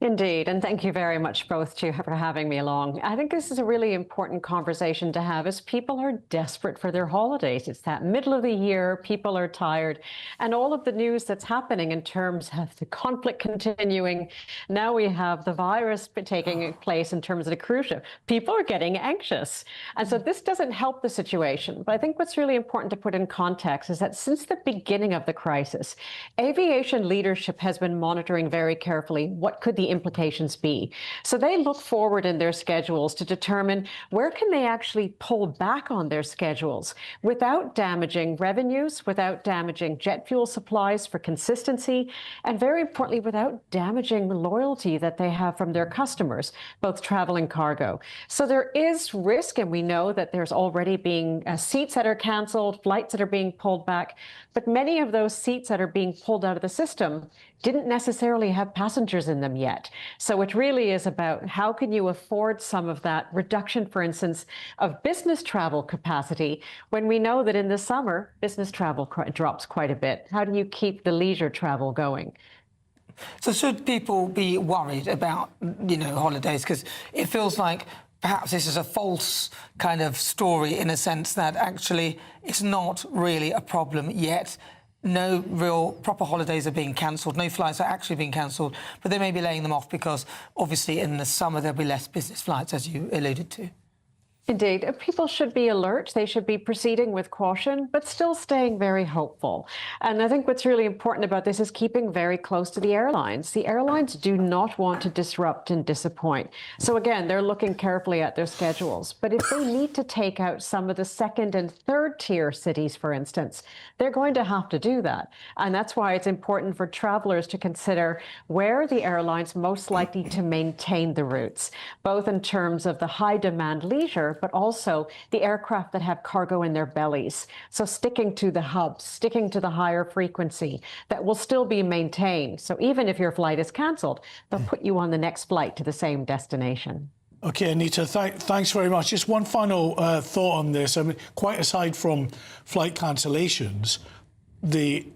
Indeed, and thank you very much both for having me along. I think this is a really important conversation to have as people are desperate for their holidays. It's that middle of the year, people are tired, and all of the news that's happening in terms of the conflict continuing. Now we have the virus taking place in terms of the cruise ship. People are getting anxious. And so this doesn't help the situation. But I think what's really important to put in context is that since the beginning of the crisis, aviation leadership has been monitoring very carefully what could the implications be. So they look forward in their schedules to determine where can they actually pull back on their schedules without damaging revenues, without damaging jet fuel supplies for consistency, and very importantly, without damaging the loyalty that they have from their customers, both travel and cargo. So there is risk, and we know that there's already being seats that are canceled, flights that are being pulled back, but many of those seats that are being pulled out of the system didn't necessarily have passengers in them yet. So it really is about how can you afford some of that reduction, for instance, of business travel capacity when we know that in the summer, business travel drops quite a bit. How do you keep the leisure travel going? So should people be worried about, holidays? Because it feels like perhaps this is a false kind of story in a sense that actually it's not really a problem yet. No real proper holidays are being cancelled. No flights are actually being cancelled, but they may be laying them off because obviously in the summer there'll be less business flights, as you alluded to. Indeed. People should be alert. They should be proceeding with caution, but still staying very hopeful. And I think what's really important about this is keeping very close to the airlines. The airlines do not want to disrupt and disappoint. So again, they're looking carefully at their schedules. But if they need to take out some of the second and third tier cities, for instance, they're going to have to do that. And that's why it's important for travelers to consider where are the airlines most likely to maintain the routes, both in terms of the high demand leisure, but also the aircraft that have cargo in their bellies. So sticking to the hubs, sticking to the higher frequency that will still be maintained. So even if your flight is cancelled, they'll put you on the next flight to the same destination. OK, Anita, thanks very much. Just one final thought on this. I mean, quite aside from flight cancellations, the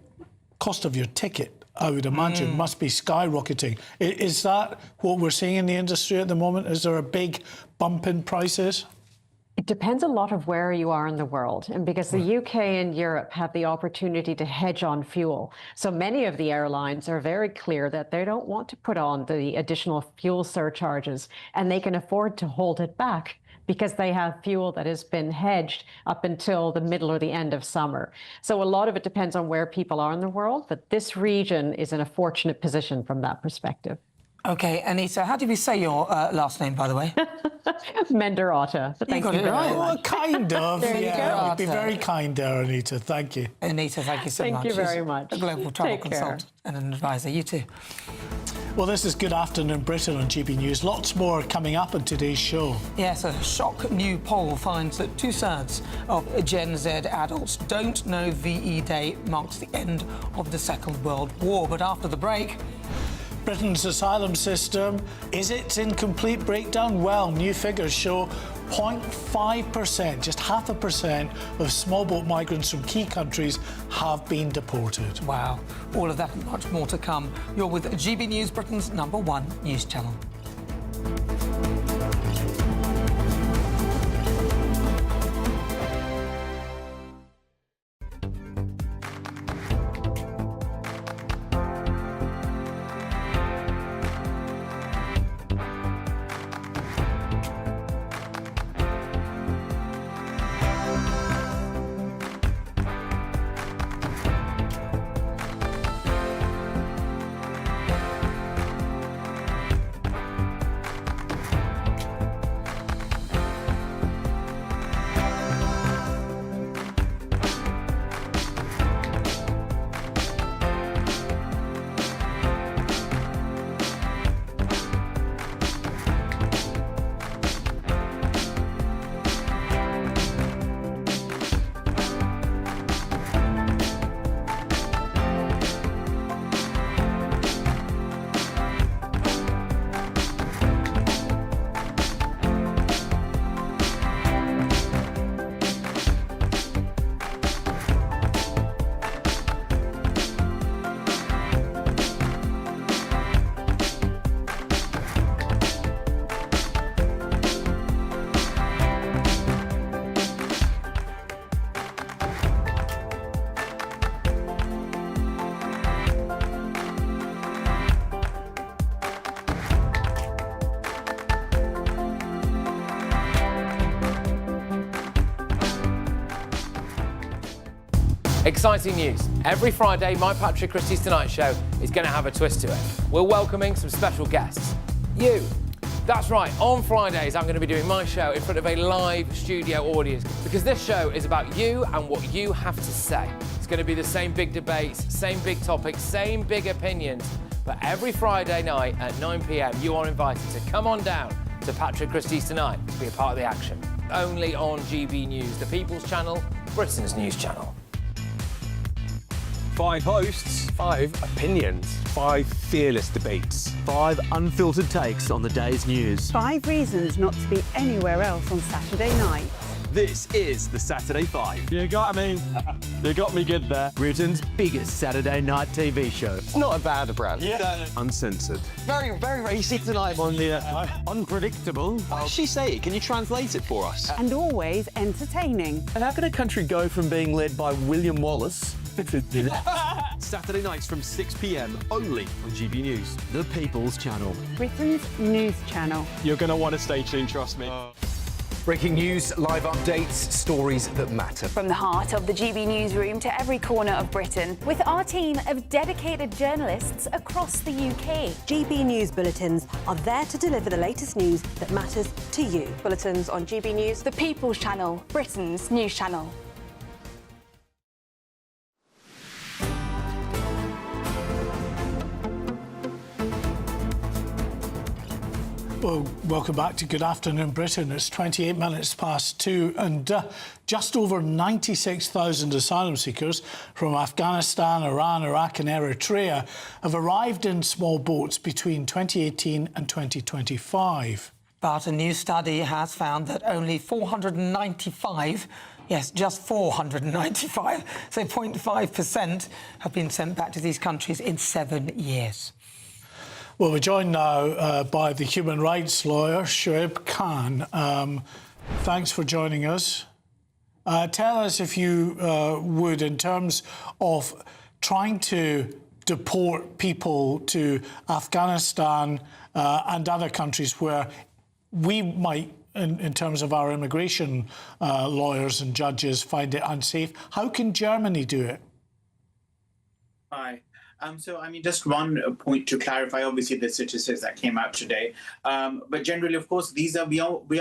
cost of your ticket, I would imagine, must be skyrocketing. Is that what we're seeing in the industry at the moment? Is there a big bump in prices? depends a lot of where you are in the world. And because the UK and Europe have the opportunity to hedge on fuel. So many of the airlines are very clear that they don't want to put on the additional fuel surcharges, and they can afford to hold it back because they have fuel that has been hedged up until the middle or the end of summer. So a lot of it depends on where people are in the world, but this region is in a fortunate position from that perspective. OK, Anita, how do we say your last name, by the way? Menderata. Thank you very much. Well, kind of. There you go. You'd be very kind there, Anita. Thank you. Anita, thank you so much. Thank you very much. A global travel Take care. consultant and an advisor. You too. Well, this is Good Afternoon Britain on GB News. Lots more coming up in today's show. Yes, a shock new poll finds that 2/3 of Gen Z adults don't know VE Day marks the end of the Second World War. But after the break... Britain's asylum system, is it in complete breakdown? Well, new figures show 0.5%, just 0.5% of small boat migrants from key countries have been deported. Wow. All of that and much more to come. You're with GB News, Britain's #1 news channel. Exciting news. Every Friday, my Patrick Christie's Tonight Show is going to have a twist to it. We're welcoming some special guests. You. That's right, on Fridays I'm going to be doing my show in front of a live studio audience because this show is about you and what you have to say. It's going to be the same big debates, same big topics, same big opinions, but every Friday night at 9 p.m. you are invited to come on down to Patrick Christie's Tonight to be a part of the action. Only on GB News, the People's Channel, Britain's news channel. 5 hosts, 5 opinions, 5 fearless debates, 5 unfiltered takes on the day's news. 5 reasons not to be anywhere else on Saturday night. This is the Saturday 5. You got me. You got me good there. Britain's biggest Saturday night TV show. It's not a bad brand. Yeah. Uncensored. Very, very racy tonight. On the unpredictable. What did she say? Can you translate it for us? And always entertaining. And how can a country go from being led by William Wallace Saturday nights from 6 p.m. only on GB News, the People's Channel. Britain's news channel. You're going to want to stay tuned, trust me. Breaking news, live updates, stories that matter. From the heart of the GB newsroom to every corner of Britain, with our team of dedicated journalists across the UK. GB News bulletins are there to deliver the latest news that matters to you. Bulletins on GB News, the People's Channel, Britain's news channel. Well, welcome back to Good Afternoon Britain. It's 28 minutes past 2 and just over 96,000 asylum seekers from Afghanistan, Iran, Iraq and Eritrea have arrived in small boats between 2018 and 2025. But a new study has found that only 495, yes, just 495, so 0.5%, have been sent back to these countries in 7 years. Well, we're joined now by the human rights lawyer, Shoaib Khan. Thanks for joining us. Tell us, if you would, in terms of trying to deport people to Afghanistan and other countries where we might, in terms of our immigration lawyers and judges, find it unsafe. How can Germany do it? Hi. So, I mean, just one point to clarify, obviously, the statistics that came out today. But generally, of course, we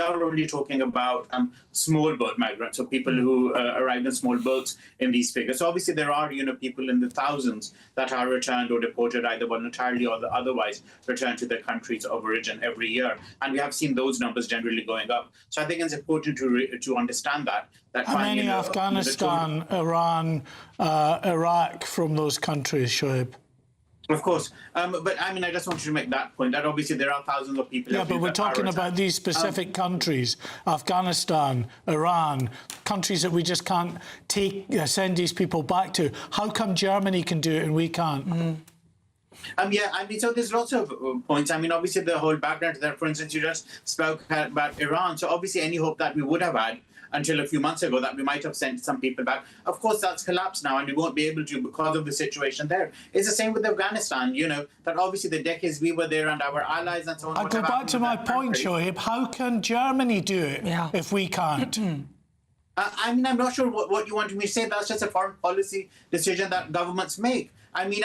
are only talking about small boat migrants, so people who arrive in small boats in these figures. So obviously, there are, people in the thousands that are returned or deported either voluntarily or otherwise returned to their countries of origin every year. And we have seen those numbers generally going up. So I think it's important to understand that. How many Afghanistan, Iran, Iraq from those countries, Shoaib? Of course. But I mean, I just wanted to make that point, that obviously there are thousands of people. Yeah, but we're talking about these specific countries, Afghanistan, Iran, countries that we just can't send these people back to. How come Germany can do it and we can't? Yeah, I mean, so there's lots of points. I mean, obviously the whole background to that, for instance, you just spoke about Iran. So obviously any hope that we would have had until a few months ago that we might have sent some people back, of course that's collapsed now and we won't be able to because of the situation there. It's the same with Afghanistan, that obviously the decades we were there and our allies and so on. I go back to my point, Shoaib. How can Germany do it if we can't? I mean, I'm not sure what you want me to say. That's just a foreign policy decision that governments make. I mean,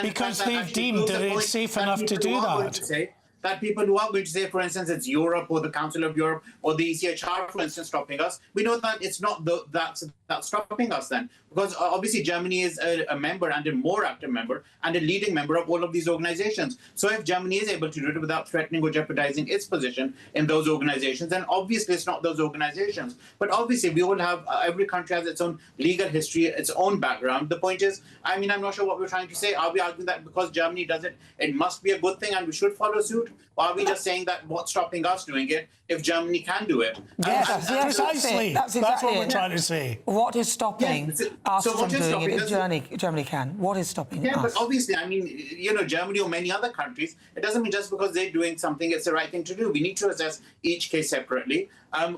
because they've deemed that it's safe enough to do that. That people who are going to say, for instance, it's Europe or the Council of Europe or the ECHR, for instance, stopping us, we know that it's not that's stopping us then. Because obviously Germany is a member and a more active member and a leading member of all of these organizations. So if Germany is able to do it without threatening or jeopardizing its position in those organizations, then obviously it's not those organizations. But obviously we all have, every country has its own legal history, its own background. The point is, I mean, I'm not sure what we're trying to say. Are we arguing that because Germany does it, it must be a good thing and we should follow suit? Or are we just saying that what's stopping us doing it if Germany can do it? Yes, precisely. That's what we're trying to say. What is stopping us from doing it if Germany can? What is stopping us? Yeah, but obviously, I mean, Germany or many other countries, it doesn't mean just because they're doing something, it's the right thing to do. We need to assess each case separately.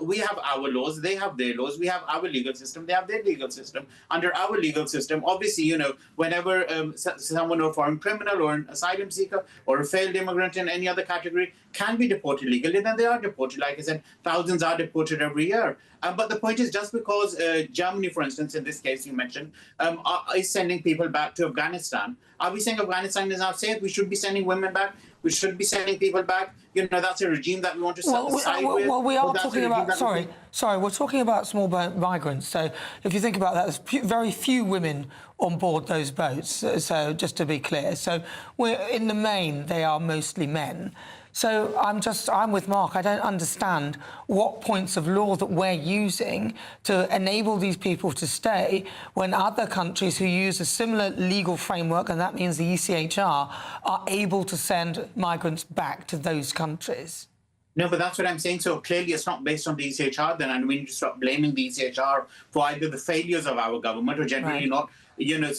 We have our laws, they have their laws. We have our legal system, they have their legal system. Under our legal system, obviously, whenever someone or a foreign criminal or an asylum seeker or a failed immigrant in any other category can be deported legally, then they are deported. Like I said, thousands are deported every year. But the point is, just because Germany, for instance, in this case you mentioned, is sending people back to Afghanistan, are we saying Afghanistan is now safe? We should be sending women back. We should be sending people back. That's a regime that we want to side with. Well, we are talking about. Sorry, we're talking about small boat migrants. So if you think about that, there's very few women on board those boats. So just to be clear, so in the main they are mostly men. So I'm with Mark. I don't understand what points of law that we're using to enable these people to stay when other countries who use a similar legal framework, and that means the ECHR, are able to send migrants back to those countries. No, but that's what I'm saying. So clearly it's not based on the ECHR then, and we need to stop blaming the ECHR for either the failures of our government or generally not,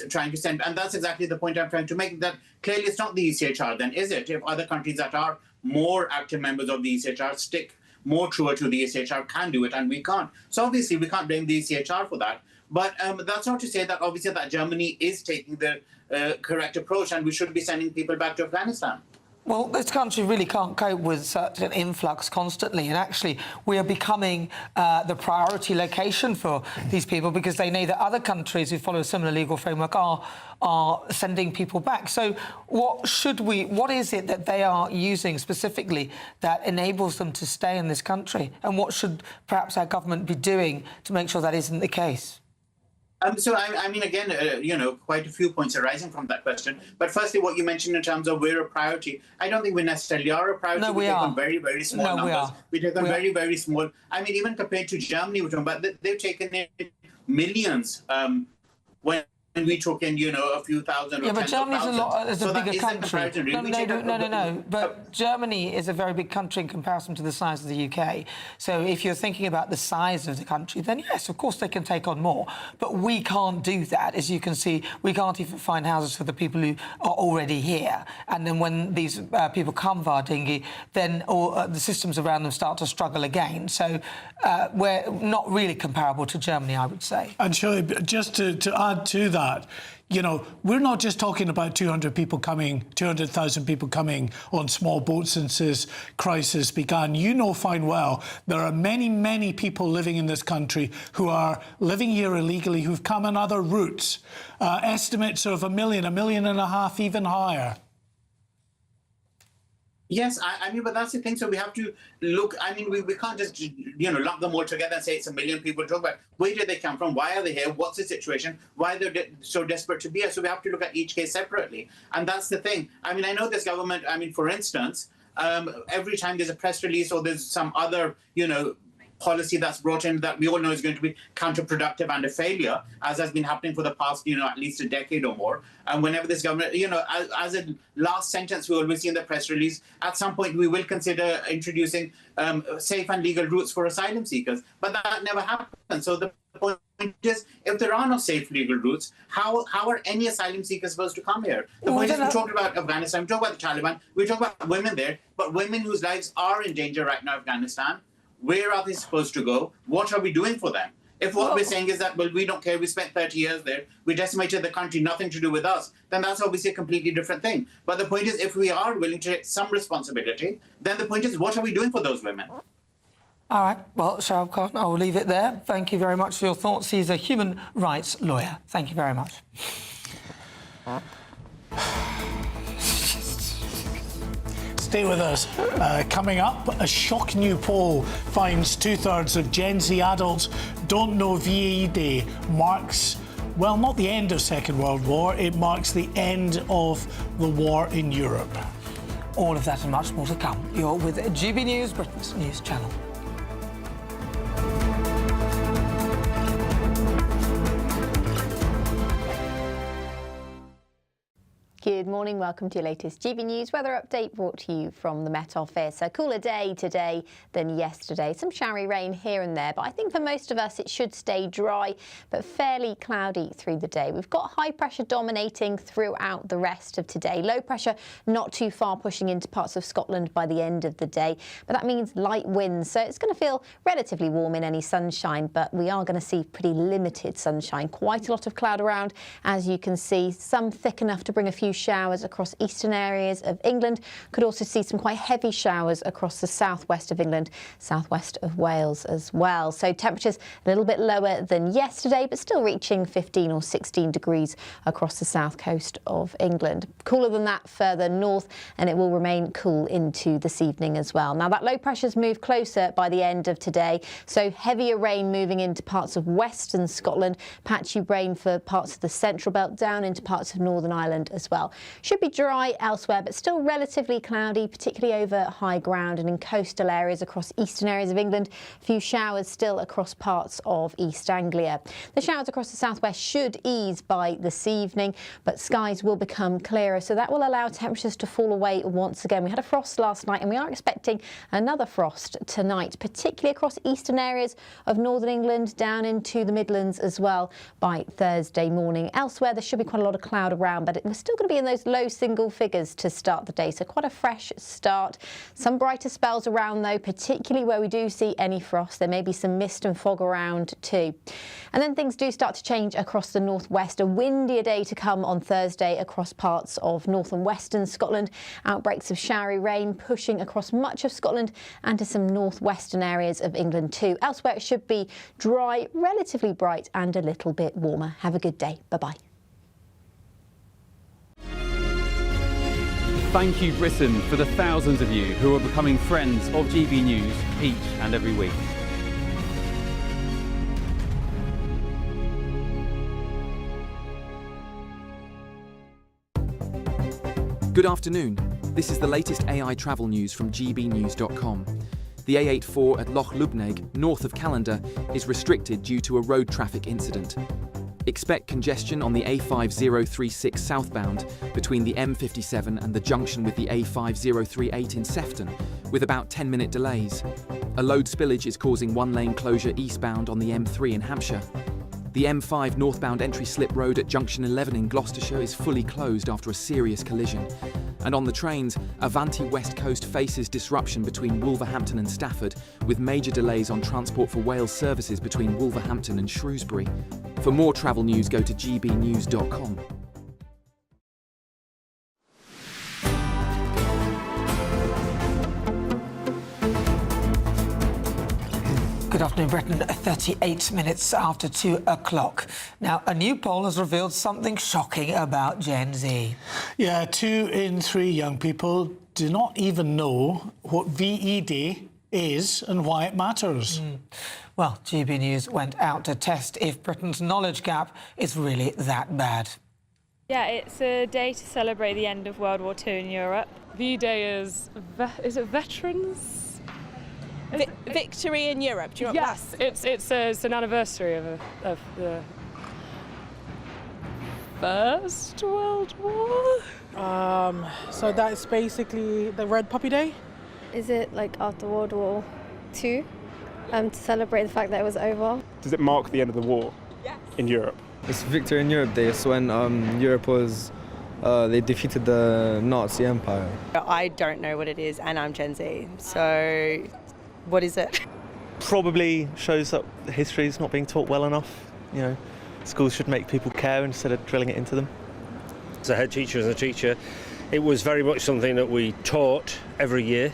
trying to send. And that's exactly the point I'm trying to make, that clearly it's not the ECHR then, is it? If other countries that are more active members of the ECHR stick more truer to the ECHR can do it and we can't. So obviously we can't blame the ECHR for that. But that's not to say that obviously that Germany is taking the correct approach and we should be sending people back to Afghanistan. Well, this country really can't cope with such an influx constantly, and actually we are becoming the priority location for these people because they know that other countries who follow a similar legal framework are sending people back. So what is it that they are using specifically that enables them to stay in this country, and what should perhaps our government be doing to make sure that isn't the case? So, I mean, again, quite a few points arising from that question. But firstly, what you mentioned in terms of we're a priority, I don't think we necessarily are a priority. No, we take are. on very, very small numbers. We take on very, very small. I mean, even compared to Germany, they've taken in millions when we took in, a few thousand. Yeah, or but Germany's is a bigger country. No. But Germany is a very big country in comparison to the size of the UK. So if you're thinking about the size of the country, then yes, of course they can take on more. But we can't do that. As you can see, we can't even find houses for the people who are already here. And then when these people come via dinghy, then the systems around them start to struggle again. So we're not really comparable to Germany, I would say. And Shirley, just to add to that, we're not just talking about 200,000 people coming on small boats since this crisis began. You know fine well there are many, many people living in this country who are living here illegally, who've come on other routes. Estimates of 1 million, 1.5 million, even higher. Yes, I mean, but that's the thing. So we have to look. I mean, we can't just lump them all together and say it's 1 million people. Talk about where did they come from? Why are they here? What's the situation? Why they're so desperate to be here? So we have to look at each case separately. And that's the thing. I mean, I know this government. I mean, for instance, every time there's a press release or there's some other policy that's brought in that we all know is going to be counterproductive and a failure, as has been happening for the past, at least a decade or more. And whenever this government, as a last sentence, we always see in the press release, at some point we will consider introducing safe and legal routes for asylum seekers. But that never happened. So the point is, if there are no safe legal routes, how are any asylum seekers supposed to come here? The point is, we talked about Afghanistan, we talked about the Taliban, we talked about women there, but women whose lives are in danger right now in Afghanistan, where are they supposed to go? What are we doing for them? If what we're saying is that, well, we don't care, we spent 30 years there, we decimated the country, nothing to do with us, then that's obviously a completely different thing. But the point is, if we are willing to take some responsibility, then the point is, what are we doing for those women? All right, well, Shahab Khan, I'll leave it there. Thank you very much for your thoughts. He's a human rights lawyer. Thank you very much. Stay with us. Coming up, a shock new poll finds 2/3 of Gen Z adults don't know VAE Day marks, well, not the end of Second World War, it marks the end of the war in Europe. All of that and much more to come. You're with GB News, Britain's news channel. Good morning, welcome to your latest GB News weather update brought to you from the Met Office. A cooler day today than yesterday. Some showery rain here and there, but I think for most of us it should stay dry but fairly cloudy through the day. We've got high pressure dominating throughout the rest of today. Low pressure not too far pushing into parts of Scotland by the end of the day, but that means light winds, so it's going to feel relatively warm in any sunshine, but we are going to see pretty limited sunshine. Quite a lot of cloud around, as you can see, some thick enough to bring a few showers across eastern areas of England. Could also see some quite heavy showers across the southwest of England, southwest of Wales as well. So temperatures a little bit lower than yesterday, but still reaching 15 or 16 degrees across the south coast of England. Cooler than that further north, and it will remain cool into this evening as well. Now that low pressure's moved closer by the end of today, so heavier rain moving into parts of western Scotland, patchy rain for parts of the central belt down into parts of Northern Ireland as well. Should be dry elsewhere, but still relatively cloudy, particularly over high ground and in coastal areas across eastern areas of England. A few showers still across parts of East Anglia. The showers across the southwest should ease by this evening, but skies will become clearer, so that will allow temperatures to fall away once again. We had a frost last night and we are expecting another frost tonight, particularly across eastern areas of northern England down into the Midlands as well by Thursday morning. Elsewhere there should be quite a lot of cloud around, but we're still going to be in those low single figures to start the day, so quite a fresh start. Some brighter spells around though, particularly where we do see any frost. There may be some mist and fog around too. And then things do start to change across the northwest. A windier day to come on Thursday across parts of north and western Scotland. Outbreaks of showery rain pushing across much of Scotland and to some northwestern areas of England too. Elsewhere it should be dry, relatively bright and a little bit warmer. Have a good day. Bye-bye. Thank you, Britain, for the thousands of you who are becoming friends of GB News each and every week. Good afternoon. This is the latest AI travel news from GBnews.com. The A84 at Loch Lubnaig, north of Callander, is restricted due to a road traffic incident. Expect congestion on the A5036 southbound between the M57 and the junction with the A5038 in Sefton, with about 10-minute delays. A load spillage is causing one-lane closure eastbound on the M3 in Hampshire. The M5 northbound entry slip road at junction 11 in Gloucestershire is fully closed after a serious collision. And on the trains, Avanti West Coast faces disruption between Wolverhampton and Stafford, with major delays on Transport for Wales services between Wolverhampton and Shrewsbury. For more travel news, go to gbnews.com. Good afternoon, Britain. 38 minutes after 2 o'clock. Now, a new poll has revealed something shocking about Gen Z. Yeah, 2 in 3 young people do not even know what VE Day is and why it matters. Well, GB News went out to test if Britain's knowledge gap is really that bad. Yeah, it's a day to celebrate the end of World War II in Europe. VE Day is it veterans? Victory in Europe. Do you know yes, it's an anniversary of the First World War. So that's basically the Red Puppy Day. Is it like after World War II, to celebrate the fact that it was over? Does it mark the end of the war in Europe? It's Victory in Europe Day. It's when Europe was they defeated the Nazi Empire. I don't know what it is, and I'm Gen Z. So, what is it? Probably shows that history is not being taught well enough. You know, schools should make people care instead of drilling it into them. As a head teacher, it was very much something that we taught every year.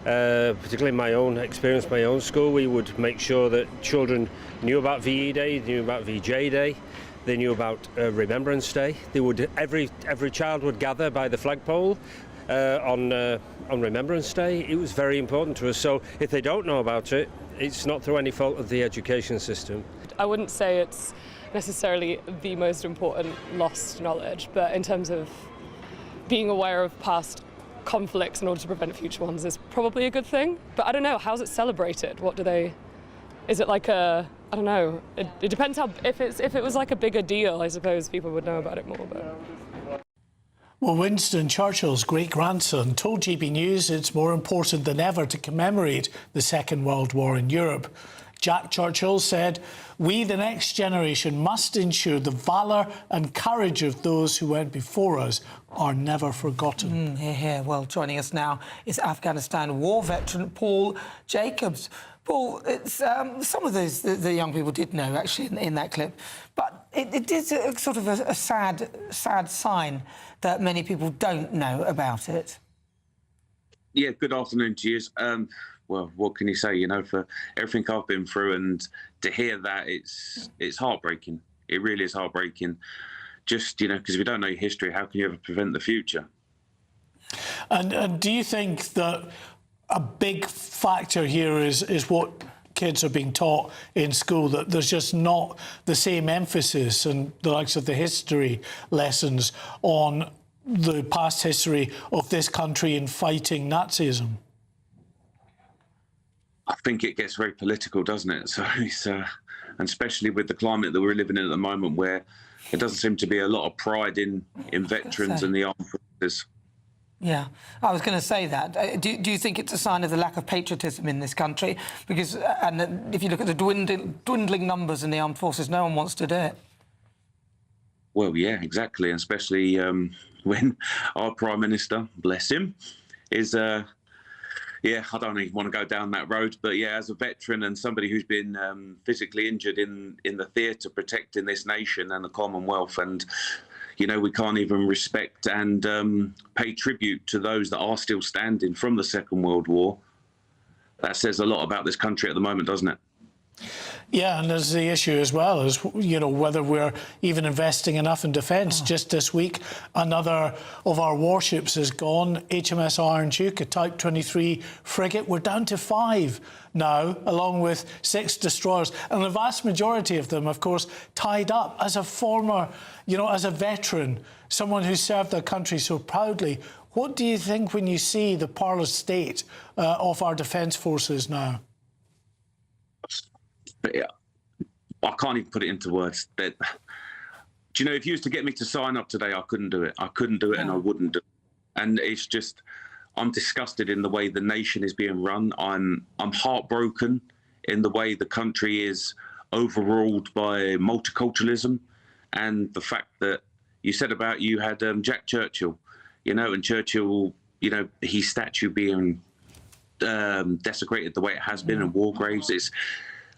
Particularly my own experience, my own school, we would make sure that children knew about VE Day, knew about VJ Day, they knew about Remembrance Day. They would every child would gather by the flagpole on Remembrance Day. It was very important to us. So if they don't know about it, it's not through any fault of the education system. I wouldn't say it's necessarily the most important lost knowledge, but in terms of being aware of past conflicts in order to prevent future ones is probably a good thing. But I don't know, how's it celebrated? What do they, is it like a, I don't know, it depends how, if it was like a bigger deal, I suppose people would know about it more. But. Well, Winston Churchill's great-grandson told GB News it's more important than ever to commemorate the Second World War in Europe. Jack Churchill said, "We, the next generation, must ensure the valour and courage of those who went before us are never forgotten." Hear, hear. Well, joining us now is Afghanistan war veteran Paul Jacobs. Paul, it's, some of those the young people did know, actually, in that clip, but it is a sort of a sad sign that many people don't know about it. Yeah, good afternoon to you. Well, what can you say? You know, for everything I've been through, and to hear that, it's heartbreaking. It really is heartbreaking. Just, you know, because if you don't know your history, how can you ever prevent the future? And do you think that a big factor here is what kids are being taught in school, that there's just not the same emphasis and the likes of the history lessons on the past history of this country in fighting Nazism? I think it gets very political, doesn't it? So it's, and especially with the climate that we're living in at the moment, where there doesn't seem to be a lot of pride in veterans and the armed forces. Yeah, I was going to say that. Do you think it's a sign of the lack of patriotism in this country? Because, and if you look at the dwindling numbers in the armed forces, no one wants to do it. Well, yeah, exactly, and especially when our Prime Minister, bless him, is... yeah, I don't even want to go down that road, but yeah, as a veteran and somebody who's been physically injured in the theatre protecting this nation and the Commonwealth, and, you know, we can't even respect and pay tribute to those that are still standing from the Second World War. That says a lot about this country at the moment, doesn't it? Yeah, and there's the issue as well, as you know, whether we're even investing enough in defence. Just this week, another of our warships has gone, HMS Iron Duke, a Type 23 frigate. We're down to 5 now, along with 6 destroyers, and the vast majority of them, of course, tied up. As a former, you know, as a veteran, someone who served their country so proudly, what do you think when you see the parlous state of our defence forces now? But yeah, I can't even put it into words. That, do you know, if you was to get me to sign up today, I couldn't do it. I couldn't do it, and I wouldn't do it. And it's just, I'm disgusted in the way the nation is being run. I'm heartbroken in the way the country is overruled by multiculturalism, and the fact that you said about you had Jack Churchill, you know, and Churchill, you know, his statue being desecrated the way it has been in war graves.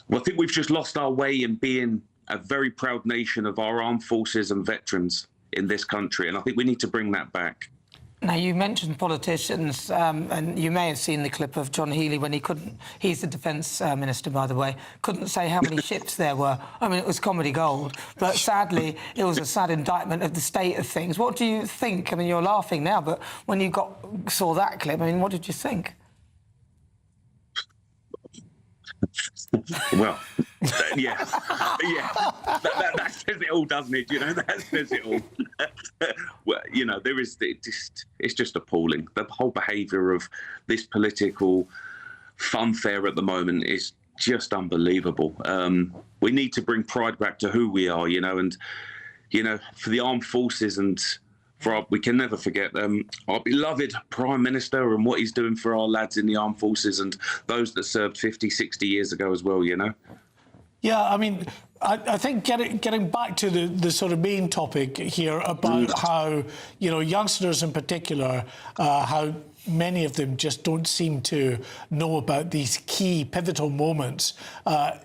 Well, I think we've just lost our way in being a very proud nation of our armed forces and veterans in this country, and I think we need to bring that back. Now, you mentioned politicians, and you may have seen the clip of John Healey when he couldn't... He's the Defence Minister, by the way, couldn't say how many ships there were. I mean, it was comedy gold, but sadly, it was a sad indictment of the state of things. What do you think? I mean, you're laughing now, but when you saw that clip, I mean, what did you think? Well, yeah, that says it all, doesn't it? You know, that says it all. Well, you know, it's just appalling. The whole behaviour of this political funfair at the moment is just unbelievable. We need to bring pride back to who we are, you know, and, you know, for the armed forces and we can never forget our beloved Prime Minister and what he's doing for our lads in the armed forces and those that served 50, 60 years ago as well, you know? Yeah, I mean, I think getting back to the sort of main topic here about how, you know, youngsters in particular, how many of them just don't seem to know about these key pivotal moments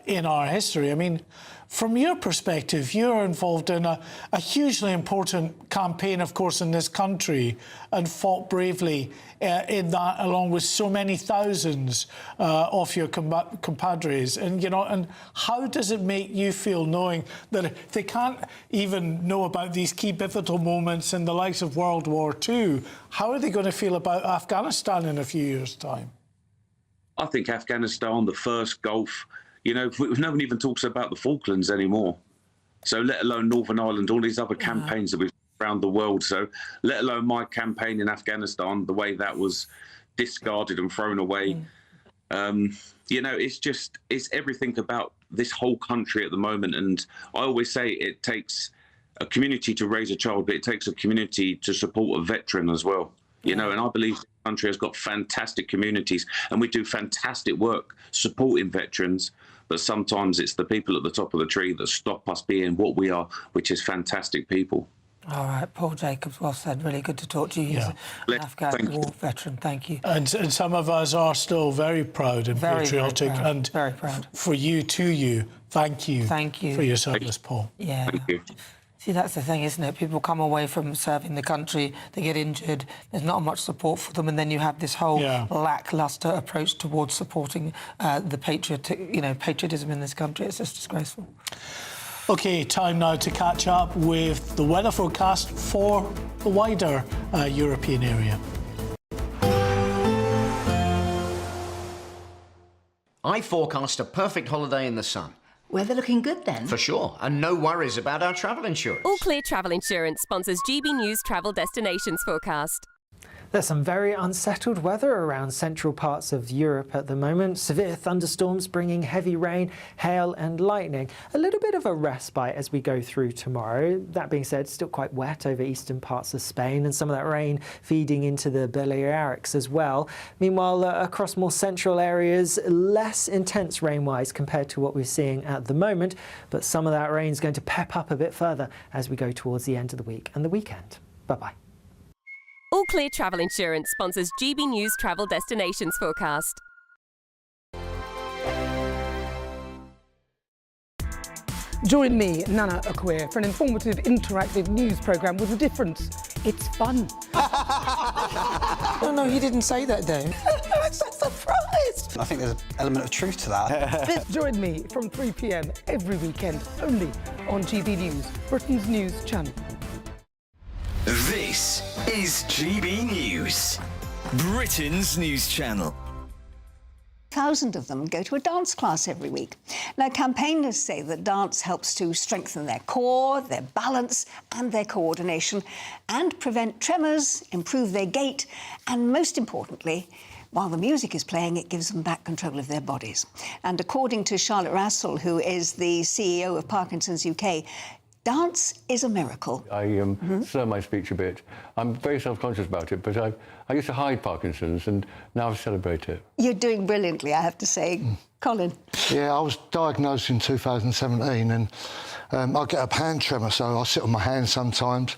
in our history. I mean, from your perspective, you're involved in a hugely important campaign, of course, in this country, and fought bravely in that, along with so many thousands of your compadres. And, you know, and how does it make you feel knowing that if they can't even know about these key pivotal moments in the likes of World War II, how are they going to feel about Afghanistan in a few years' time? I think Afghanistan, the first Gulf, you know, no one even talks about the Falklands anymore. So let alone Northern Ireland, all these other campaigns that we've around the world. So let alone my campaign in Afghanistan, the way that was discarded and thrown away. You know, it's everything about this whole country at the moment. And I always say it takes a community to raise a child, but it takes a community to support a veteran as well. You know, and I believe the country has got fantastic communities and we do fantastic work supporting veterans. But sometimes it's the people at the top of the tree that stop us being what we are, which is fantastic people. All right, Paul Jacobs, well said. Really good to talk to you. Yeah. He's an Afghan war veteran. Thank you. And some of us are still very proud and patriotic. Very proud. And very proud. For you, to you, thank you. Thank you. For your service, Paul. Yeah. Thank you. See, that's the thing, isn't it? People come away from serving the country, they get injured, there's not much support for them, and then you have this whole lacklustre approach towards supporting the patriotism in this country. It's just disgraceful. OK, time now to catch up with the weather forecast for the wider European area. I forecast a perfect holiday in the sun. Weather looking good then? For sure, and no worries about our travel insurance. All Clear Travel Insurance sponsors GB News Travel Destinations forecast. There's some very unsettled weather around central parts of Europe at the moment. Severe thunderstorms bringing heavy rain, hail and lightning. A little bit of a respite as we go through tomorrow. That being said, still quite wet over eastern parts of Spain and some of that rain feeding into the Balearics as well. Meanwhile, across more central areas, less intense rain-wise compared to what we're seeing at the moment. But some of that rain is going to pep up a bit further as we go towards the end of the week and the weekend. Bye-bye. All Clear Travel Insurance sponsors GB News Travel Destinations forecast. Join me, Nana Akua, for an informative, interactive news programme with a difference. It's fun. No, he didn't say that, Dave. I'm so surprised. I think there's an element of truth to that. Join me from 3 p.m. every weekend, only on GB News, Britain's news channel. This is GB News, Britain's news channel. Thousands of them go to a dance class every week. Now, campaigners say that dance helps to strengthen their core, their balance and their coordination and prevent tremors, improve their gait and, most importantly, While the music is playing, it gives them back control of their bodies. And according to Charlotte Russell, who is the CEO of Parkinson's UK, dance is a miracle. I slur my speech a bit. I'm very self-conscious about it, but I used to hide Parkinson's, and now I celebrate it. You're doing brilliantly, I have to say. Colin? Yeah, I was diagnosed in 2017, and I get a hand tremor, so I sit on my hands sometimes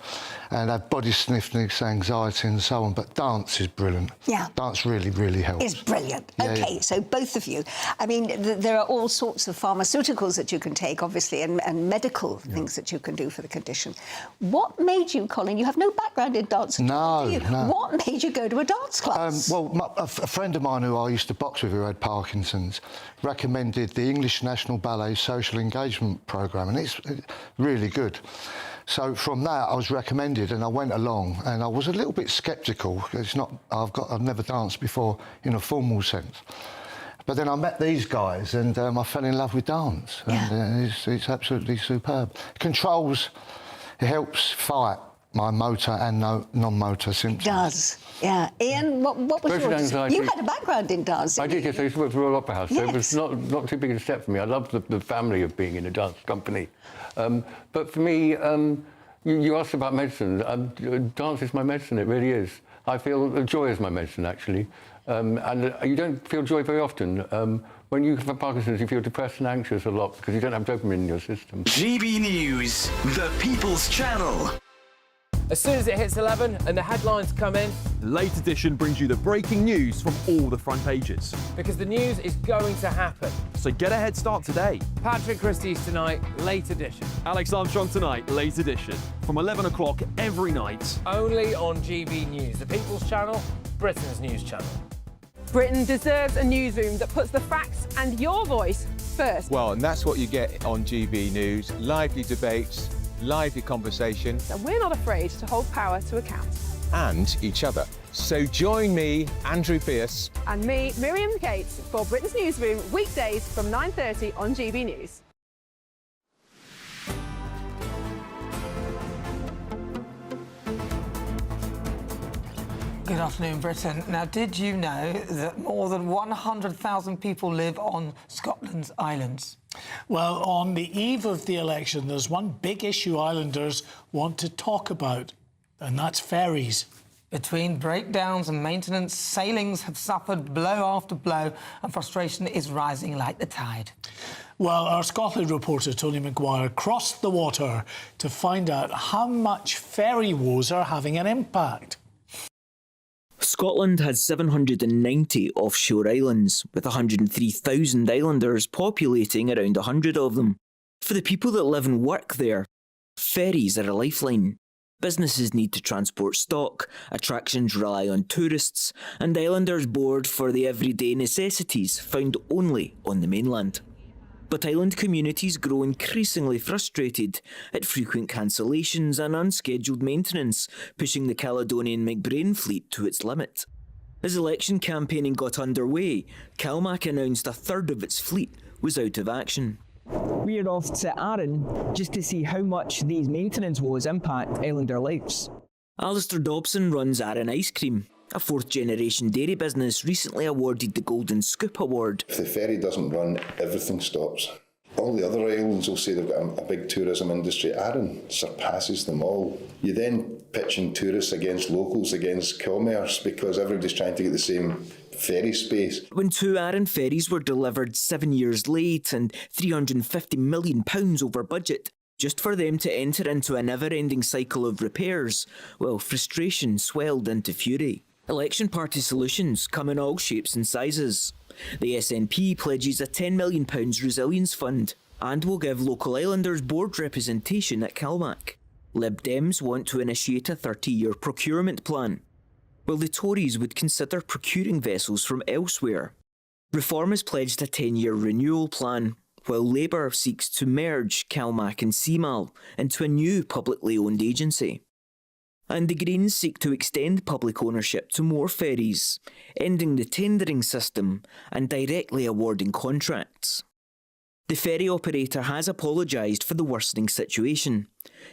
and have body stiffness, anxiety and so on. But dance is brilliant. Yeah. Dance really, really helps. It's brilliant. Yeah, OK, yeah. so both of you. I mean, there are all sorts of pharmaceuticals that you can take, obviously, and medical things that you can do for the condition. What made you, Colin, you have no background in dance at all, do you? No. What made you go to a dance class? Well, a friend of mine who I used to box with, who had Parkinson's, recommended the English National Ballet Social Engagement Programme, and it's really good. So from that, I was recommended, and I went along, and I was a little bit sceptical. It's not, I've never danced before in a formal sense. But then I met these guys, and I fell in love with dance, and it's absolutely superb. It helps fight my motor and non-motor symptoms. It does, yeah. Ian, what was yours? Anxiety. You had a background in dance. I did, yes. I used to work for Royal Opera House, so it was not too big a step for me. I loved the family of being in a dance company. But for me, you asked about medicine. Dance is my medicine, it really is. I feel joy is my medicine, actually. And you don't feel joy very often. When you have Parkinson's, you feel depressed and anxious a lot because you don't have dopamine in your system. GB News, the People's Channel. As soon as it hits 11 and the headlines come in, Late Edition brings you the breaking news from all the front pages. because the news is going to happen. So get a head start today. Patrick Christie's tonight, Late Edition. Alex Armstrong tonight, Late Edition. From 11 o'clock every night. Only on GB News, the People's Channel, Britain's news channel. Britain deserves a newsroom that puts the facts and your voice first. Well, and that's what you get on GB News. Lively debates, lively conversation. And we're not afraid to hold power to account. And each other. So join me, Andrew Pierce. And me, Miriam Gates, for Britain's Newsroom, weekdays from 9:30 on GB News. Good afternoon, Britain. Now, did you know that more than 100,000 people live on Scotland's islands? Well, on the eve of the election, there's one big issue islanders want to talk about, and that's ferries. Between breakdowns and maintenance, sailings have suffered blow after blow, and frustration is rising like the tide. Well, our Scotland reporter, Tony Maguire, crossed the water to find out how much ferry woes are having an impact. Scotland has 790 offshore islands, with 103,000 islanders populating around 100 of them. For the people that live and work there, ferries are a lifeline. Businesses need to transport stock, attractions rely on tourists, and islanders board for the everyday necessities found only on the mainland. But island communities grow increasingly frustrated at frequent cancellations and unscheduled maintenance, pushing the Caledonian McBrain fleet to its limit. As election campaigning got underway, CalMac announced a third of its fleet was out of action. We're off to Arran just to see how much these maintenance woes impact islander lives. Alistair Dobson runs Arran Ice Cream. A fourth-generation dairy business recently awarded the Golden Scoop Award. If the ferry doesn't run, everything stops. All the other islands will say they've got a big tourism industry. Arran surpasses them all. You're then pitching tourists against locals, against commerce, because everybody's trying to get the same ferry space. When 2 Arran ferries were delivered 7 years late and £350 million over budget, just for them to enter into a never-ending cycle of repairs, well, frustration swelled into fury. Election party solutions come in all shapes and sizes. The SNP pledges a £10 million resilience fund and will give local islanders board representation at CalMac. Lib Dems want to initiate a 30-year procurement plan, while the Tories would consider procuring vessels from elsewhere. Reform has pledged a 10-year renewal plan, while Labour seeks to merge CalMac and CMAL into a new publicly owned agency. And the Greens seek to extend public ownership to more ferries, ending the tendering system and directly awarding contracts. The ferry operator has apologised for the worsening situation,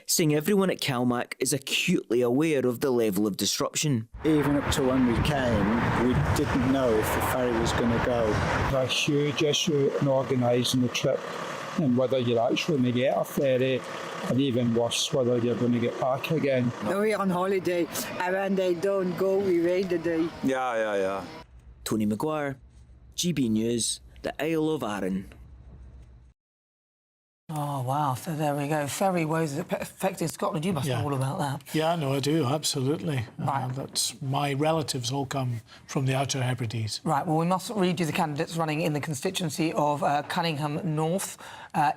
saying everyone at Calmac is acutely aware of the level of disruption. Even up to when we came, we didn't know if the ferry was going to go. A huge issue in organising the trip and whether you're actually going to get a ferry, and even worse, whether you're going to get back again. We're on holiday, and when they don't go, we wait a day. Yeah. Tony Maguire, GB News, the Isle of Arran. Oh, wow. So there we go. Ferry woes affecting Scotland. You must know all about that. Yeah, no, I do, absolutely. That's my relatives all come from the Outer Hebrides. Right, well, we must read you the candidates running in the constituency of Cunningham North.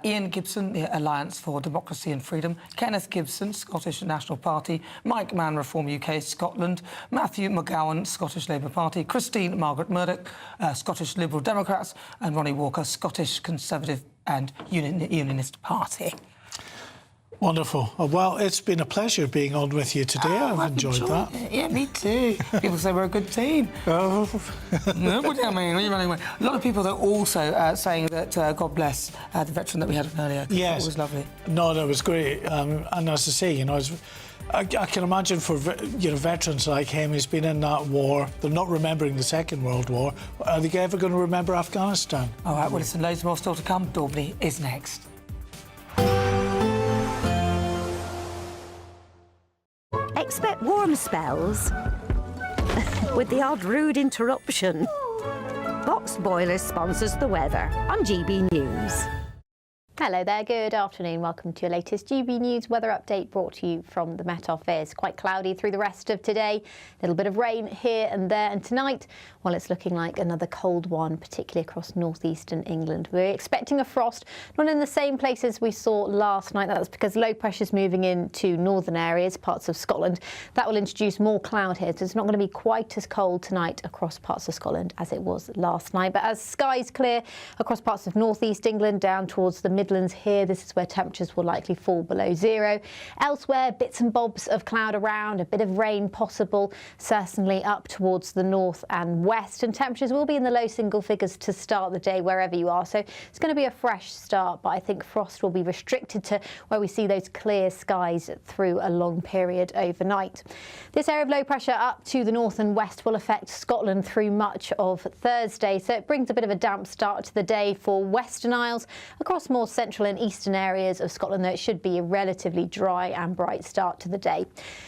Ian Gibson, the Alliance for Democracy and Freedom. Kenneth Gibson, Scottish National Party. Mike Mann, Reform UK, Scotland. Matthew McGowan, Scottish Labour Party. Christine Margaret Murdoch, Scottish Liberal Democrats. And Ronnie Walker, Scottish Conservative and Unionist Party. Wonderful. Well, it's been a pleasure being on with you today. I've enjoyed that. Yeah, me too. People say we're a good team. No, what do you mean? Are you running away? A lot of people are also saying that God bless the veteran that we had earlier. Yes. It was lovely. No, that was great. And as I say, I can imagine for veterans like him who's been in that war, they're not remembering the Second World War. Are they ever going to remember Afghanistan? All right, well, listen, loads more still to come. Daubney is next. Expect warm spells with the odd rude interruption. Box Boilers sponsors the weather on GB News. Hello there, good afternoon. Welcome to your latest GB News weather update brought to you from the Met Office. Quite cloudy through the rest of today. A little bit of rain here and there. And tonight, well, it's looking like another cold one, particularly across northeastern England. We're expecting a frost, not in the same places we saw last night. That's because low pressure's moving into northern areas, parts of Scotland. That will introduce more cloud here, so it's not going to be quite as cold tonight across parts of Scotland as it was last night. But as skies clear across parts of northeast England down towards the Midlands here, this is where temperatures will likely fall below zero. Elsewhere, bits and bobs of cloud around, a bit of rain possible, certainly up towards the north and west, and temperatures will be in the low single figures to start the day wherever you are. So it's going to be a fresh start, but I think frost will be restricted to where we see those clear skies through a long period overnight. This area of low pressure up to the north and west will affect Scotland through much of Thursday, so it brings a bit of a damp start to the day for Western Isles. Across more central and eastern areas of Scotland, though, it should be a relatively dry and bright start to the day.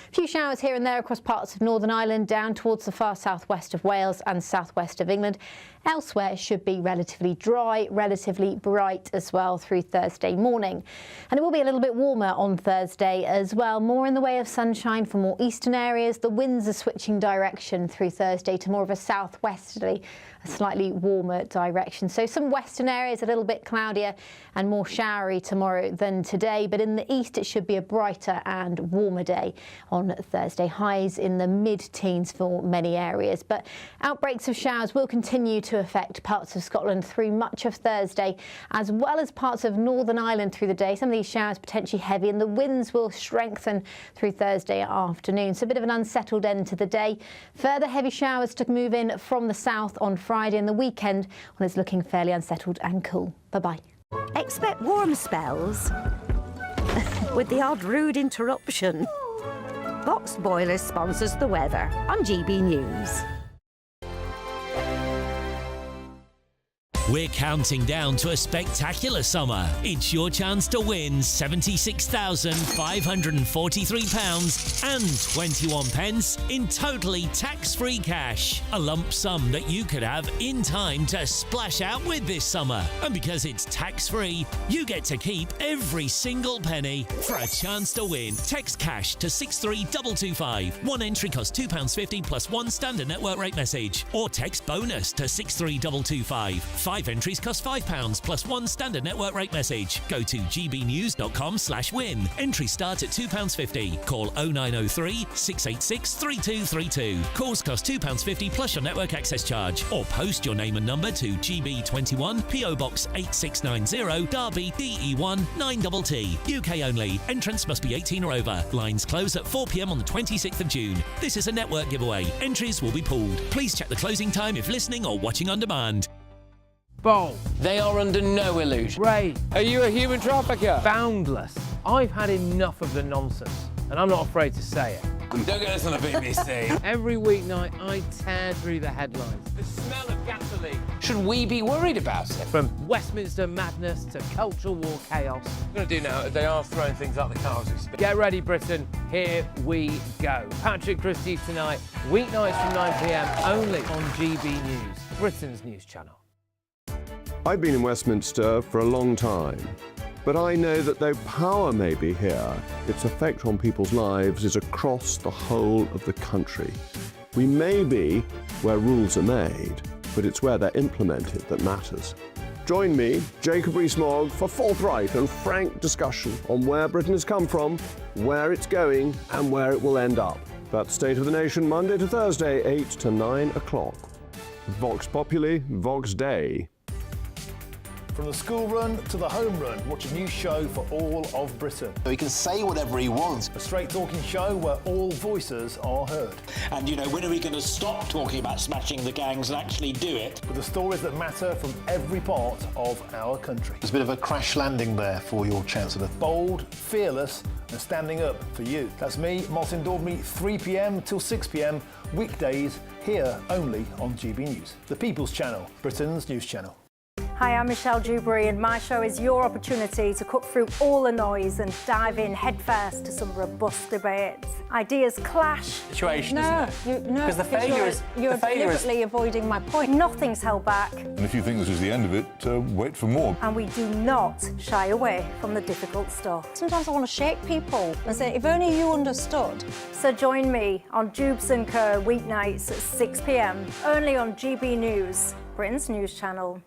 A few showers here and there across parts of Northern Ireland, down towards the far southwest of Wales and southwest of England. Elsewhere, it should be relatively dry, relatively bright as well through Thursday morning. And it will be a little bit warmer on Thursday as well, more in the way of sunshine for more eastern areas. The winds are switching direction through Thursday to more of a southwesterly, a slightly warmer direction. So some western areas a little bit cloudier and more showery tomorrow than today, but in the east it should be a brighter and warmer day on Thursday. Highs in the mid-teens for many areas, but outbreaks of showers will continue to affect parts of Scotland through much of Thursday, as well as parts of Northern Ireland through the day. Some of these showers potentially heavy, and the winds will strengthen through Thursday afternoon. So a bit of an unsettled end to the day. Further heavy showers to move in from the south on Friday and the weekend, when it's looking fairly unsettled and cool. Bye-bye. Expect warm spells with the odd rude interruption. Box Boilers sponsors the weather on GB News. We're counting down to a spectacular summer. It's your chance to win £76,543 and 21 pence in totally tax-free cash. A lump sum that you could have in time to splash out with this summer. And because it's tax-free, you get to keep every single penny. For a chance to win, text cash to 63225. One entry costs £2.50 plus one standard network rate message. Or text bonus to 63225. 5 entries cost £5 plus one standard network rate message. Go to gbnews.com/win. Entries start at £2.50. Call 0903 686 3232. Calls cost £2.50 plus your network access charge. Or post your name and number to GB21 PO Box 8690 Derby DE1 9TT. UK only. Entrance must be 18 or over. Lines close at 4 p.m. on the 26th of June. This is a network giveaway. Entries will be pooled. Please check the closing time if listening or watching on demand. Bold. They are under no illusion. Brave. Are you a human trafficker? Boundless. I've had enough of the nonsense, and I'm not afraid to say it. Don't get us on the BBC. Every weeknight, I tear through the headlines. The smell of gasoline. Should we be worried about it? From Westminster madness to cultural war chaos. What we're going to do now, they are throwing things out the car as we speak. Get ready, Britain. Here we go. Patrick Christie tonight, weeknights from 9 p.m, only on GB News, Britain's news channel. I've been in Westminster for a long time, but I know that though power may be here, its effect on people's lives is across the whole of the country. We may be where rules are made, but it's where they're implemented that matters. Join me, Jacob Rees-Mogg, for forthright and frank discussion on where Britain has come from, where it's going, and where it will end up. That's State of the Nation, Monday to Thursday, 8 to 9 o'clock. Vox Populi, Vox Dei. From the school run to the home run, watch a new show for all of Britain. He can say whatever he wants. A straight-talking show where all voices are heard. And, you know, when are we going to stop talking about smashing the gangs and actually do it? With the stories that matter from every part of our country. There's a bit of a crash landing there for your Chancellor. Bold, fearless and standing up for you. That's me, Martin Daubney, 3 p.m. till 6 p.m, weekdays, here only on GB News. The People's Channel, Britain's news channel. Hi, I'm Michelle Dewberry and my show is your opportunity to cut through all the noise and dive in headfirst to some robust debates. Ideas clash. Situation, no, isn't it? No, because the failure is... You're deliberately avoiding my point. Nothing's held back. And if you think this is the end of it, wait for more. And we do not shy away from the difficult stuff. Sometimes I want to shake people and say, if only you understood. So join me on Jubes & Co weeknights at 6 p.m, only on GB News, Britain's news channel.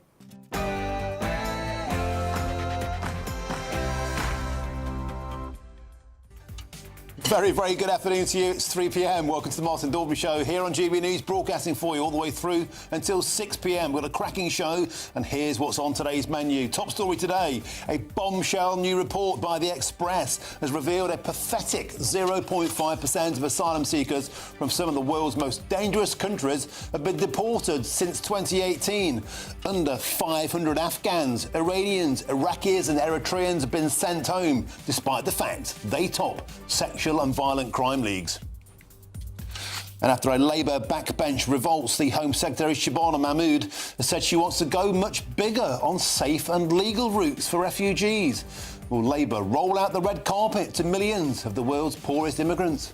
Very, very good afternoon to you. It's 3 p.m. Welcome to the Martin Daubney Show here on GB News, broadcasting for you all the way through until 6 p.m. We've got a cracking show, and here's what's on today's menu. Top story today, a bombshell new report by The Express has revealed a pathetic 0.5% of asylum seekers from some of the world's most dangerous countries have been deported since 2018. Under 500 Afghans, Iranians, Iraqis and Eritreans have been sent home, despite the fact they top sexual and violent crime leagues. And after a Labour backbench revolts, the Home Secretary Shabana Mahmood has said she wants to go much bigger on safe and legal routes for refugees. Will Labour roll out the red carpet to millions of the world's poorest immigrants?